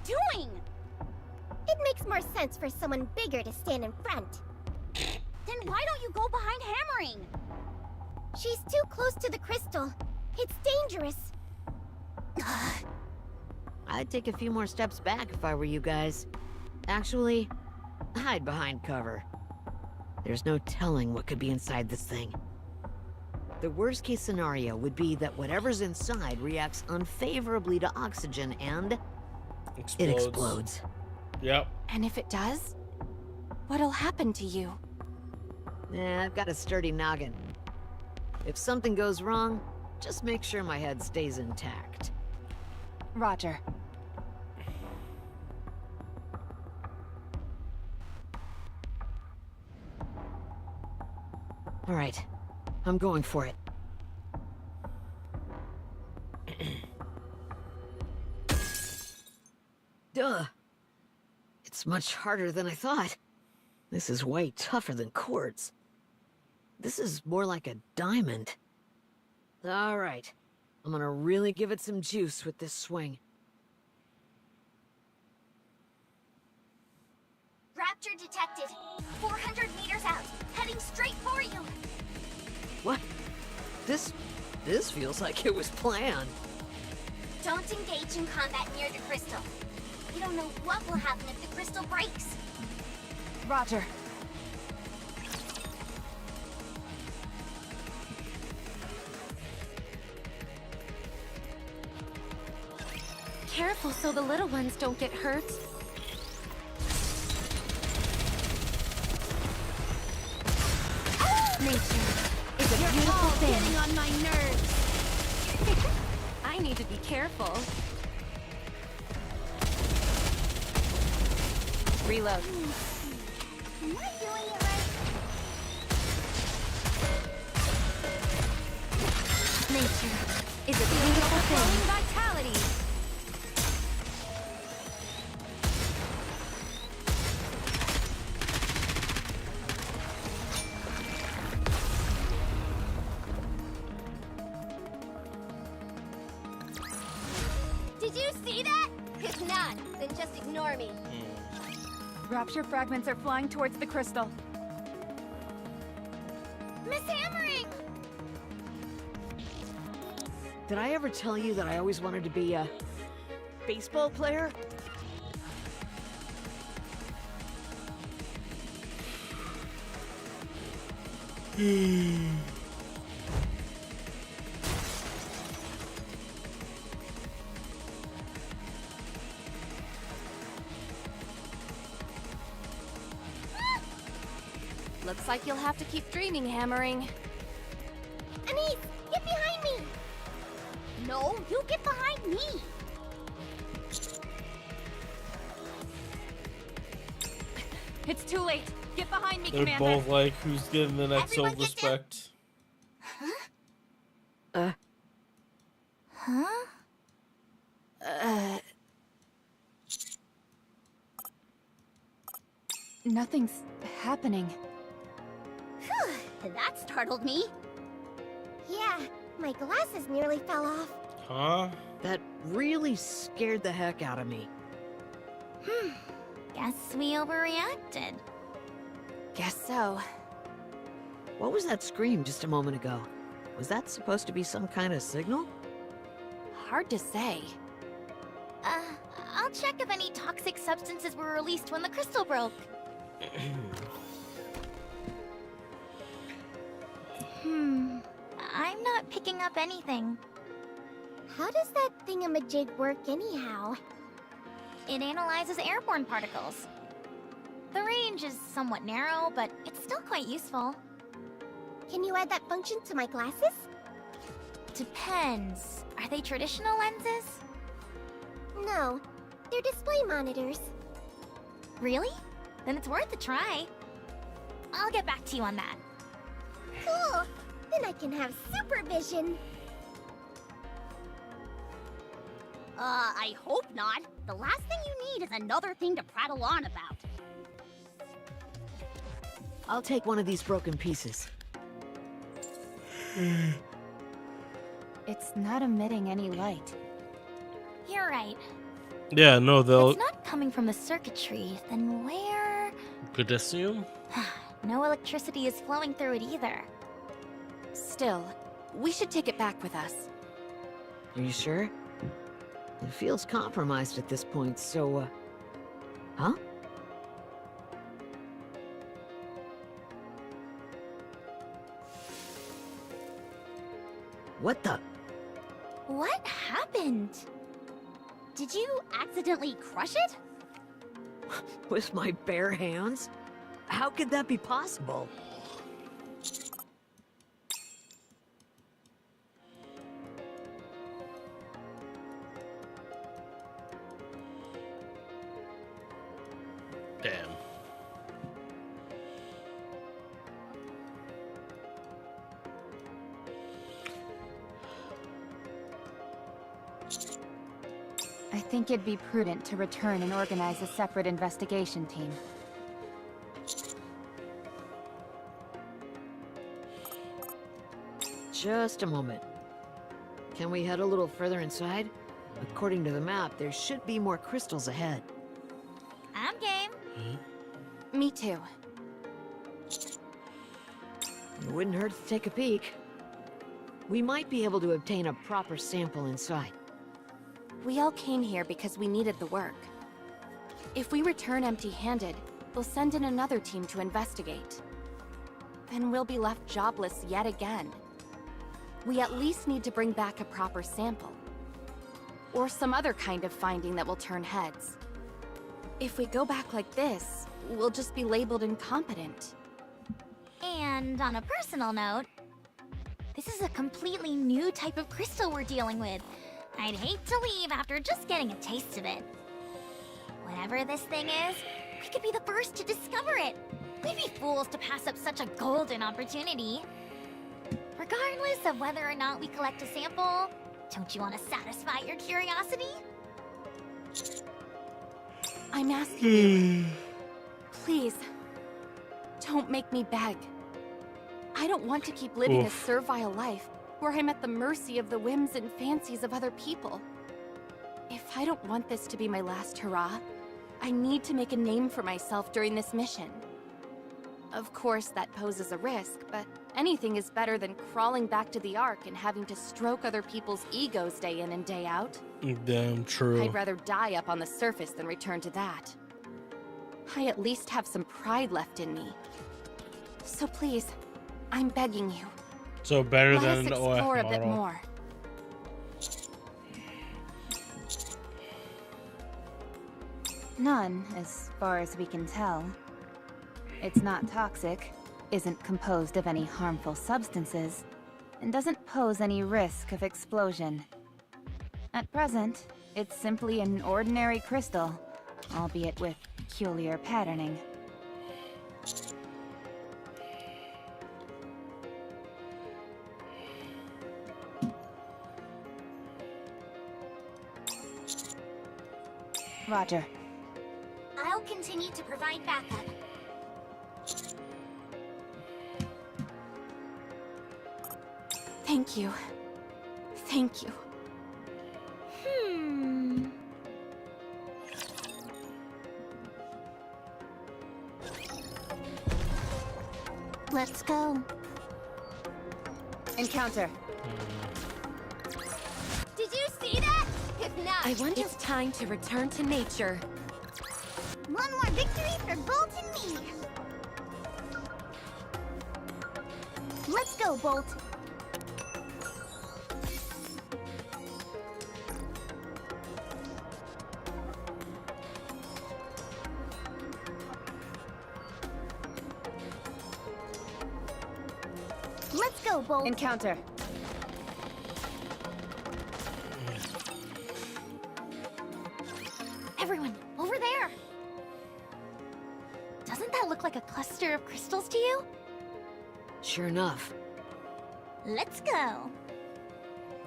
doing? It makes more sense for someone bigger to stand in front. Then why don't you go behind hammering? She's too close to the crystal. It's dangerous. I'd take a few more steps back if I were you guys. Actually, hide behind cover. There's no telling what could be inside this thing. The worst case scenario would be that whatever's inside reacts unfavorably to oxygen and... it explodes. Yep. And if it does? What'll happen to you? I've got a sturdy noggin. If something goes wrong, just make sure my head stays intact. Roger. All right, I'm going for it. Duh. It's much harder than I thought. This is way tougher than quartz. This is more like a diamond. All right, I'm gonna really give it some juice with this swing. Rapture detected. 400 meters out, heading straight for you. What? This feels like it was planned. Don't engage in combat near the crystal. You don't know what will happen if the crystal breaks. Roger. Careful so the little ones don't get hurt. Nature is a beautiful thing. Getting on my nerves. I need to be careful. Reload. Am I doing it right? Nature is a beautiful thing. Vitality. Did you see that? If not, then just ignore me. Rapture fragments are flying towards the crystal. Miss Hammering! Did I ever tell you that I always wanted to be a baseball player? Looks like you'll have to keep dreaming, hammering. Anise, get behind me! No, you get behind me. It's too late. Get behind me, They're Commander. both like, who's getting the next Everyone get down. respect? Huh? Nothing's happening. Phew, that startled me. Yeah, my glasses nearly fell off. Huh? That really scared the heck out of me. Guess we overreacted. Guess so. What was that scream just a moment ago? Was that supposed to be some kind of signal? Hard to say. I'll check if any toxic substances were released when the crystal broke. I'm not picking up anything. How does that thingamajig work anyhow? It analyzes airborne particles. The range is somewhat narrow, but it's still quite useful. Can you add that function to my glasses? Depends. Are they traditional lenses? No, they're display monitors. Really? Then it's worth a try. I'll get back to you on that. Cool! Then I can have supervision. I hope not. The last thing you need is another thing to prattle on about. I'll take one of these broken pieces. It's not emitting any light. You're right. Yeah, no, they'll... If it's not coming from the circuitry, then where... Could assume? No electricity is flowing through it either. Still, we should take it back with us. Are you sure? It feels compromised at this point, so, huh? What the? What happened? Did you accidentally crush it? With my bare hands? How could that be possible? Damn. I think it'd be prudent to return and organize a separate investigation team. Just a moment. Can we head a little further inside? According to the map, there should be more crystals ahead. I'm game. Me too. It wouldn't hurt to take a peek. We might be able to obtain a proper sample inside. We all came here because we needed the work. If we return empty-handed, they'll send in another team to investigate. Then we'll be left jobless yet again. We at least need to bring back a proper sample. Or some other kind of finding that will turn heads. If we go back like this, we'll just be labeled incompetent. And on a personal note, this is a completely new type of crystal we're dealing with. I'd hate to leave after just getting a taste of it. Whatever this thing is, we could be the first to discover it. We'd be fools to pass up such a golden opportunity. Regardless of whether or not we collect a sample, don't you want to satisfy your curiosity? I'm asking you. Please, don't make me beg. I don't want to keep living a servile life where I'm at the mercy of the whims and fancies of other people. If I don't want this to be my last hurrah, I need to make a name for myself during this mission. Of course, that poses a risk, but anything is better than crawling back to the Ark and having to stroke other people's egos day in and day out. Damn true. I'd rather die up on the surface than return to that. I at least have some pride left in me. So please, I'm begging you. So better Let than us an OF explore a model. bit more. None, as far as we can tell. It's not toxic, isn't composed of any harmful substances, and doesn't pose any risk of explosion. At present, it's simply an ordinary crystal, albeit with peculiar patterning. Roger. I'll continue to provide backup. Thank you. Thank you. Let's go. Encounter. Did you see that? If not, I wonder it's time to return to nature. One more victory for Bolt and me. Let's go, Bolt. Let's go, Bolt. Encounter. Everyone, over there. Doesn't that look like a cluster of crystals to you? Sure enough. Let's go.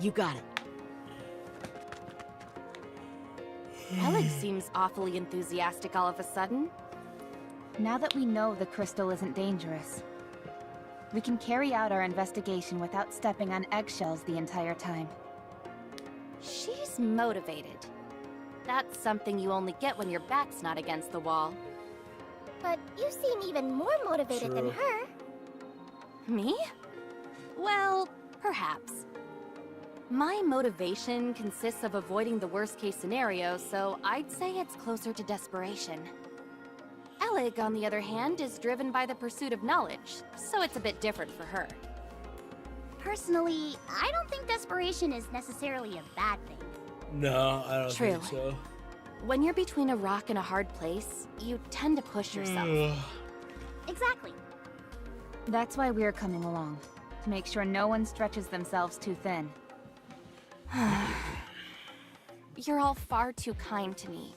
You got it. Alex seems awfully enthusiastic all of a sudden. Now that we know the crystal isn't dangerous, we can carry out our investigation without stepping on eggshells the entire time. She's motivated. That's something you only get when your back's not against the wall. But you seem even more motivated than True. her. Me? Well, perhaps. My motivation consists of avoiding the worst-case scenario, so I'd say it's closer to desperation. Elig, on the other hand, is driven by the pursuit of knowledge, so it's a bit different for her. Personally, I don't think desperation is necessarily a bad thing. No, I don't True. think so. When you're between a rock and a hard place, you tend to push yourself. Exactly. That's why we're coming along, to make sure no one stretches themselves too thin. You're all far too kind to me.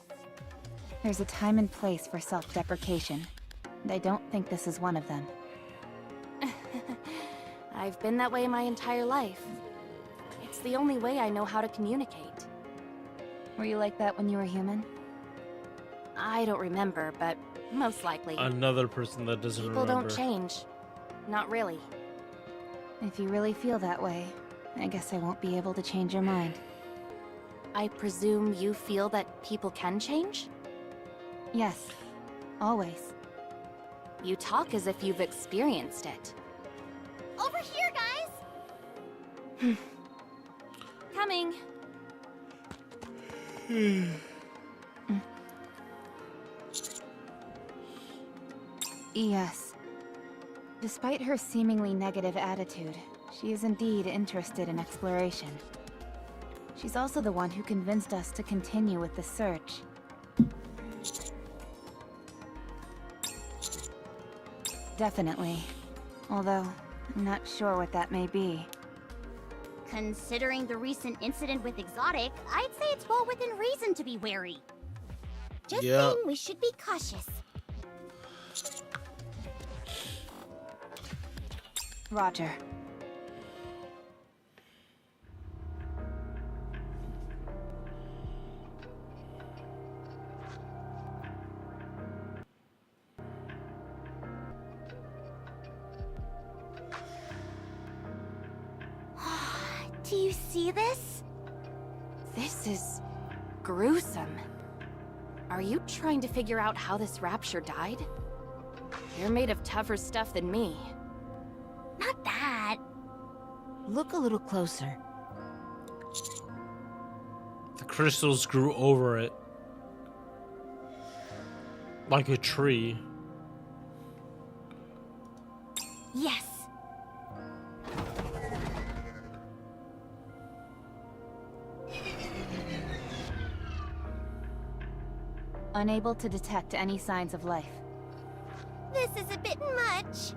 There's a time and place for self-deprecation, and I don't think this is one of them. I've been that way my entire life. It's the only way I know how to communicate. Were you like that when you were human? I don't remember, but most likely. Another person that doesn't People remember. don't change. Not really. If you really feel that way, I guess I won't be able to change your mind. I presume you feel that people can change? Yes, always. You talk as if you've experienced it. Over here, guys! Coming. Yes. Despite her seemingly negative attitude, she is indeed interested in exploration. She's also the one who convinced us to continue with the search. Definitely. Although, I'm not sure what that may be. Considering the recent incident with Exotic, I'd say it's well within reason to be wary. Just Yep. saying we should be cautious. Roger. Do you see this? This is gruesome. Are you trying to figure out how this rapture died? You're made of tougher stuff than me. Not that. Look a little closer. The crystals grew over it. Like a tree. Yes. Unable to detect any signs of life. This is a bit much.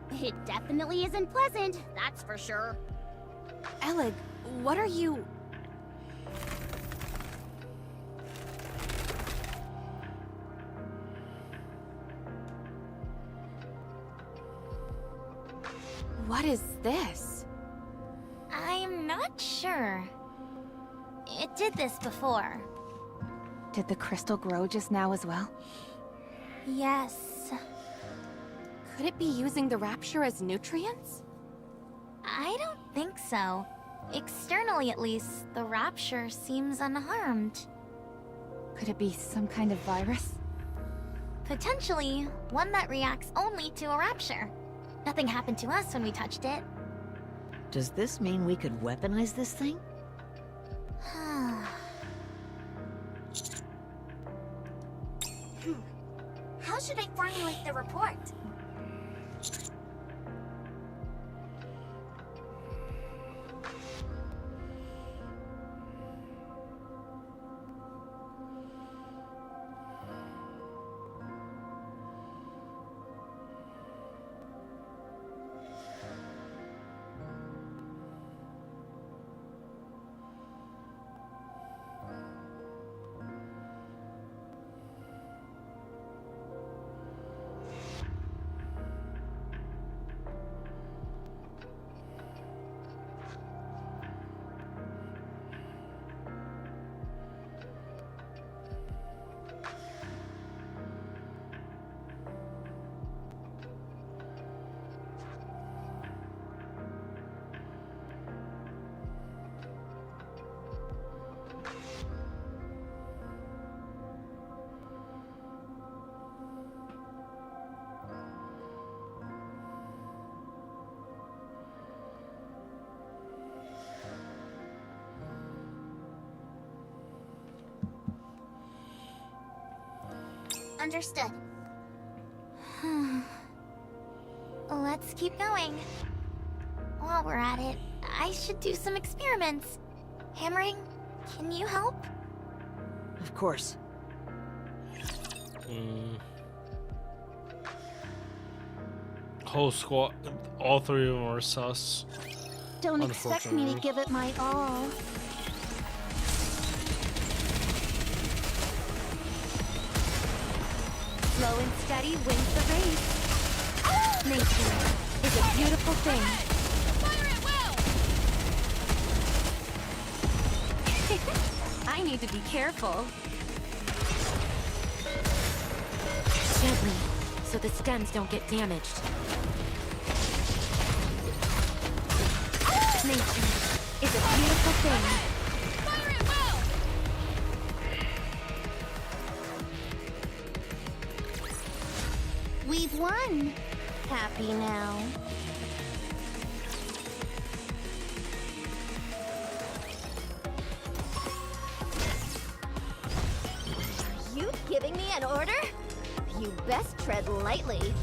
It definitely isn't pleasant, that's for sure. Elig, what are you... What is this? I'm not sure. It did this before. Did the crystal grow just now as well? Yes. Could it be using the rapture as nutrients? I don't think so. Externally, at least, the rapture seems unharmed. Could it be some kind of virus? Potentially, one that reacts only to a rapture. Nothing happened to us when we touched it. Does this mean we could weaponize this thing? How should I formulate the report? Understood. Let's keep going. While we're at it, I should do some experiments. Hammering, can you help? Of course. Whole squad, all three of them are sus. Don't expect me to give it my all. Slow and steady wins the race. Nature is a beautiful thing. Fire it well! I need to be careful. Gently, so the stems don't get damaged. Nature is a beautiful thing. Fire it well! We've won. Happy now. Are you giving me an order? You best tread lightly.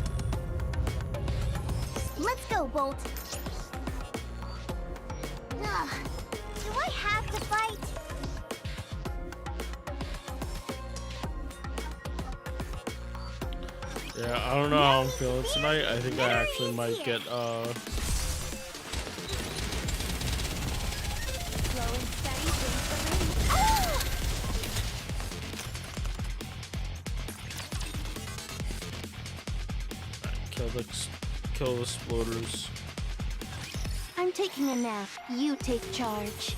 Let's go, Bolt. Ugh, do I have to fight? Yeah, I don't know how I'm feeling tonight. I think I actually might get kill the exploders. I'm taking a nap. You take charge.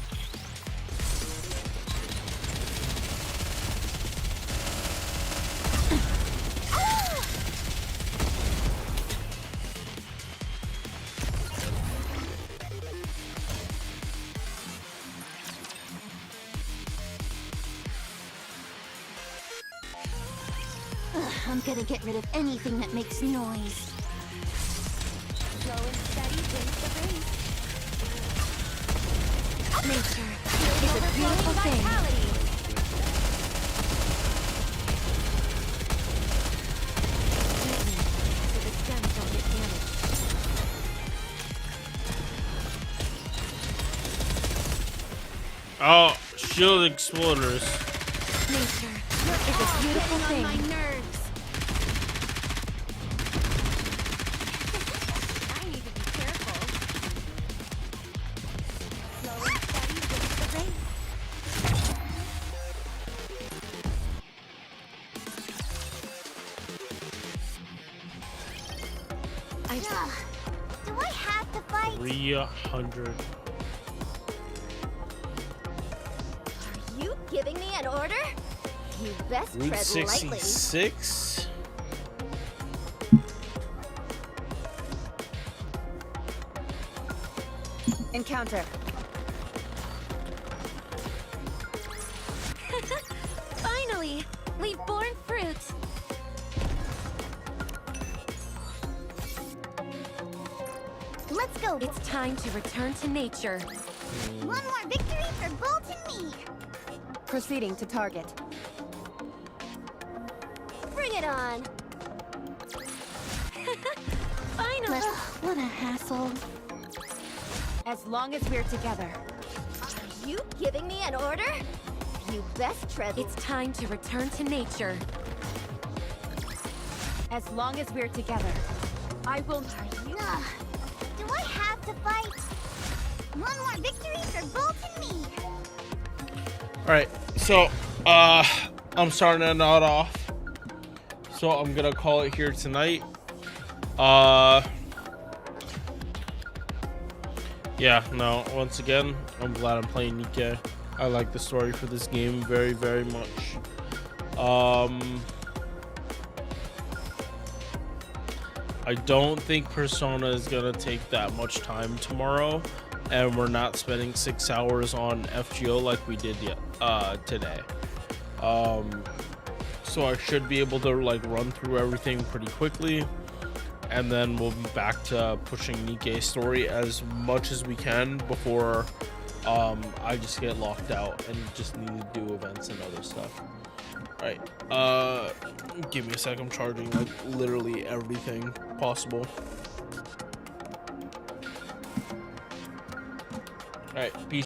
I'm gonna get rid of anything that makes noise. Slow and steady wins the race. Nature is a beautiful thing. So the stems don't get damaged. Oh, shield exploders. Nature is a beautiful thing. My nerves. I need to be careful. Slow and steady wins the race. Do I have to fight? 300. Are you giving me an order? You best Route tread lightly. 66. Encounter. Finally, we've borne fruit. Let's go. It's time to return to nature. One more victory for Bolt and me. Proceeding to target. Bring it on. Finally. What a hassle. As long as we're together. Are you giving me an order? You best tread. It's time to return to nature. As long as we're together. I will. Do I have to fight? One more victory for Bolt and me. Alright, so I'm starting to nod off. So I'm gonna call it here tonight. Yeah, no, once again, I'm glad I'm playing Nikke. I like the story for this game very, very much. I don't think Persona is gonna take that much time tomorrow, and we're not spending 6 hours on FGO like we did today. So I should be able to like run through everything pretty quickly, and then we'll be back to pushing Nikke's story as much as we can before I just get locked out and just need to do events and other stuff. Alright, give me a sec, I'm charging like literally everything possible. Alright, peace.